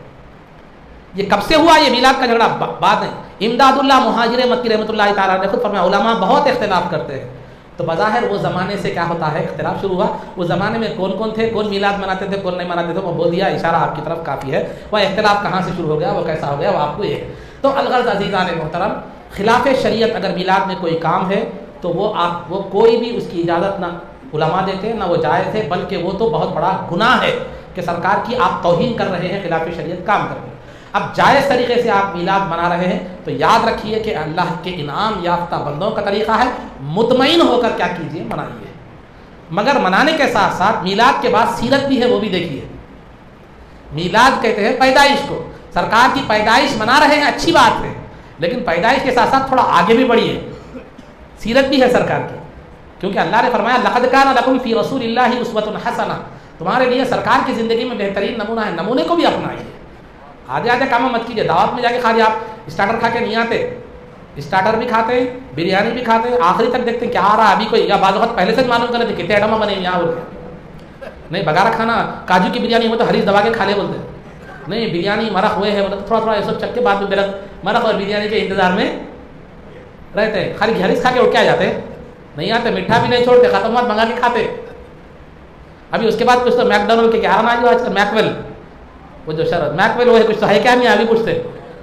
یہ کب سے ہوا یہ میلاد کا جھگڑا بات نہیں. امداد اللہ مہاجر مکی رحمۃ اللہ تعالیٰ نے خود فرمایا علماء بہت اختلاف کرتے ہیں. تو بظاہر وہ زمانے سے کیا ہوتا ہے اختلاف شروع ہوا. وہ زمانے میں کون کون تھے کون میلاد مناتے تھے کون نہیں مناتے تھے وہ بول دیا اشارہ آپ کی طرف کافی ہے. وہ اختلاف کہاں سے شروع ہو گیا وہ کیسا ہو گیا وہ آپ کو یہ. تو الغرض عزیزان محترم خلاف شریعت اگر میلاد میں کوئی کام ہے تو وہ کوئی بھی اس کی اجازت نہ علماء دیتے ہیں نہ وہ جائز ہے بلکہ وہ تو بہت بڑا گناہ ہے کہ سرکار کی آپ توہین کر رہے ہیں خلاف شریعت کام کر کے. اب جائز طریقے سے آپ میلاد منا رہے ہیں تو یاد رکھیے کہ اللہ کے انعام یافتہ بندوں کا طریقہ ہے مطمئن ہو کر کیا کیجیے منائیے. مگر منانے کے ساتھ ساتھ میلاد کے بعد سیرت بھی ہے وہ بھی دیکھیے. میلاد کہتے ہیں پیدائش کو سرکار کی پیدائش منا رہے ہیں اچھی بات ہے لیکن پیدائش کے ساتھ ساتھ تھوڑا آگے بھی بڑھیے. سیرت بھی ہے سرکار کی کیونکہ اللہ نے فرمایا لقد کان لکم فی رسول اللہ اسوۃ حسنہ تمہارے لیے سرکار کی زندگی میں بہترین نمونہ ہے. نمونے کو بھی اپنائیے. آدھے کام مت کیجیے. دعوت میں جا کے خالی آپ اسٹارٹر کھا کے نہیں آتے. اسٹارٹر بھی کھاتے ہیں بریانی بھی کھاتے ہیں آخری تک دیکھتے ہیں کیا آ رہا ہے ابھی کوئی یا بعض وقت پہلے سے معلوم کر لیتے کتنے آئٹم بنے یہاں بولتے نہیں بگارا کھانا کاجو کی بریانی ہو تو ہریش دبا کے کھا لے بولتے نہیں بریانی مرق ہوئے ہے مطلب تھوڑا یہ سب چک کے بعد میں مرق اور بریانی کے انتظار میں رہتے ہیں. خالی ہریش کھا کے اٹھ کے آ جاتے نہیں آتے میٹھا بھی نہیں چھوڑتے ختم بات منگا کے کھاتے. ابھی اس کے بعد کچھ تو میک ڈونلڈ کے کیا آج کل میکویل وہ جو شرط میکویل وہ ہے کچھ تو ہے کیا نہیں ابھی پوچھتے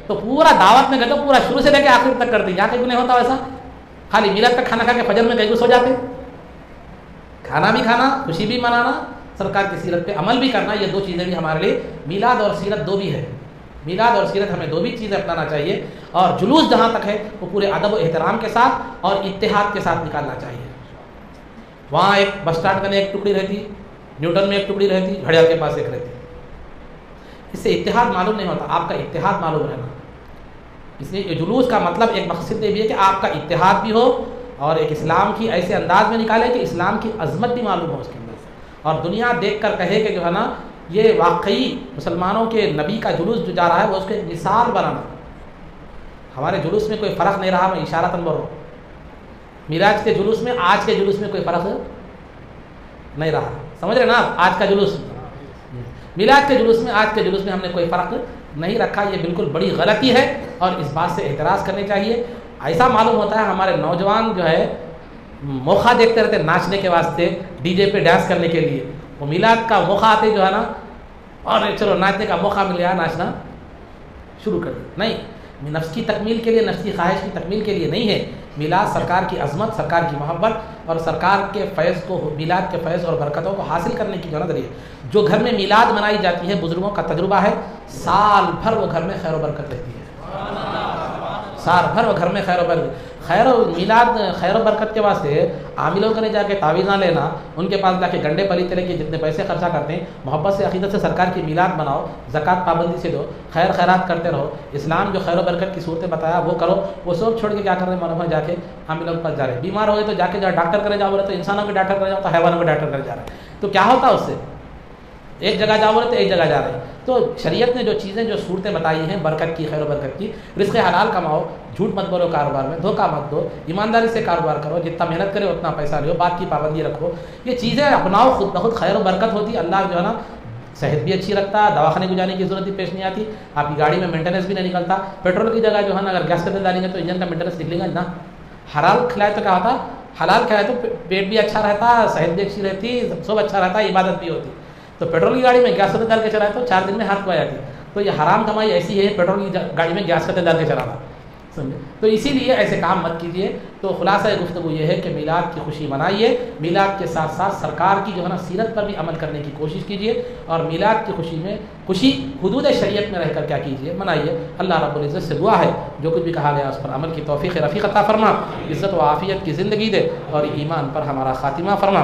تو پورا دعوت میں گئے تو پورا شروع سے لے کے آخر تک کرتے. یہاں کہیں نہیں ہوتا ویسا. خالی میلاد کا کھانا کھا کے فجر میں کہیں سو جاتے. کھانا بھی کھانا, خوشی بھی منانا, سرکار کی سیرت پہ عمل بھی کرنا, یہ دو چیزیں بھی ہمارے لیے, میلاد اور سیرت دو بھی ہے. میلاد اور سیرت ہمیں دو بھی چیزیں اپنانا چاہیے. اور جلوس جہاں تک ہے وہ پورے ادب و احترام کے ساتھ اور اتحاد کے ساتھ نکالنا چاہیے. وہاں ایک بس اسٹینڈ کرنے ایک ٹکڑی رہتی, نیوٹن میں ایک ٹکڑی رہتی, گھڑیال کے پاس ایک رہتی. اس سے اتحاد معلوم نہیں ہوتا, آپ کا اتحاد معلوم رہنا. اس لیے جلوس کا مطلب ایک مقصد یہ بھی ہے کہ آپ کا اتحاد بھی ہو اور ایک اسلام کی ایسے انداز میں نکالے کہ اسلام کی عظمت بھی معلوم ہو اس کے اندر سے, اور دنیا دیکھ کر کہے کہ جو ہے نا یہ واقعی مسلمانوں کے نبی کا جلوس جو جا رہا ہے وہ اس کو ایک مثال بنانا. ہمارے جلوس میں کوئی فرق نہیں رہا, میں اشارتاً بول رہا ہوں. میراج کے جلوس میں آج کے جلوس میں کوئی فرق نہیں رہا. سمجھ رہے نا آپ, آج کا جلوس میلاد کے جلوس میں آج کے جلوس میں ہم نے کوئی فرق نہیں رکھا. یہ بالکل بڑی غلطی ہے اور اس بات سے اعتراض کرنے چاہیے. ایسا معلوم ہوتا ہے ہمارے نوجوان جو ہے موقع دیکھتے رہتے ناچنے کے واسطے, ڈی جے پہ ڈانس کرنے کے لیے. وہ میلاد کا موقع آتے جو ہے نا, اور چلو ناچنے کا موقع مل گیا, ناچنا شروع کر دیا. نہیں, نفس کی تکمیل کے لیے, نفس کی خواہش کی تکمیل کے لیے نہیں ہے. میلاد سرکار کی عظمت, سرکار کی محبت اور سرکار کے فیض کو, میلاد کے فیض اور برکتوں کو حاصل کرنے کی جو نظریہ ہے. جو گھر میں میلاد منائی جاتی ہے, بزرگوں کا تجربہ ہے, سال بھر وہ گھر میں خیر و برکت رہتی ہے. سال بھر وہ گھر میں خیر و برکت. میلاد خیر و برکت کے واسطے عاملوں کے جا کے تعویذ نہ لینا, ان کے پاس جا کے گنڈے پلیتے لے کے جتنے پیسے خرچہ کرتے ہیں, محبت سے عقیدت سے سرکار کی میلاد مناؤ, زکوٰۃ پابندی سے دو, خیر خیرات کرتے رہو. اسلام جو خیر و برکت کی صورتیں بتایا وہ کرو. وہ سب چھوڑ کے کیا کر رہے ہیں مولانا جا کے عاملوں کے پاس جا رہے ہیں. بیمار ہو گئے تو جا کے ڈاکٹر کرے جاؤ, بولے تو انسانوں کے ڈاکٹر کرے جاؤ, تو حیوانوں کے ڈاکٹر کرے جا رہے ہیں. تو کیا ہوتا اس سے, ایک جگہ جاؤ بولے تو ایک جگہ جا رہے ہیں. تو شریعت نے جو چیزیں جو صورتیں بتائی ہیں برکت کی, خیر و برکت کی, رزق حلال کماؤ, جھوٹ مت بولو کاروبار میں, دھوکہ مت دو, ایمانداری سے کاروبار کرو, جتنا محنت کرے اتنا پیسہ لو, بات کی پابندی رکھو. یہ چیزیں اپناؤ, خود بخود خیر و برکت ہوتی. اللہ جو ہے نا صحت بھی اچھی رکھتا ہے, دواخانے کو جانے کی ضرورت بھی پیش نہیں آتی, آپ کی گاڑی میں مینٹیننس بھی نہیں نکلتا. پیٹرول کی جگہ جو ہے نا اگر گیس کا تیل ڈالیں گے تو انجن کا مینٹیننس نکلے گا نا. حلال کھلائے تو کیا ہوتا, حلال کھلائے تو پیٹ بھی اچھا رہتا, صحت بھی اچھی رہتی, سب اچھا رہتا, عبادت بھی ہوتی. تو پیٹرول کی گاڑی میں گیس کا تیل ڈال کے چلائے تو 4 دن میں ہاتھ کو آ جاتی. تو یہ حرام کمائی ایسی ہے, پیٹرول کی گاڑی میں گیس کا تیل ڈال کے چلانا, سمجھے. تو اسی لیے ایسے کام مت کیجیے. تو خلاصہ گفتگو یہ ہے کہ میلاد کی خوشی منائیے, میلاد کے ساتھ ساتھ سرکار کی جو ہے نا سیرت پر بھی عمل کرنے کی کوشش کیجیے, اور میلاد کی خوشی میں خوشی حدود شریعت میں رہ کر کیا کیجیے, منائیے. اللہ رب العزت سے دعا ہے جو کچھ بھی کہا گیا اس پر عمل کی توفیق رفیق عطا فرما, عزت و عافیت کی زندگی دے, اور ایمان پر ہمارا خاتمہ فرما.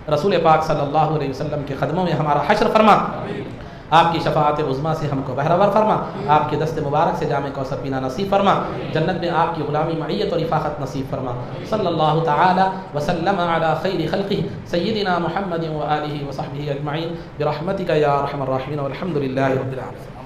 رسول پاک صلی اللہ علیہ وسلم کے قدموں میں ہمارا حشر فرما. آپ کی شفاعت عظمیٰ سے ہم کو بہرور فرما. آپ کے دست مبارک سے جام کوثر پینا نصیب فرما. جنت میں آپ کی غلامی معیت اور رفاقت نصیب فرما. صلی اللہ تعالی وسلم علی خیر خلقہ سیدنا محمد و آلہ و صحبہ اجمعین برحمتک یا ارحم الراحمین والحمد للہ رب العالمین.